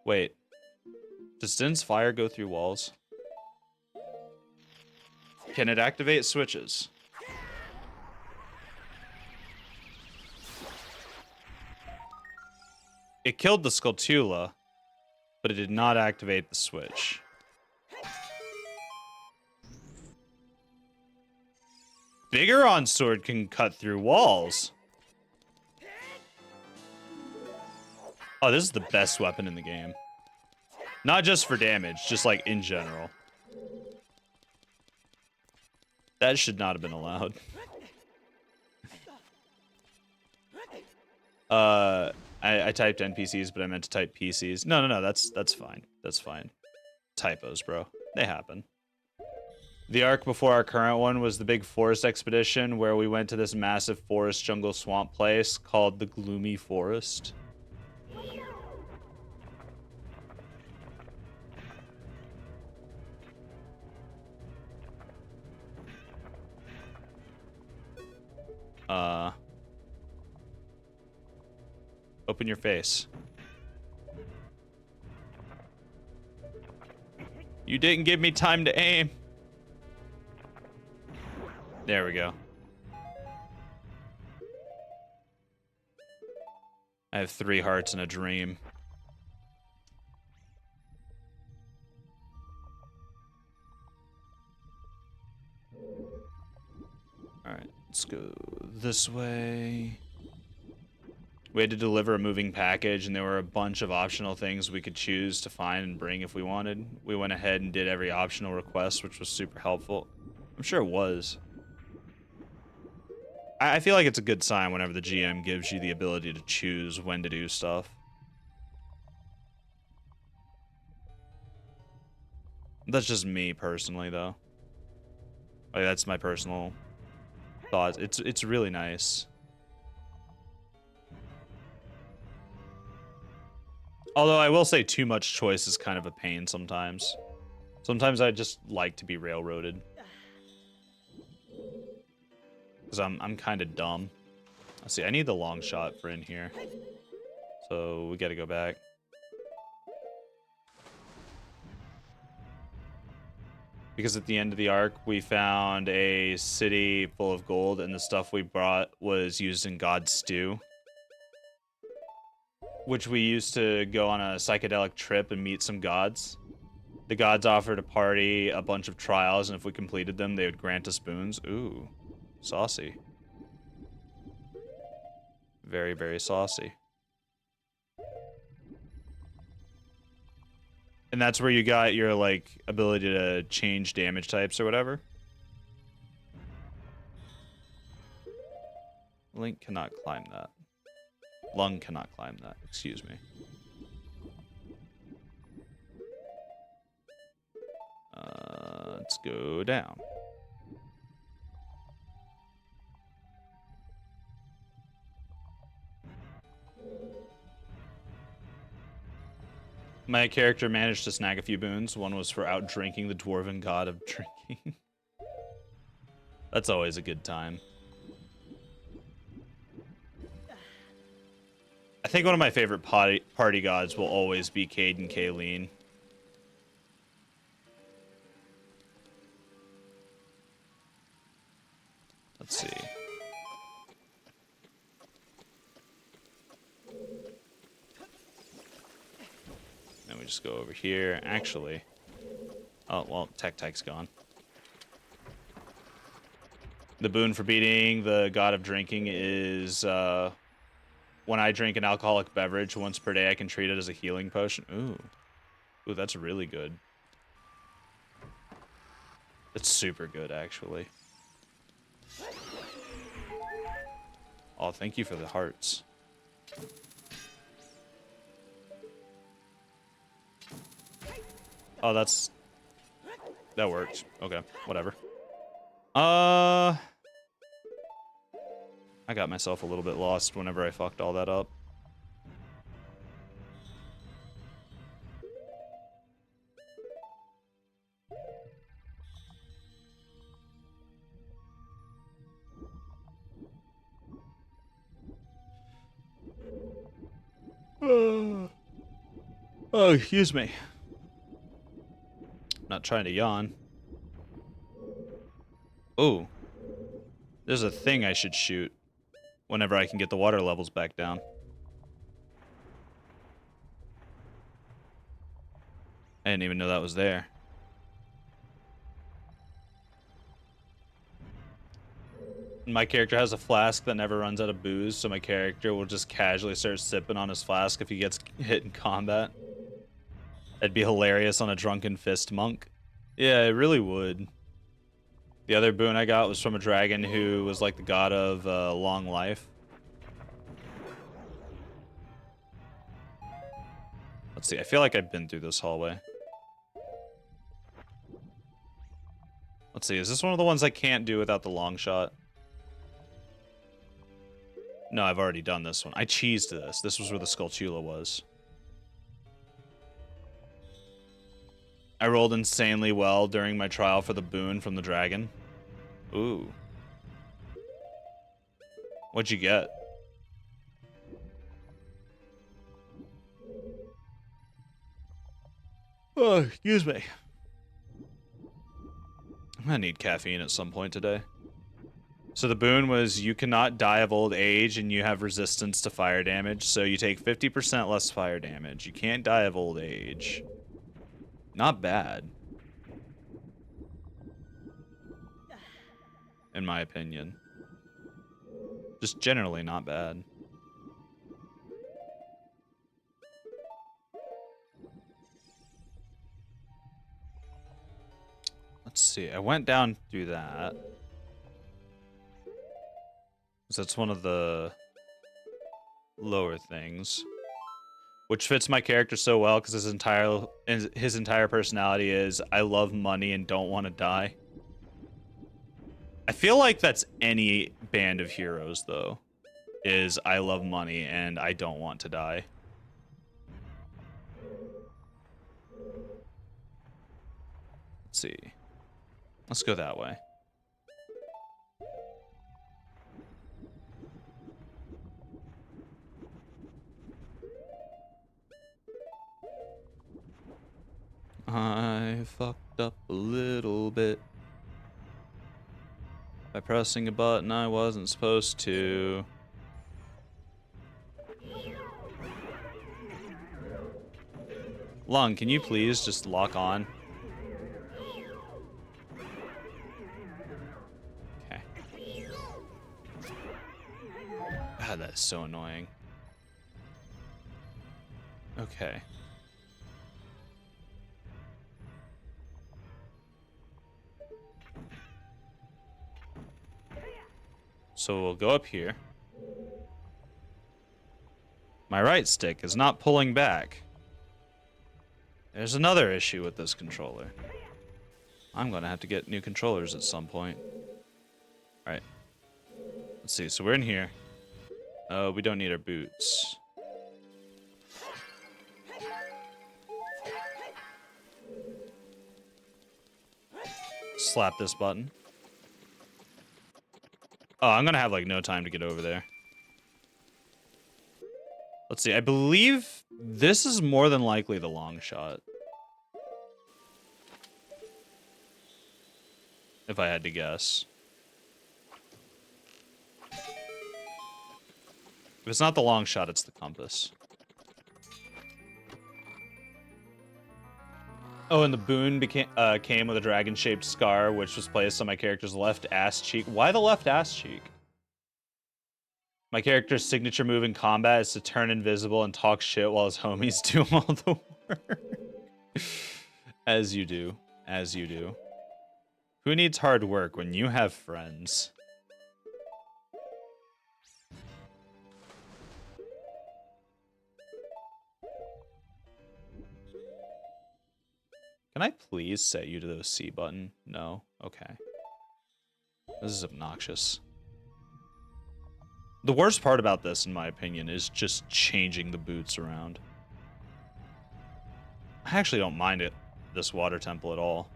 Wait. Does Din's fire go through walls? Can it activate switches? It killed the Skulltula, but it did not activate the switch. Bigoron sword can cut through walls. Oh, this is the best weapon in the game. Not just for damage, just like in general. That should not have been allowed. I typed NPCs, but I meant to type PCs. No, that's fine. That's fine. Typos, bro. They happen. The arc before our current one was the big forest expedition where we went to this massive forest jungle swamp place called the Gloomy Forest. Open your face. You didn't give me time to aim. There we go. I have 3 hearts and a dream. Alright, let's go this way. We had to deliver a moving package, and there were a bunch of optional things we could choose to find and bring if we wanted. We went ahead and did every optional request, which was super helpful. I'm sure it was. I feel like it's a good sign whenever the GM gives you the ability to choose when to do stuff. That's just me personally, though. Like, that's my personal thoughts. It's really nice. Although I will say too much choice is kind of a pain sometimes. Sometimes I just like to be railroaded. Because I'm kind of dumb. Let's see, I need the long shot for in here. So we gotta go back. Because at the end of the arc, we found a city full of gold, and the stuff we brought was used in God's stew, which we used to go on a psychedelic trip and meet some gods. The gods offered a party a bunch of trials, and if we completed them, they would grant us boons. Ooh, saucy. Very, very saucy. And that's where you got your, like, ability to change damage types or whatever? Link cannot climb that. Lung cannot climb that, excuse me. Let's go down. My character managed to snag a few boons. One was for out drinking the dwarven god of drinking. That's always a good time. I think one of my favorite party gods will always be Cade and Kayleen. Let's see. Then we just go over here. Actually. Oh, well, Tech-Tech's gone. The boon for beating the god of drinking is, when I drink an alcoholic beverage once per day, I can treat it as a healing potion. Ooh. Ooh, that's really good. That's super good, actually. Oh, thank you for the hearts. Oh, that worked. Okay, whatever. I got myself a little bit lost whenever I fucked all that up. Oh, excuse me. Not trying to yawn. Oh. There's a thing I should shoot whenever I can get the water levels back down. I didn't even know that was there. My character has a flask that never runs out of booze, so my character will just casually start sipping on his flask if he gets hit in combat. That'd be hilarious on a drunken fist monk. Yeah, it really would. The other boon I got was from a dragon who was like the god of long life. Let's see, I feel like I've been through this hallway. Let's see, is this one of the ones I can't do without the long shot? No, I've already done this one. I cheesed this. This was where the Skulltula was. I rolled insanely well during my trial for the boon from the dragon. Ooh. What'd you get? Oh, excuse me. I'm gonna need caffeine at some point today. So the boon was you cannot die of old age and you have resistance to fire damage, so you take 50% less fire damage. You can't die of old age. Not bad. In my opinion. Just generally not bad. Let's see, I went down through that. That's one of the lower things. Which fits my character so well because his entire personality is I love money and don't want to die. I feel like that's any band of heroes though. Is I love money and I don't want to die. Let's see. Let's go that way. I fucked up a little bit by pressing a button I wasn't supposed to. Lung, can you please just lock on? Okay. God, that is so annoying. Okay. So we'll go up here. My right stick is not pulling back. There's another issue with this controller. I'm gonna have to get new controllers at some point. Alright. Let's see, so we're in here. We don't need our boots. Slap this button. Oh, I'm gonna have like no time to get over there. Let's see, I believe this is more than likely the long shot. If I had to guess. If it's not the long shot, it's the compass. Oh, and the boon came with a dragon-shaped scar, which was placed on my character's left ass cheek. Why the left ass cheek? My character's signature move in combat is to turn invisible and talk shit while his homies do all the work. As you do. As you do. Who needs hard work when you have friends? Can I please set you to the C button? No? Okay. This is obnoxious. The worst part about this, in my opinion, is just changing the boots around. I actually don't mind it, this water temple at all.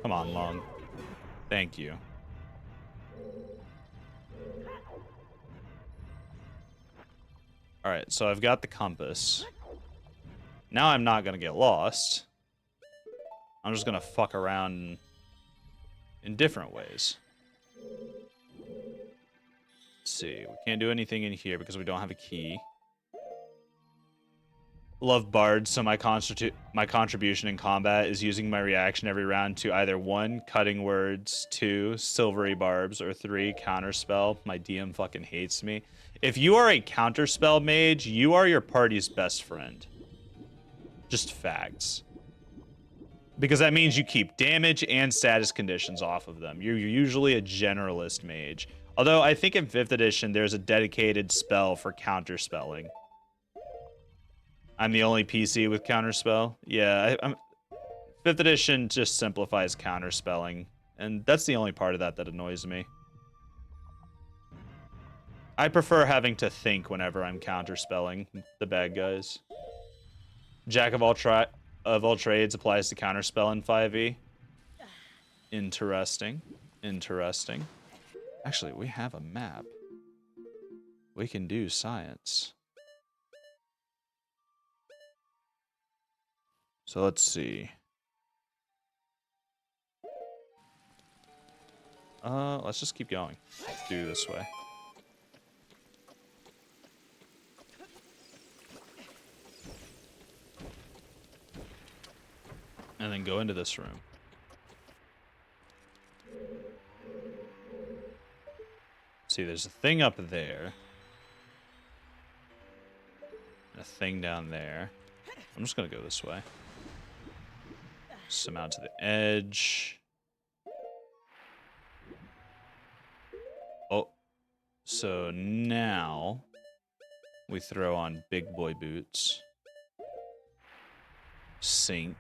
Come on, Long. Thank you. Alright, so I've got the compass. Now I'm not gonna get lost. I'm just gonna fuck around in different ways. Let's see, we can't do anything in here because we don't have a key. love bards, so my contribution in combat is using my reaction every round to either 1, cutting words, 2, silvery barbs, or 3, counterspell. My DM fucking hates me. If you are a counterspell mage, you are your party's best friend. Just facts. Because that means you keep damage and status conditions off of them. You're usually a generalist mage. Although I think in 5th edition there's a dedicated spell for counterspelling. I'm the only PC with counterspell. Yeah, 5th edition just simplifies counterspelling, and that's the only part of that that annoys me. I prefer having to think whenever I'm counterspelling the bad guys. Jack of all trades applies to counterspell in 5e. Interesting. Interesting. Actually, we have a map. We can do science. So let's see. Let's just keep going. Do this way. And then go into this room. See, there's a thing up there. And a thing down there. I'm just gonna go this way. Swim out to the edge. Oh. So now we throw on big boy boots. Sink.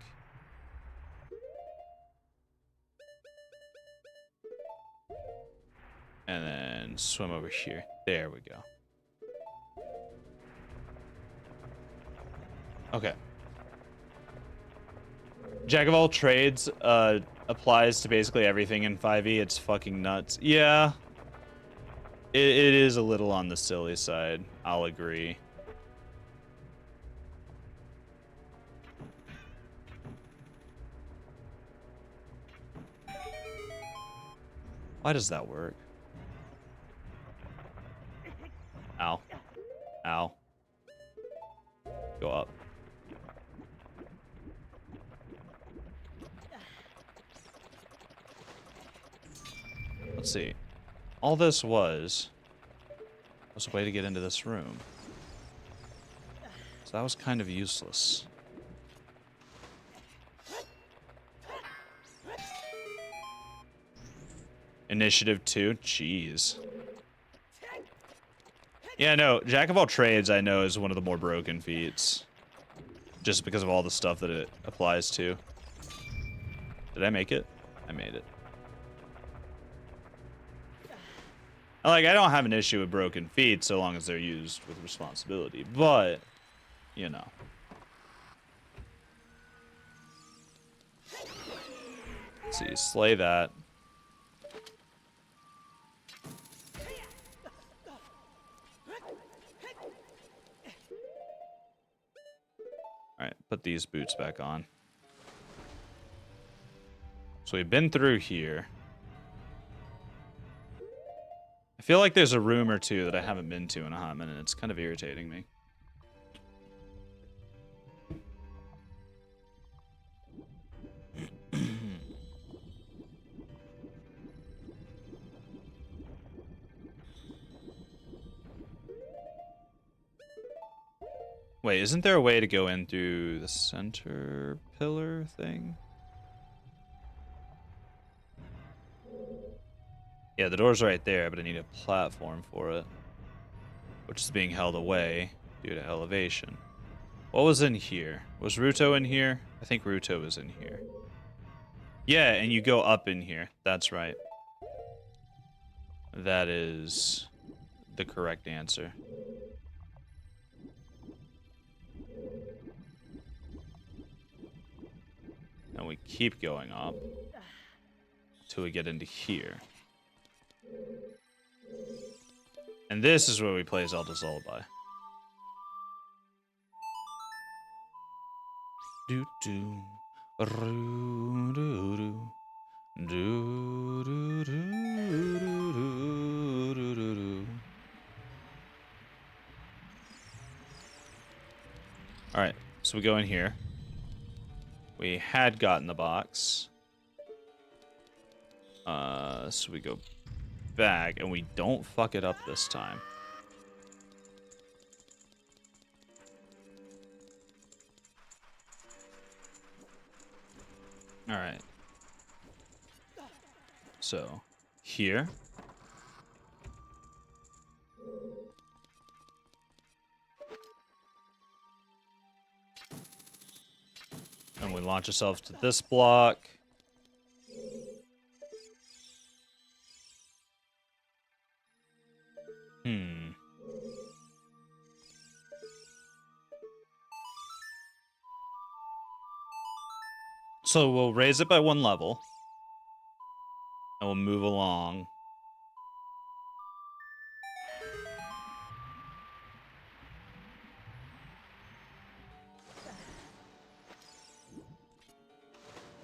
And then swim over here. There we go. Okay. Jack of all trades applies to basically everything in 5e. It's fucking nuts. Yeah. It is a little on the silly side. I'll agree. Why does that work? Ow. Ow. Go up. Let's see. All this was a way to get into this room. So that was kind of useless. Initiative 2? Jeez. Yeah, no, Jack of all trades I know is one of the more broken feats. Just because of all the stuff that it applies to. Did I make it? I made it. Like, I don't have an issue with broken feats so long as they're used with responsibility, but, you know. Let's see, slay that. Alright, put these boots back on. So we've been through here. I feel like there's a room or two that I haven't been to in a hot minute. It's kind of irritating me. Wait, isn't there a way to go in through the center pillar thing? Yeah, the door's right there, but I need a platform for it. Which is being held away due to elevation. What was in here? Was Ruto in here? I think Ruto was in here. Yeah, and you go up in here. That's right. That is the correct answer. And we keep going up till we get into here. And this is where we play Zelda's Lullaby. Do do do do do do do. All right, So we go in here. We had gotten the box. So we go back, and we don't fuck it up this time. All right. So, here. And we launch ourselves to this block. So we'll raise it by 1 level. And we'll move along.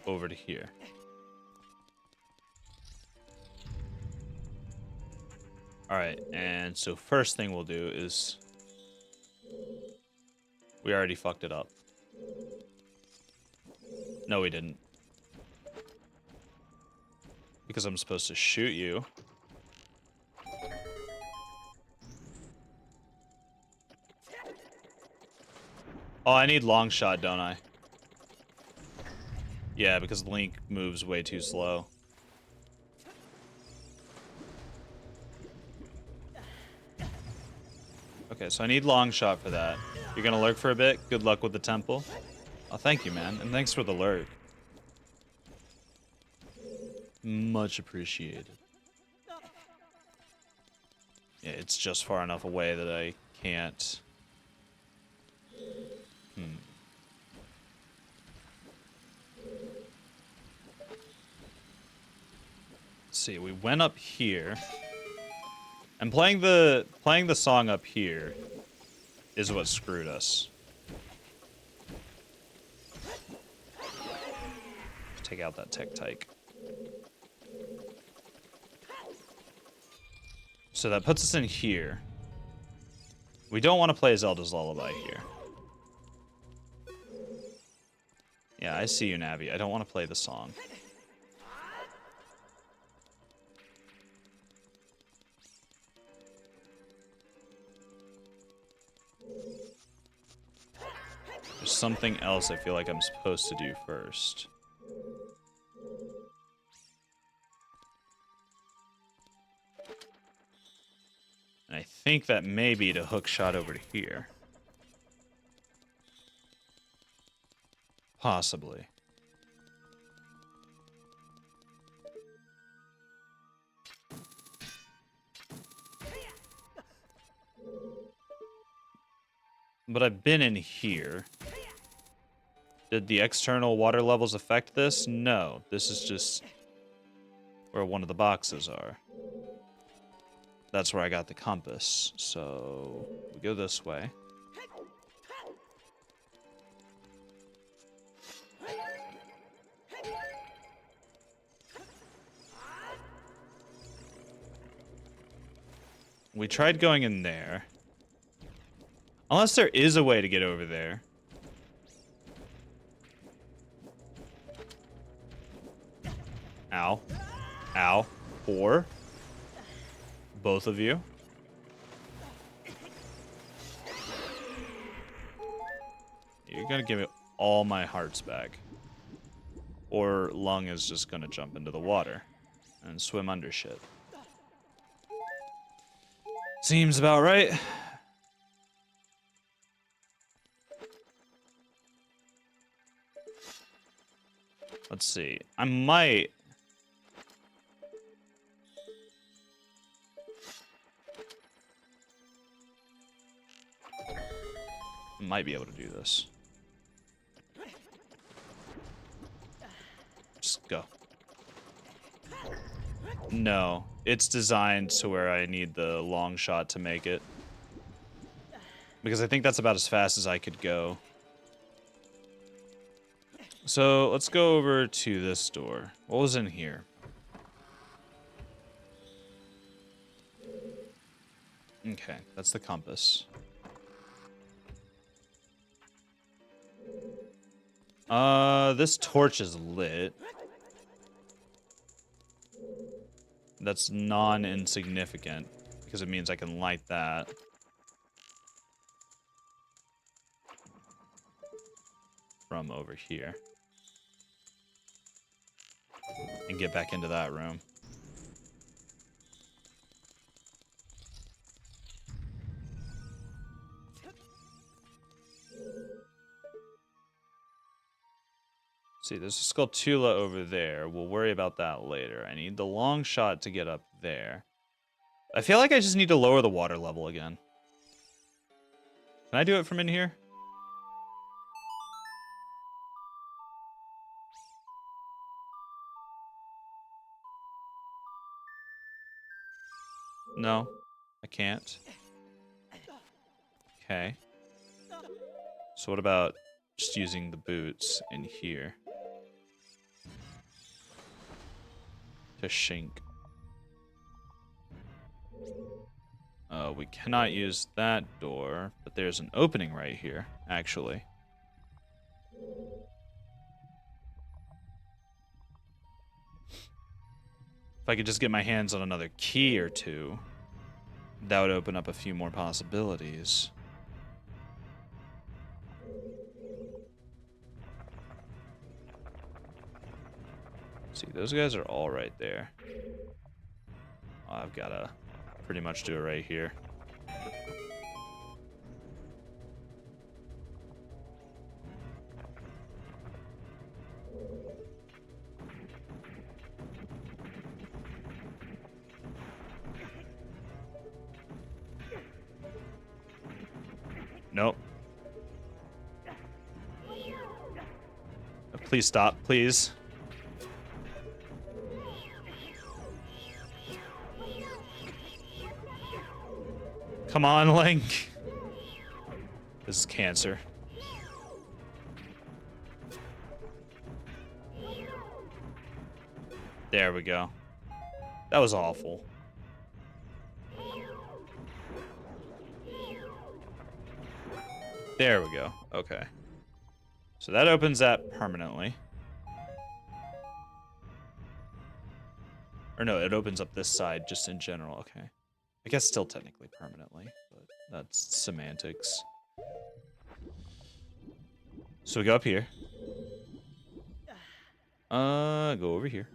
Over to here. Alright, and so first thing we'll do is... We already fucked it up. No, we didn't. Because I'm supposed to shoot you. Oh, I need long shot, don't I? Yeah, because Link moves way too slow. Okay, so I need long shot for that. You're gonna lurk for a bit? Good luck with the temple. Oh, thank you, man. And thanks for the lurk. Much appreciated. Yeah, it's just far enough away that I can't... Let's see, we went up here. And playing the song up here is what screwed us. Take out that Tic-Tac. So that puts us in here. We don't want to play Zelda's Lullaby here. Yeah, I see you, Navi. I don't want to play the song. There's something else I feel like I'm supposed to do first. And I think that may be to hook shot over to here. Possibly. But I've been in here. Did the external water levels affect this? No. This is just where one of the boxes are. That's where I got the compass. So we go this way. We tried going in there. Unless there is a way to get over there. Ow. Ow. Or both of you. You're gonna give me all my hearts back. Or Lung is just gonna jump into the water and swim under shit. Seems about right. Let's see. I might be able to do this. Just go. No, it's designed to where I need the long shot to make it. Because I think that's about as fast as I could go. So let's go over to this door. What was in here? Okay, that's the compass. This torch is lit. That's non-insignificant because it means I can light that. From over here. And get back into that room. See, there's a Skulltula over there. We'll worry about that later. I need the long shot to get up there. I feel like I just need to lower the water level again. Can I do it from in here? No, I can't. Okay. So what about just using the boots in here to shink? We cannot use that door, but there's an opening right here, actually. If I could just get my hands on another key or two, that would open up a few more possibilities. See, those guys are all right there. Oh, I've got to pretty much do it right here. Nope. Please stop, please. Come on, Link. This is cancer. There we go. That was awful. There we go. Okay. So that opens that permanently. Or no, it opens up this side just in general. Okay. I guess still technically permanently, but that's semantics. So we go up here. Go over here.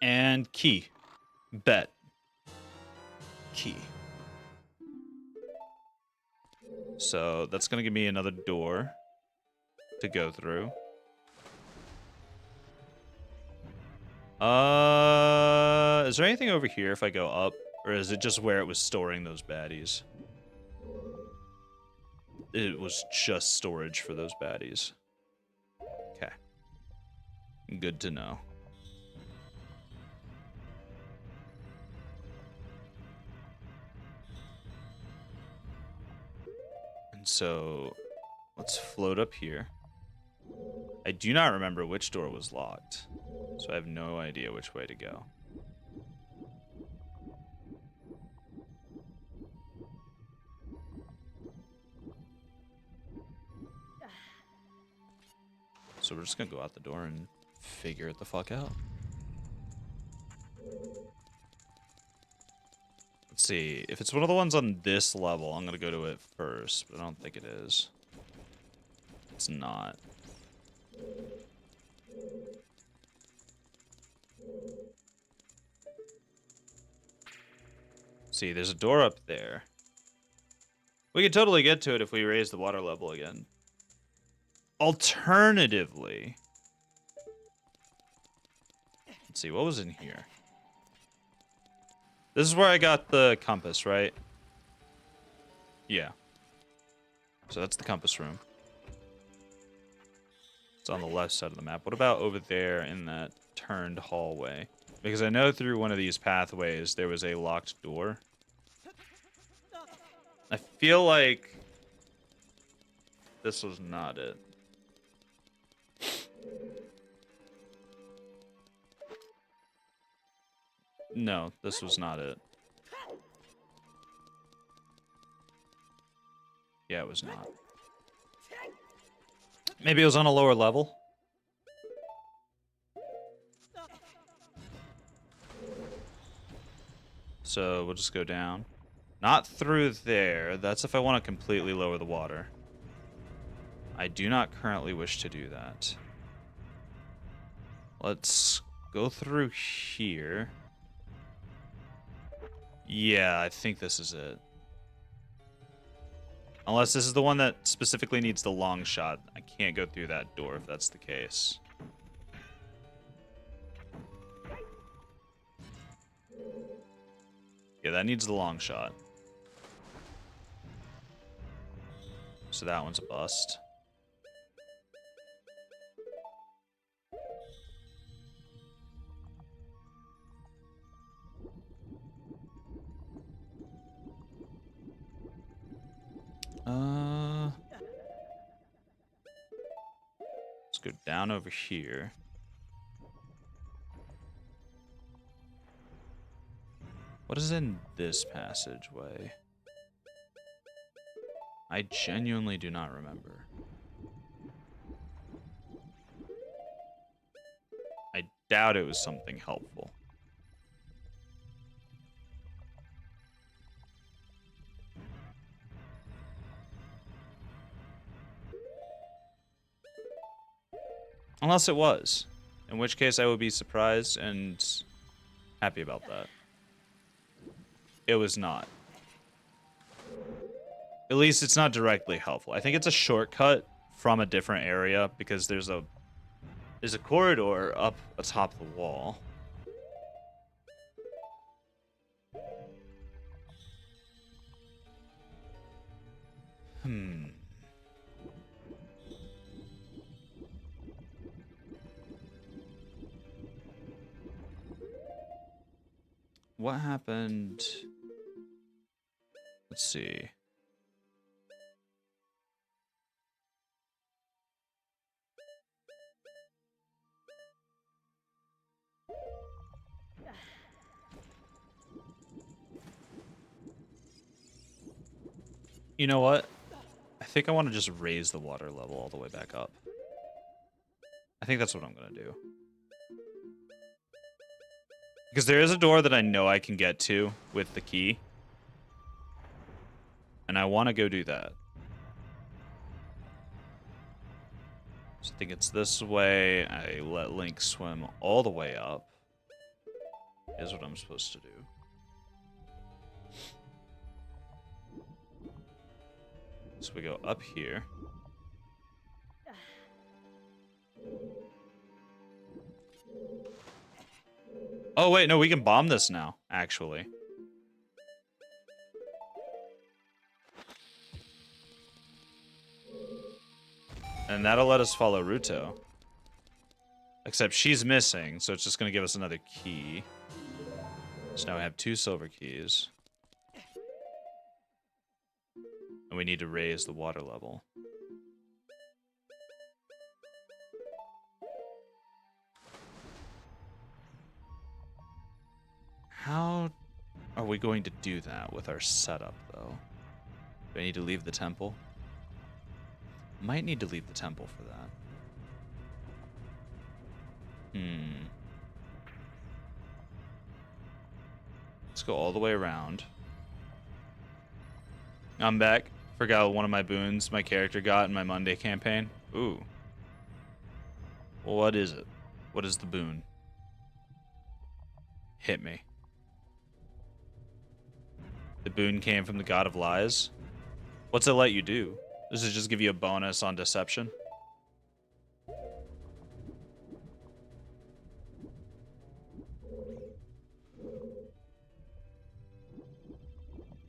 And key. Bet. Key. So that's gonna give me another door to go through. Is there anything over here if I go up? Or is it just where it was storing those baddies? It was just storage for those baddies. Okay. Good to know. And so, let's float up here. I do not remember which door was locked, so I have no idea which way to go. So we're just gonna go out the door and figure it the fuck out. Let's see, if it's one of the ones on this level, I'm gonna go to it first, but I don't think it is. It's not. See, there's a door up there. We could totally get to it if we raise the water level again. Alternatively, let's see, what was in here? This is where I got the compass, right? Yeah. So that's the compass room. It's on the left side of the map. What about over there in that turned hallway? Because I know through one of these pathways there was a locked door. I feel like this was not it. No, this was not it. Yeah, it was not. Maybe it was on a lower level. So we'll just go down. Not through there. That's if I want to completely lower the water. I do not currently wish to do that. Let's go through here. Yeah, I think this is it. Unless this is the one that specifically needs the long shot. I can't go through that door if that's the case. Yeah, that needs the long shot. So that one's a bust. Let's go down over here. What is in this passageway? I genuinely do not remember. I doubt it was something helpful. Unless it was. In which case I would be surprised and happy about that. It was not. At least it's not directly helpful. I think it's a shortcut from a different area because there's a corridor up atop the wall. What happened? Let's see. You know what? I think I want to just raise the water level all the way back up. I think that's what I'm going to do. Because there is a door that I know I can get to with the key. And I want to go do that. So I think it's this way. I let Link swim all the way up. Is what I'm supposed to do. So we go up here. Oh, wait, no, we can bomb this now, actually. And that'll let us follow Ruto. Except she's missing, so it's just going to give us another key. So now we have 2 silver keys. And we need to raise the water level. How are we going to do that with our setup, though? Do I need to leave the temple? Might need to leave the temple for that. Let's go all the way around. I'm back. Forgot one of my boons my character got in my Monday campaign. Ooh. Well, what is it? What is the boon? Hit me. The boon came from the God of Lies. What's it let you do? Does it just give you a bonus on deception?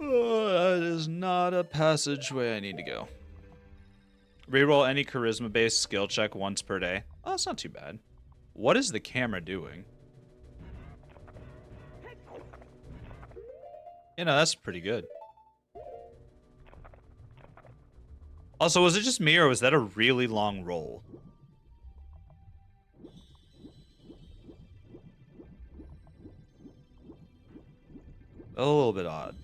Oh, that is not a passageway I need to go. Reroll any charisma-based skill check once per day. Oh, that's not too bad. What is the camera doing? You know, that's pretty good. Also, was it just me, or was that a really long roll? A little bit odd.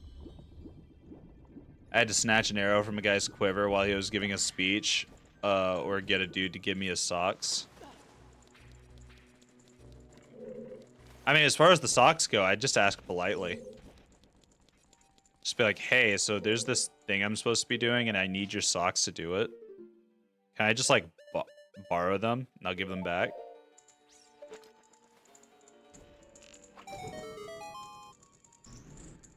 I had to snatch an arrow from a guy's quiver while he was giving a speech. or get a dude to give me his socks. I mean, as far as the socks go, I'd just ask politely. Just be like, hey, so there's this thing I'm supposed to be doing, and I need your socks to do it. Can I just, like, borrow them, and I'll give them back?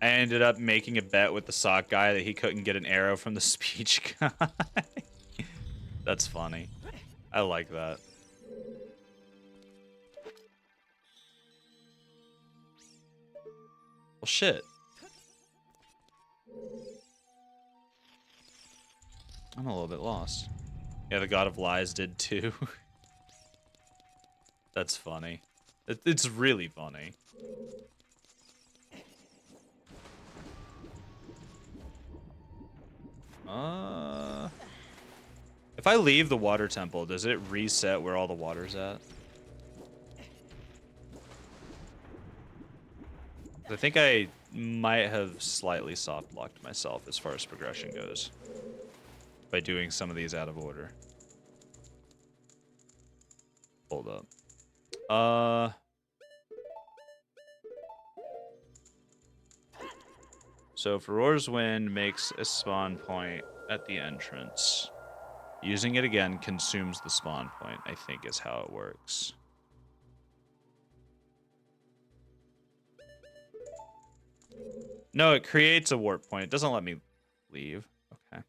I ended up making a bet with the sock guy that he couldn't get an arrow from the speech guy. That's funny. I like that. Well, shit. I'm a little bit lost. Yeah, the God of Lies did too. That's funny. It's really funny. If I leave the water temple, does it reset where all the water's at? I think I might have slightly soft locked myself as far as progression goes by doing some of these out of order. Hold up. So Ferore's Wind makes a spawn point at the entrance. Using it again consumes the spawn point, I think is how it works. No, it creates a warp point. It doesn't let me leave. Okay.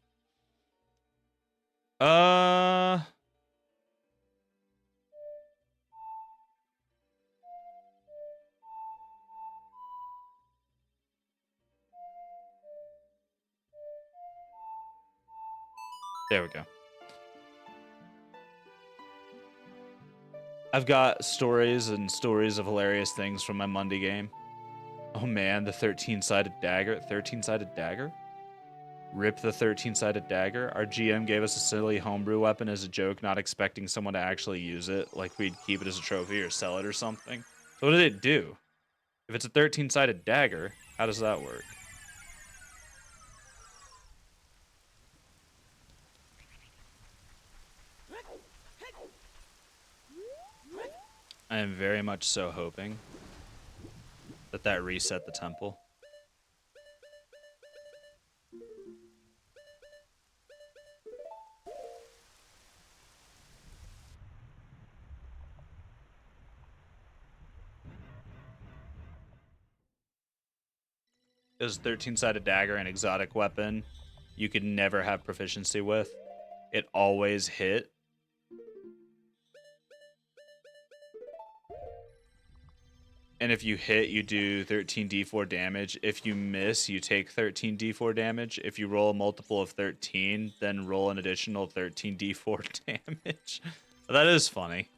There we go. I've got stories and stories of hilarious things from my Monday game. Oh man, the 13-sided dagger. 13-sided dagger? Rip the 13-sided dagger. Our GM gave us a silly homebrew weapon as a joke, not expecting someone to actually use it. Like we'd keep it as a trophy or sell it or something. So what did it do? If it's a 13-sided dagger, how does that work? I am very much so hoping that that reset the temple. It was 13-sided dagger, an exotic weapon you could never have proficiency with. It always hit. And if you hit, you do 13d4 damage. If you miss, you take 13d4 damage. If you roll a multiple of 13, then roll an additional 13d4 damage. That is funny.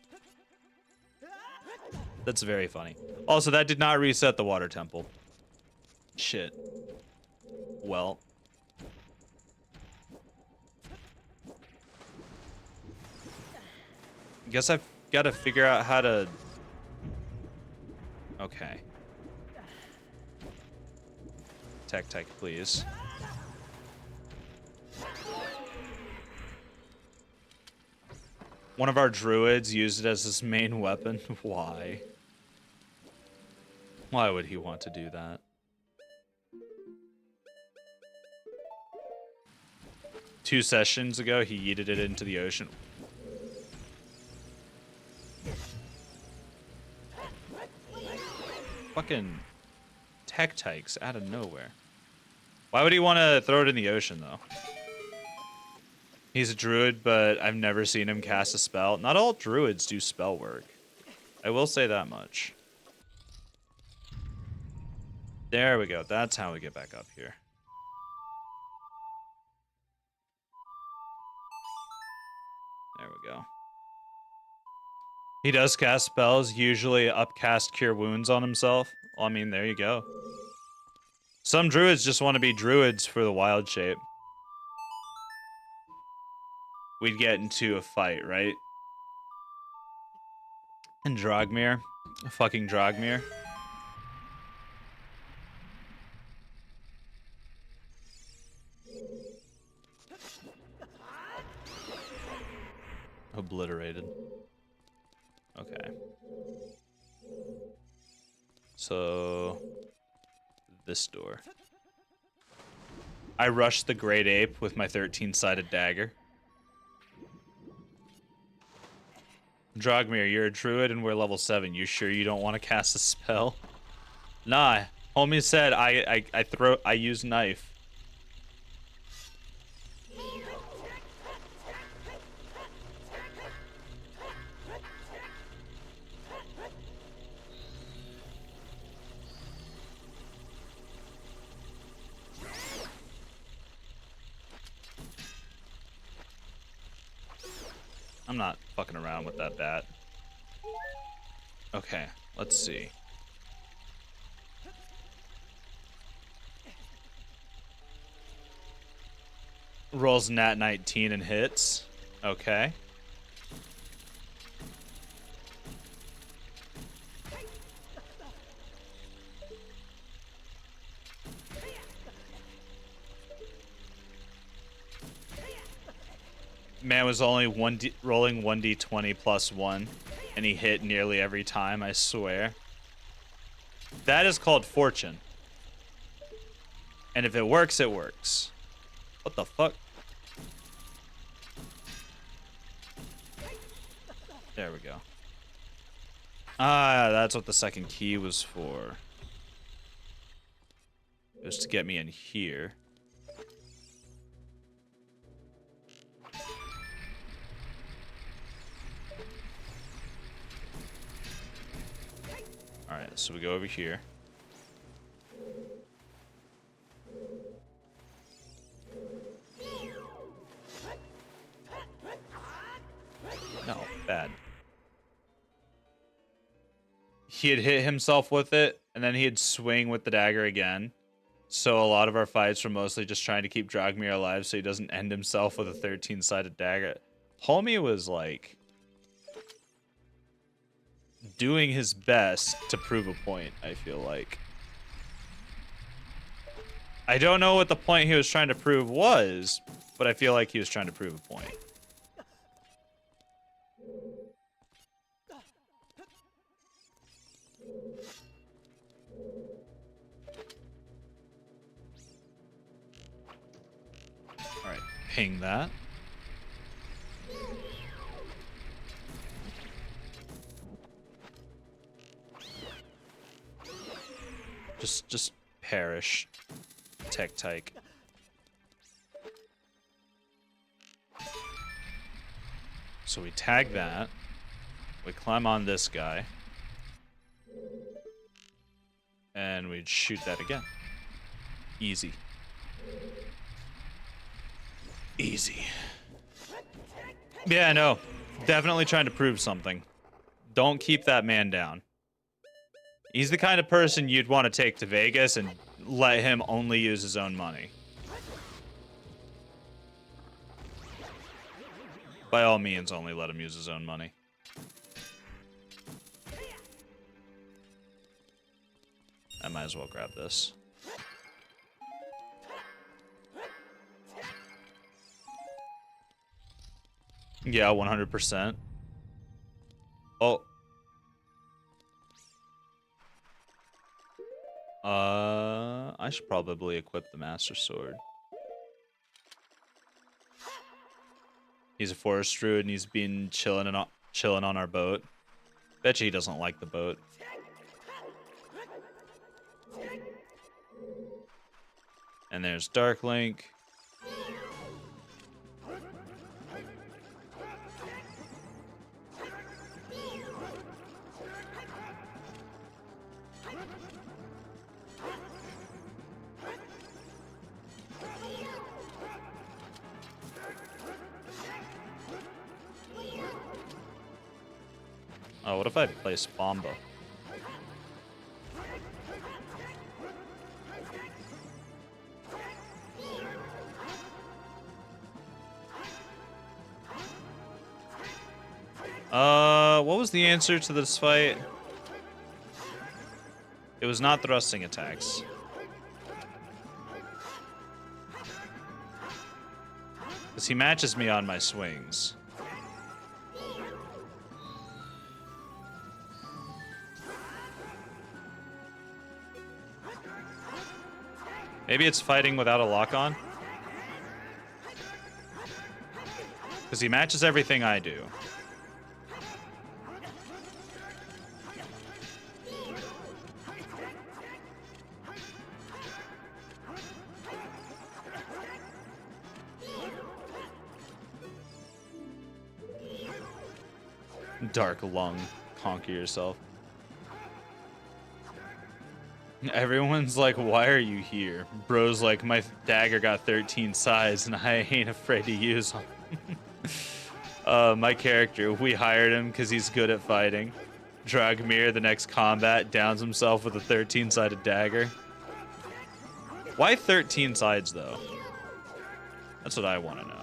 That's very funny. Also, that did not reset the water temple. Shit. Well. Guess I've got to figure out how to... Okay. Tech, please. One of our druids used it as his main weapon. Why? Why would he want to do that? Two sessions ago, he yeeted it into the ocean. Fucking tech tykes out of nowhere. Why would he want to throw it in the ocean, though? He's a druid, but I've never seen him cast a spell. Not all druids do spell work. I will say that much. There we go. That's how we get back up here. There we go. He does cast spells, usually upcast Cure Wounds on himself. Well, I mean, there you go. Some druids just want to be druids for the wild shape. We'd get into a fight, right? And Drogmir. Fucking Drogmir. Obliterated. Okay. So this door. I rushed the Great Ape with my 13-sided dagger. Drogmir, you're a druid and we're level 7. You sure you don't want to cast a spell? Nah, homie said I use knife. I'm not fucking around with that bat. Okay, let's see. Rolls nat 19 and hits. Okay. Man was only rolling 1d20 plus 1, and he hit nearly every time, I swear. That is called fortune. And if it works, it works. What the fuck? There we go. Ah, that's what the second key was for. It was to get me in here. Alright, so we go over here. No, bad. He had hit himself with it, and then he'd swing with the dagger again. So a lot of our fights were mostly just trying to keep Drogmir alive so he doesn't end himself with a 13-sided dagger. Homie was like doing his best to prove a point, I feel like. I don't know what the point he was trying to prove was, but I feel like he was trying to prove a point. Alright, ping that. Just perish. Tech-tyke. So we tag that. We climb on this guy. And we'd shoot that again. Easy. Easy. Yeah, no. Definitely trying to prove something. Don't keep that man down. He's the kind of person you'd want to take to Vegas and let him only use his own money. By all means, only let him use his own money. I might as well grab this. Yeah, 100%. Oh. I should probably equip the Master Sword. He's a forest druid and he's been chilling on our boat. Bet you he doesn't like the boat. And there's Darklink. Oh, what if I place Bomba? What was the answer to this fight? It was not thrusting attacks. Because he matches me on my swings. Maybe it's fighting without a lock on? Because he matches everything I do. Dark lung. Conquer yourself. Everyone's like, why are you here? Bro's like, my dagger got 13 sides and I ain't afraid to use them. My character, we hired him because he's good at fighting. Dragmir, the next combat, downs himself with a 13-sided dagger. Why 13 sides, though? That's what I want to know.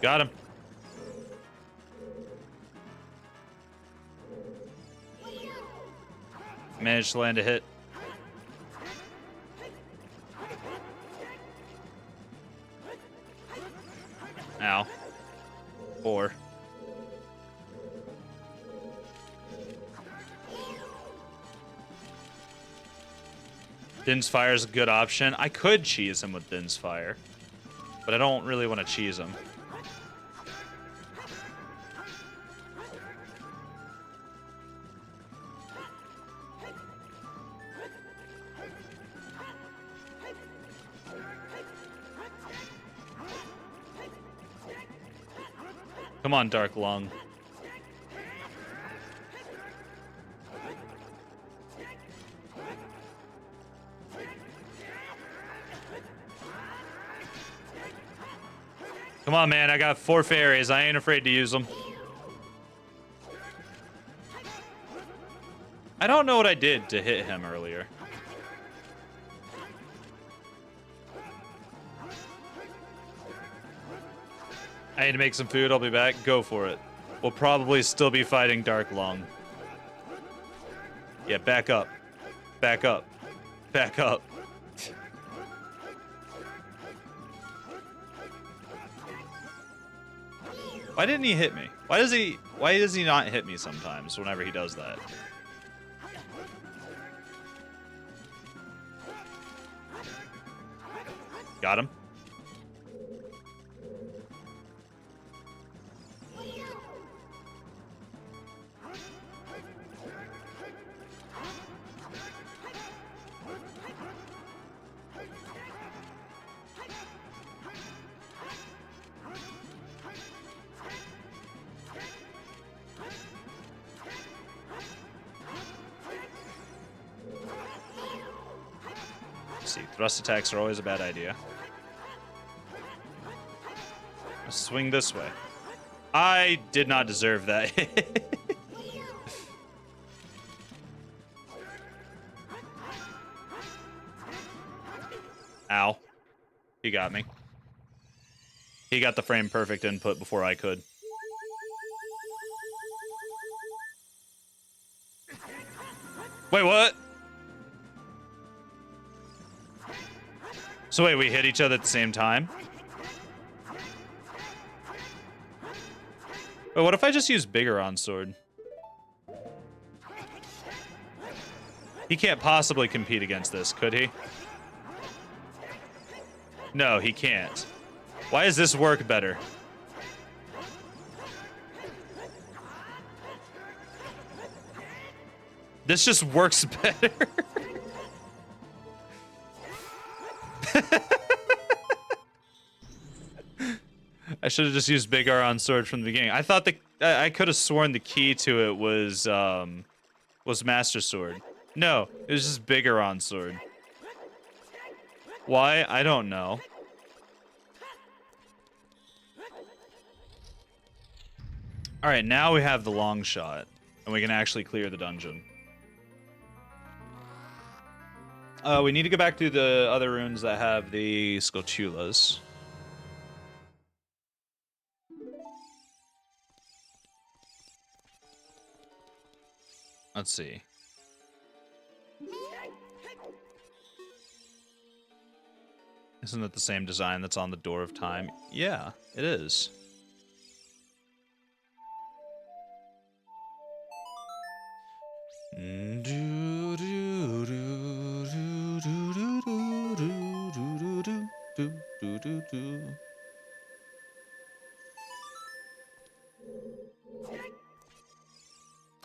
Got him. Managed to land a hit. Ow. 4. Din's Fire is a good option. I could cheese him with Din's Fire, but I don't really want to cheese him. Come on, Dark Lung. Come on, man. I got 4 fairies. I ain't afraid to use them. I don't know what I did to hit him earlier. I need to make some food. I'll be back. Go for it. We'll probably still be fighting Dark Lung. Yeah, back up. Back up. Back up. Why didn't he hit me? Why does he not hit me sometimes whenever he does that? Got him. See, thrust attacks are always a bad idea. Let's swing this way. I did not deserve that. Ow. He got me. He got the frame perfect input before I could. Wait, what? So wait, we hit each other at the same time? But what if I just use Biggoron Sword? He can't possibly compete against this, could he? No, he can't. Why does this work better? This just works better. I should have just used Biggoron Sword from the beginning. I thought I could have sworn the key to it was Master Sword. No, it was just Biggoron Sword. Why? I don't know. All right, now we have the long shot, and we can actually clear the dungeon. We need to go back to the other runes that have the Skulltulas. Let's see. Isn't it the same design that's on the Door of Time? Yeah, it is.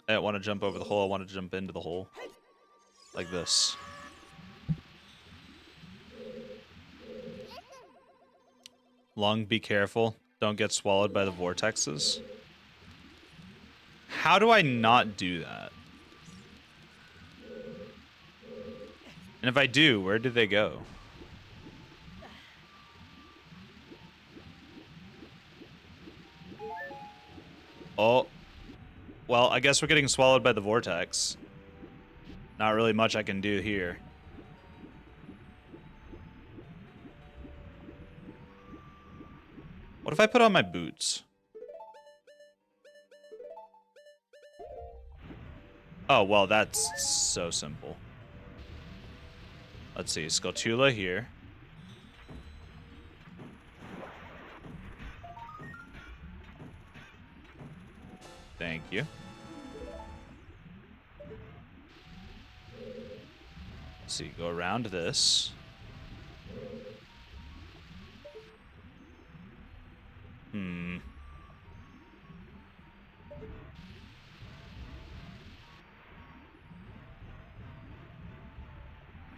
I don't want to jump over the hole, I want to jump into the hole. Like this. Lung, be careful. Don't get swallowed by the vortexes. How do I not do that? And if I do, where do they go? Oh. Well, I guess we're getting swallowed by the vortex. Not really much I can do here. What if I put on my boots? Oh, well, that's so simple. Let's see, Skulltula here. Thank you. Let's see, go around this.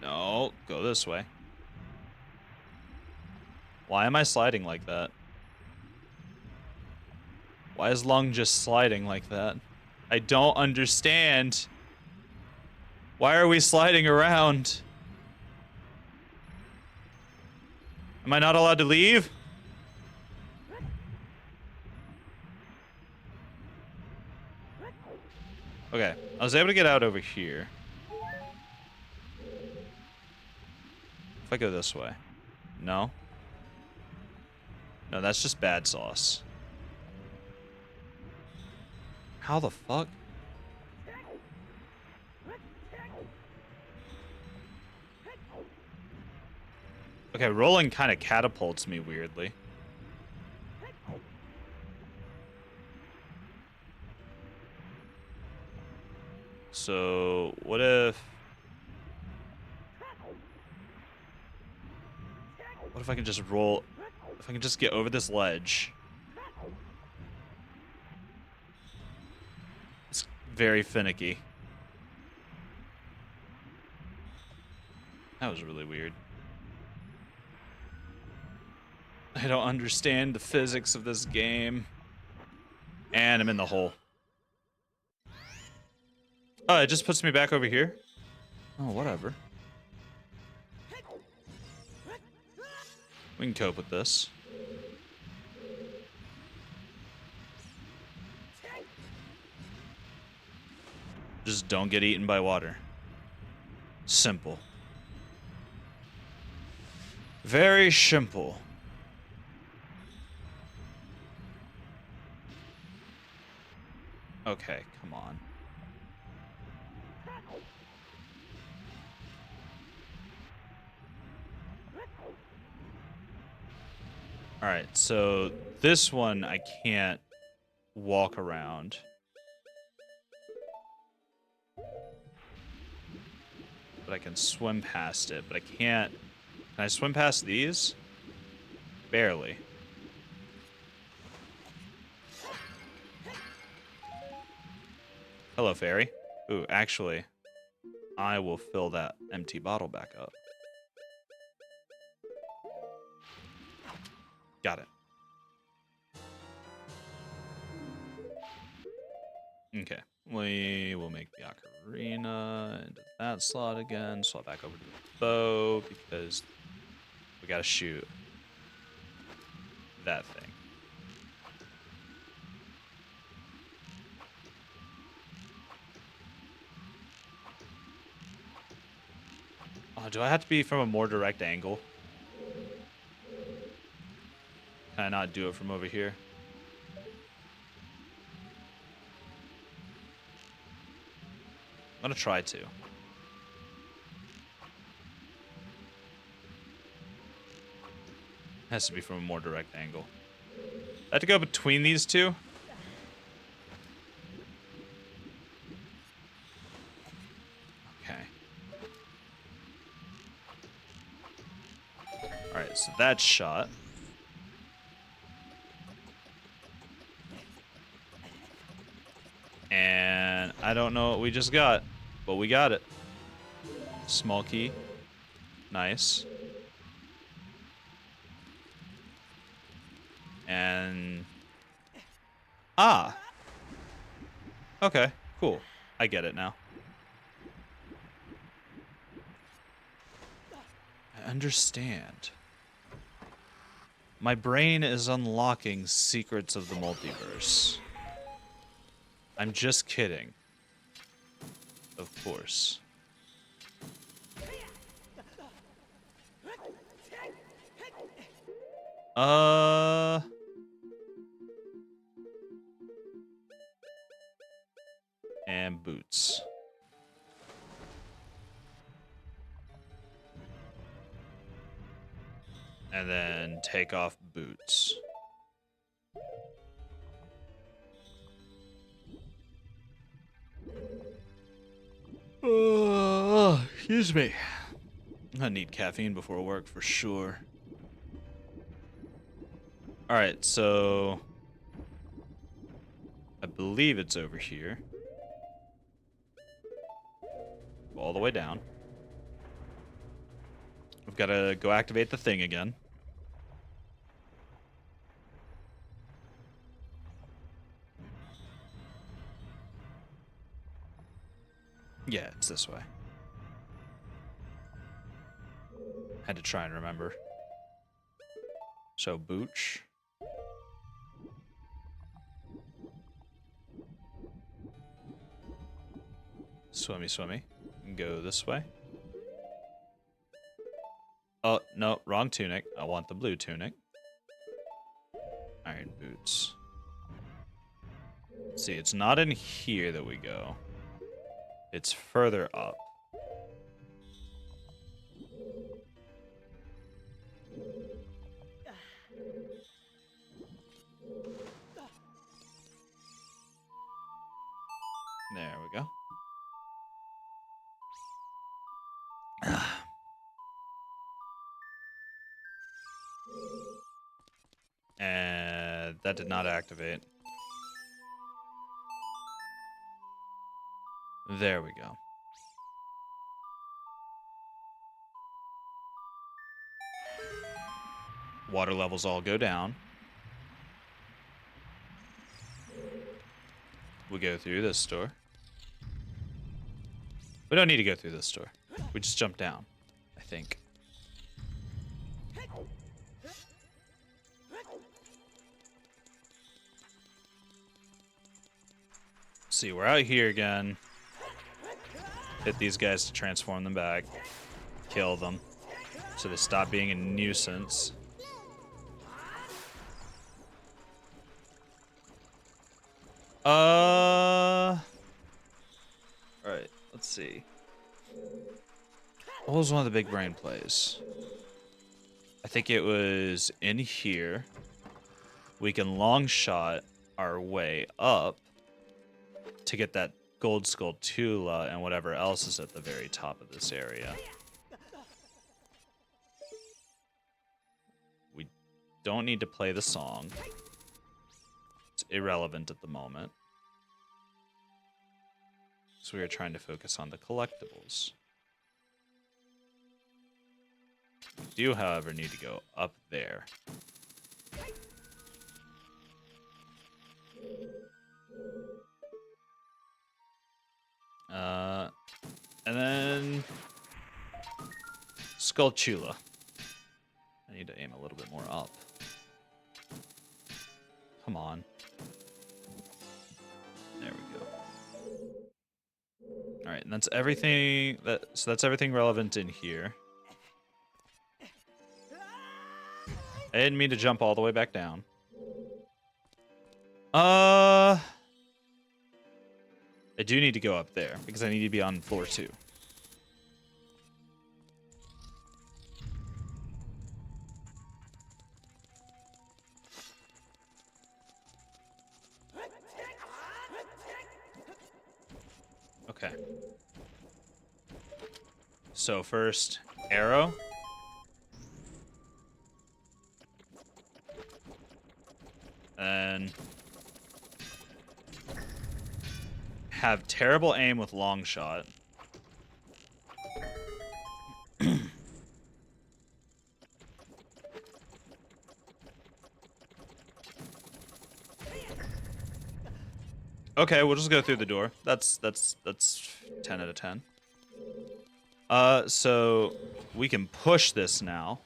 No, go this way. Why am I sliding like that? Why is Lung just sliding like that? I don't understand. Why are we sliding around? Am I not allowed to leave? Okay, I was able to get out over here. If I go this way. No? No, that's just bad sauce. How the fuck? Okay, rolling kind of catapults me weirdly. So, what if... What if I can just roll... If I can just get over this ledge. It's very finicky. That was really weird. I don't understand the physics of this game. And I'm in the hole. Oh, it just puts me back over here? Oh, whatever. We can cope with this. Just don't get eaten by water. Simple. Very simple. Okay, come on. Alright, so this one I can't walk around. But I can swim past it, but I can't... Can I swim past these? Barely. Hello, fairy. Ooh, actually, I will fill that empty bottle back up. Got it. Okay. We will make the ocarina into that slot again. Swap back over to the bow because we gotta shoot that thing. Oh, do I have to be from a more direct angle? Can I not do it from over here? gonna try to. Has to be from a more direct angle. I have to go between these two. Okay. Alright, so that's shot. And I don't know what we just got, but we got it. Small key. Nice. And... Ah! Okay, cool. I get it now. I understand. My brain is unlocking secrets of the multiverse. I'm just kidding. Of course. And boots. And then take off boots. Excuse me. I need caffeine before work for sure. Alright, so... I believe it's over here. All the way down. We've got to go activate the thing again. Yeah, it's this way. Had to try and remember. So, Booch. Swimmy, swimmy. Go this way. Oh, no, wrong tunic. I want the blue tunic. Iron boots. See, it's not in here that we go. It's further up. There we go. And that did not activate. There we go. Water levels all go down. We go through this door. We don't need to go through this door. We just jump down, I think. See, we're out here again. Hit these guys to transform them back. Kill them. So they stop being a nuisance. Alright, let's see. What was one of the big brain plays? I think it was in here. We can long shot our way up to get that gold skull Tula and whatever else is at the very top of this area. We don't need to play the song. It's irrelevant at the moment. So we are trying to focus on the collectibles. We do, however, need to go up there. And then Skulltula. I need to aim a little bit more up. Come on. There we go. All right, and that's everything. So that's everything relevant in here. I didn't mean to jump all the way back down. I do need to go up there because I need to be on floor 2. Okay. So first, arrow. And have terrible aim with long shot. Okay, we'll just go through the door. That's 10 out of 10. So we can push this now.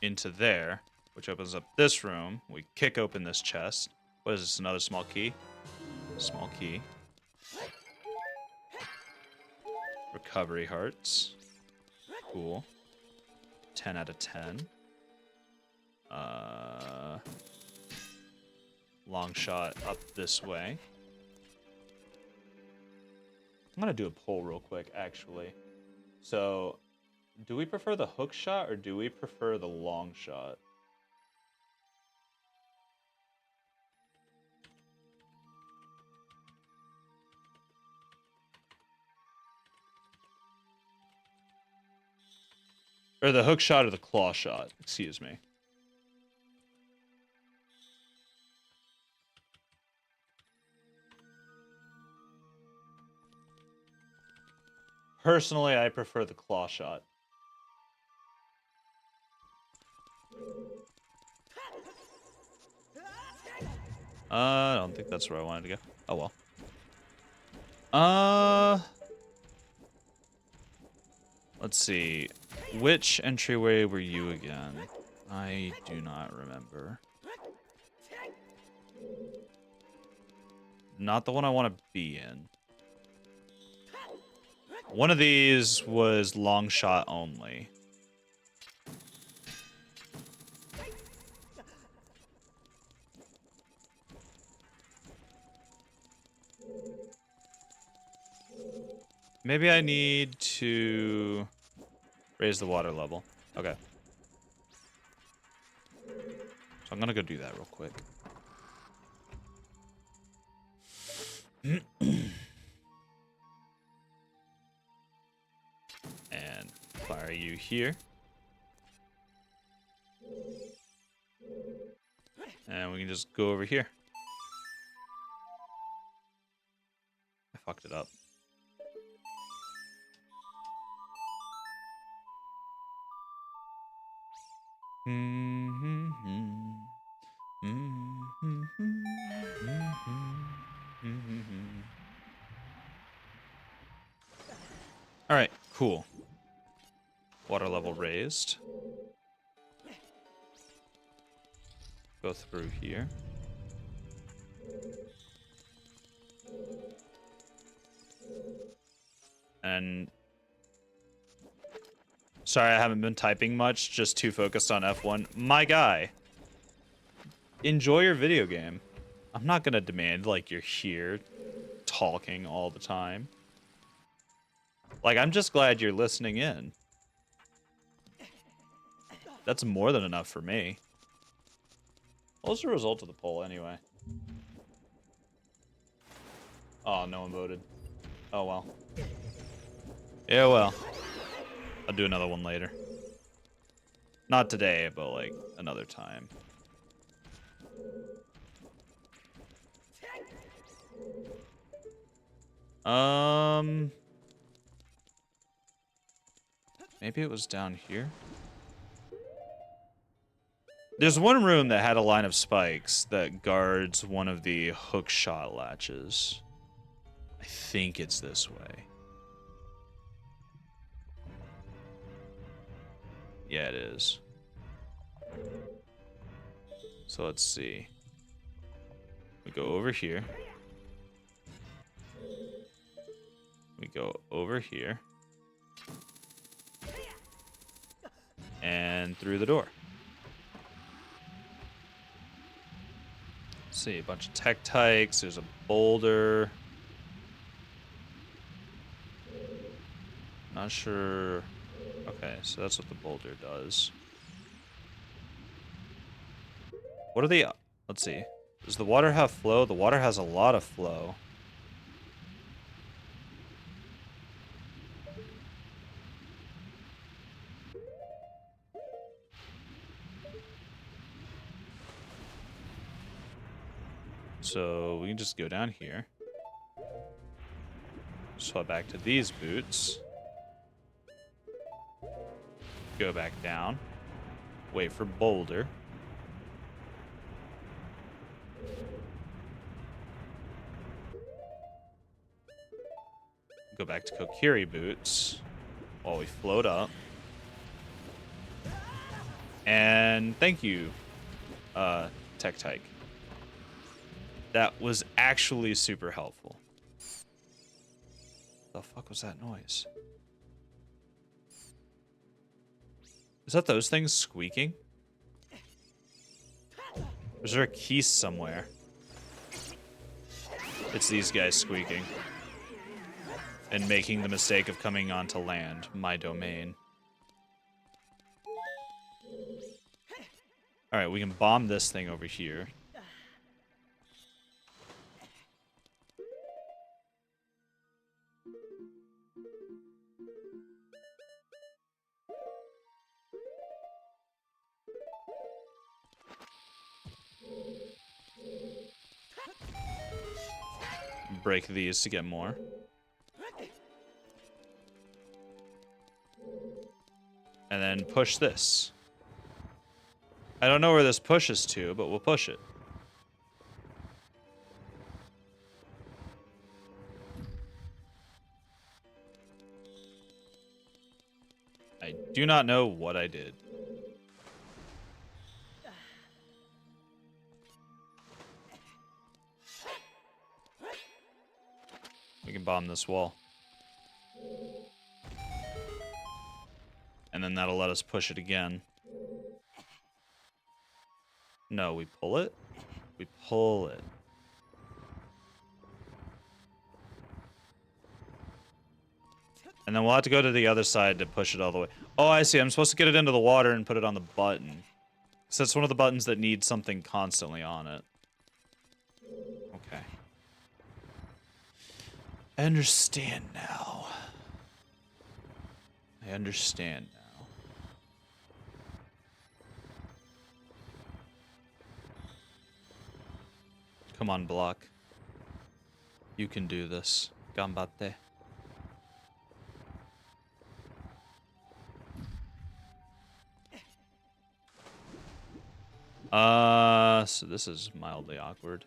Into there, which opens up this room. We kick open this chest. What is this, another small key? Small key. Recovery hearts. Cool. 10 out of 10. Long shot up this way. I'm gonna do a poll real quick, actually. So, do we prefer the hook shot or do we prefer the long shot? Or the hook shot or the claw shot, excuse me. Personally, I prefer the claw shot. I don't think that's where I wanted to go. Oh well. Let's see. Which entryway were you again? I do not remember. Not the one I want to be in. One of these was long shot only. Maybe I need to raise the water level. Okay. So I'm gonna go do that real quick. And fire you here. And we can just go over here. I fucked it up. All right, cool. Water level raised. Go through here. And sorry, I haven't been typing much, just too focused on F1. My guy, enjoy your video game. I'm not gonna demand like you're here talking all the time. Like, I'm just glad you're listening in. That's more than enough for me. What was the result of the poll anyway? Oh, no one voted. Oh well. Yeah, well. I'll do another one later. Not today, but like another time. Maybe it was down here. There's one room that had a line of spikes that guards one of the hook shot latches. I think it's this way. Yeah, it is. So let's see. We go over here. We go over here. And through the door. Let's see, a bunch of tech tykes. There's a boulder. Not sure. Okay, so that's what the boulder does. What are the... Let's see. Does the water have flow? The water has a lot of flow. So we can just go down here. Swap back to these boots. Go back down. Wait for boulder. Go back to Kokiri boots while we float up. And thank you, Tech Tyke. That was actually super helpful. The fuck was that noise? Is that those things squeaking? Or is there a key somewhere? It's these guys squeaking. And making the mistake of coming onto land, my domain. Alright, we can bomb this thing over here. Break these to get more. And then push this. I don't know where this pushes to, but we'll push it. I do not know what I did. We can bomb this wall. And then that'll let us push it again. No, we pull it? We pull it. And then we'll have to go to the other side to push it all the way. Oh, I see. I'm supposed to get it into the water and put it on the button. So that's one of the buttons that needs something constantly on it. Okay. I understand now. I understand now. Come on, Block. You can do this. Ganbatte. So this is mildly awkward.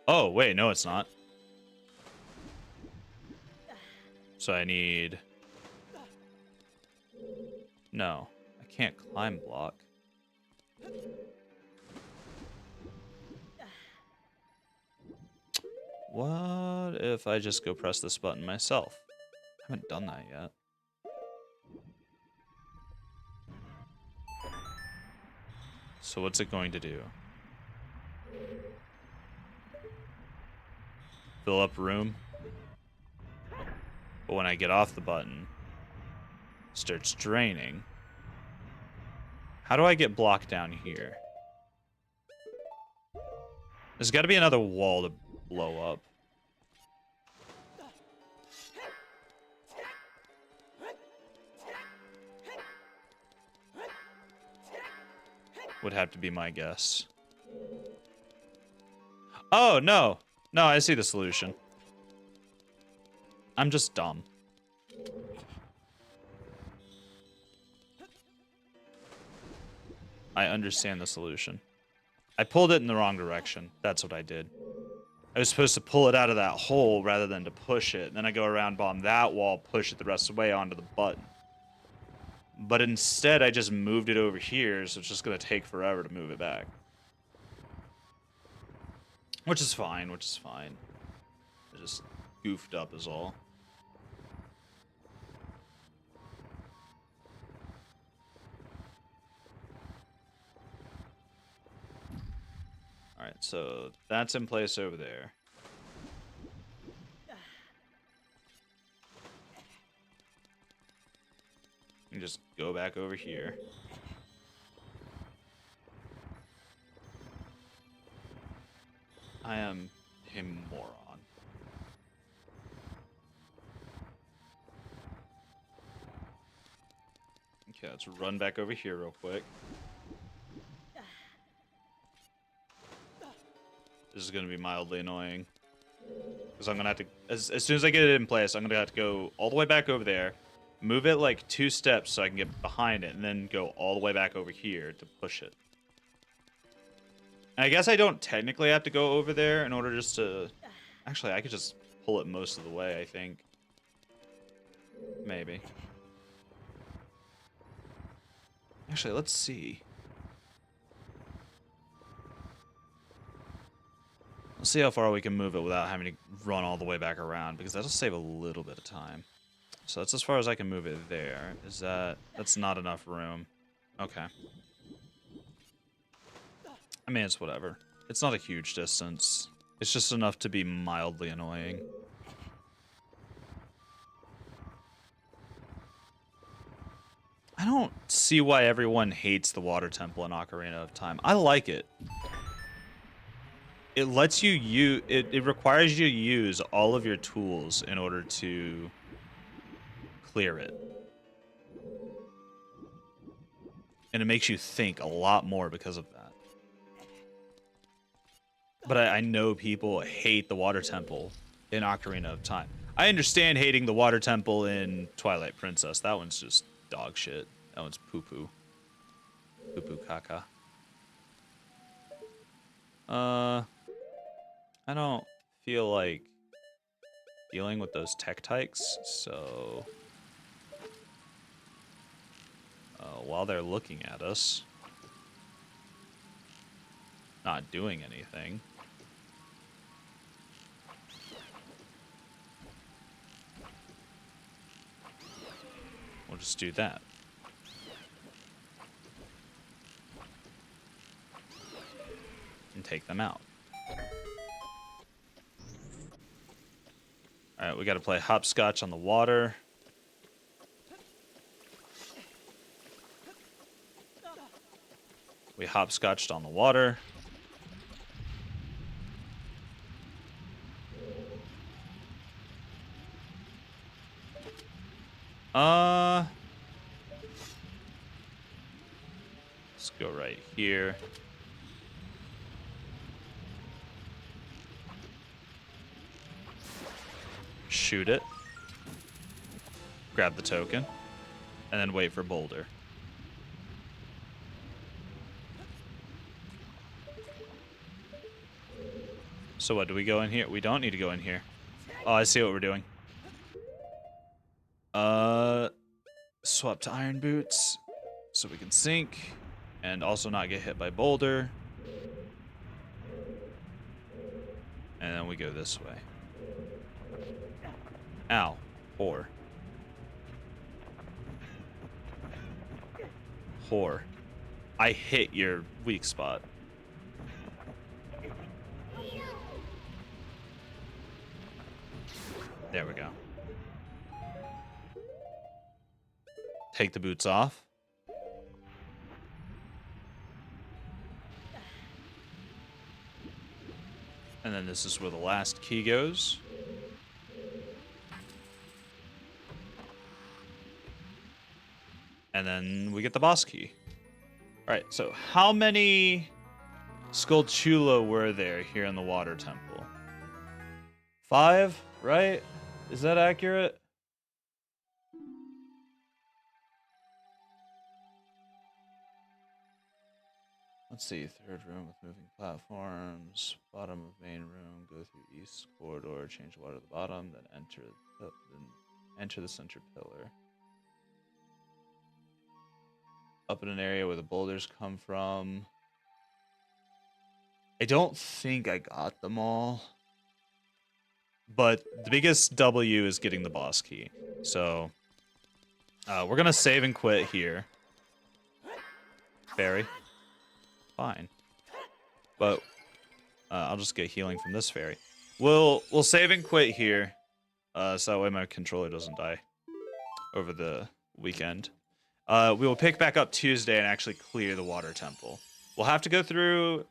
Oh, wait, no, it's not. So I need... No, I can't climb Block. What if I just go press this button myself? I haven't done that yet. So what's it going to do? Fill up room. But when I get off the button, it starts draining. How do I get Block down here? There's got to be another wall to blow up. Would have to be my guess. Oh, no. No, I see the solution. I'm just dumb. I understand the solution. I pulled it in the wrong direction. That's what I did. I was supposed to pull it out of that hole rather than to push it. Then I go around, bomb that wall, push it the rest of the way onto the button. But instead, I just moved it over here, so it's just going to take forever to move it back. Which is fine, which is fine. I just goofed up is all. So that's in place over there. And just go back over here. I am a moron. Okay, let's run back over here real quick. This is going to be mildly annoying. Because I'm going to have to... As soon as I get it in place, I'm going to have to go all the way back over there. Move it like 2 steps so I can get behind it. And then go all the way back over here to push it. And I guess I don't technically have to go over there in order just to... Actually, I could just pull it most of the way, I think. Maybe. Actually, let's see. Let's see how far we can move it without having to run all the way back around, because that'll save a little bit of time. So that's as far as I can move it there. Is that... That's not enough room. Okay. I mean, it's whatever. It's not a huge distance. It's just enough to be mildly annoying. I don't see why everyone hates the water temple in Ocarina of Time. I like it. It lets you use... It requires you to use all of your tools in order to clear it. And it makes you think a lot more because of that. But I know people hate the water temple in Ocarina of Time. I understand hating the water temple in Twilight Princess. That one's just dog shit. That one's poo-poo. Poo-poo caca. I don't feel like dealing with those Tektites, so... while they're looking at us, not doing anything. We'll just do that. And take them out. Alright, we gotta play hopscotch on the water. We hopscotched on the water. Let's go right here. Shoot it. Grab the token. And then wait for Boulder. So what, do we go in here? We don't need to go in here. Oh, I see what we're doing. Swap to iron boots so we can sink and also not get hit by Boulder. And then we go this way. Ow. Whore. Whore. I hit your weak spot. There we go. Take the boots off. And then this is where the last key goes. And then we get the boss key. Alright, so how many Skulltula were there here in the water temple? 5, right? Is that accurate? Let's see, third room with moving platforms, bottom of main room, go through east corridor, change water to the bottom, then enter the center pillar. Up in an area where the boulders come from. I don't think I got them all. But the biggest W is getting the boss key. So, we're gonna save and quit here. Fairy. Fine. But I'll just get healing from this fairy. We'll save and quit here, so that way my controller doesn't die over the weekend. We will pick back up Tuesday and actually clear the water temple. We'll have to go through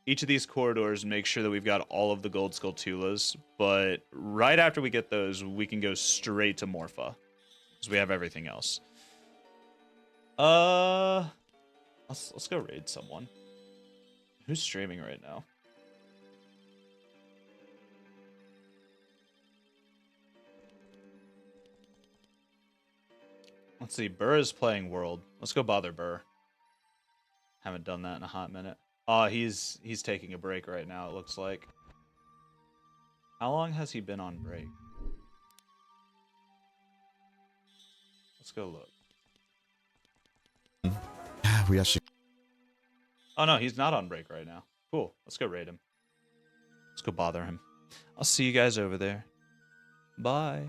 each of these corridors and make sure that we've got all of the gold skulltulas, but right after we get those, we can go straight to Morpha, because we have everything else. Let's go raid someone. Who's streaming right now? Let's see, Burr is playing World. Let's go bother Burr. Haven't done that in a hot minute. He's taking a break right now, it looks like. How long has he been on break? Let's go look. We actually... Oh no, he's not on break right now. Cool, let's go raid him. Let's go bother him. I'll see you guys over there. Bye.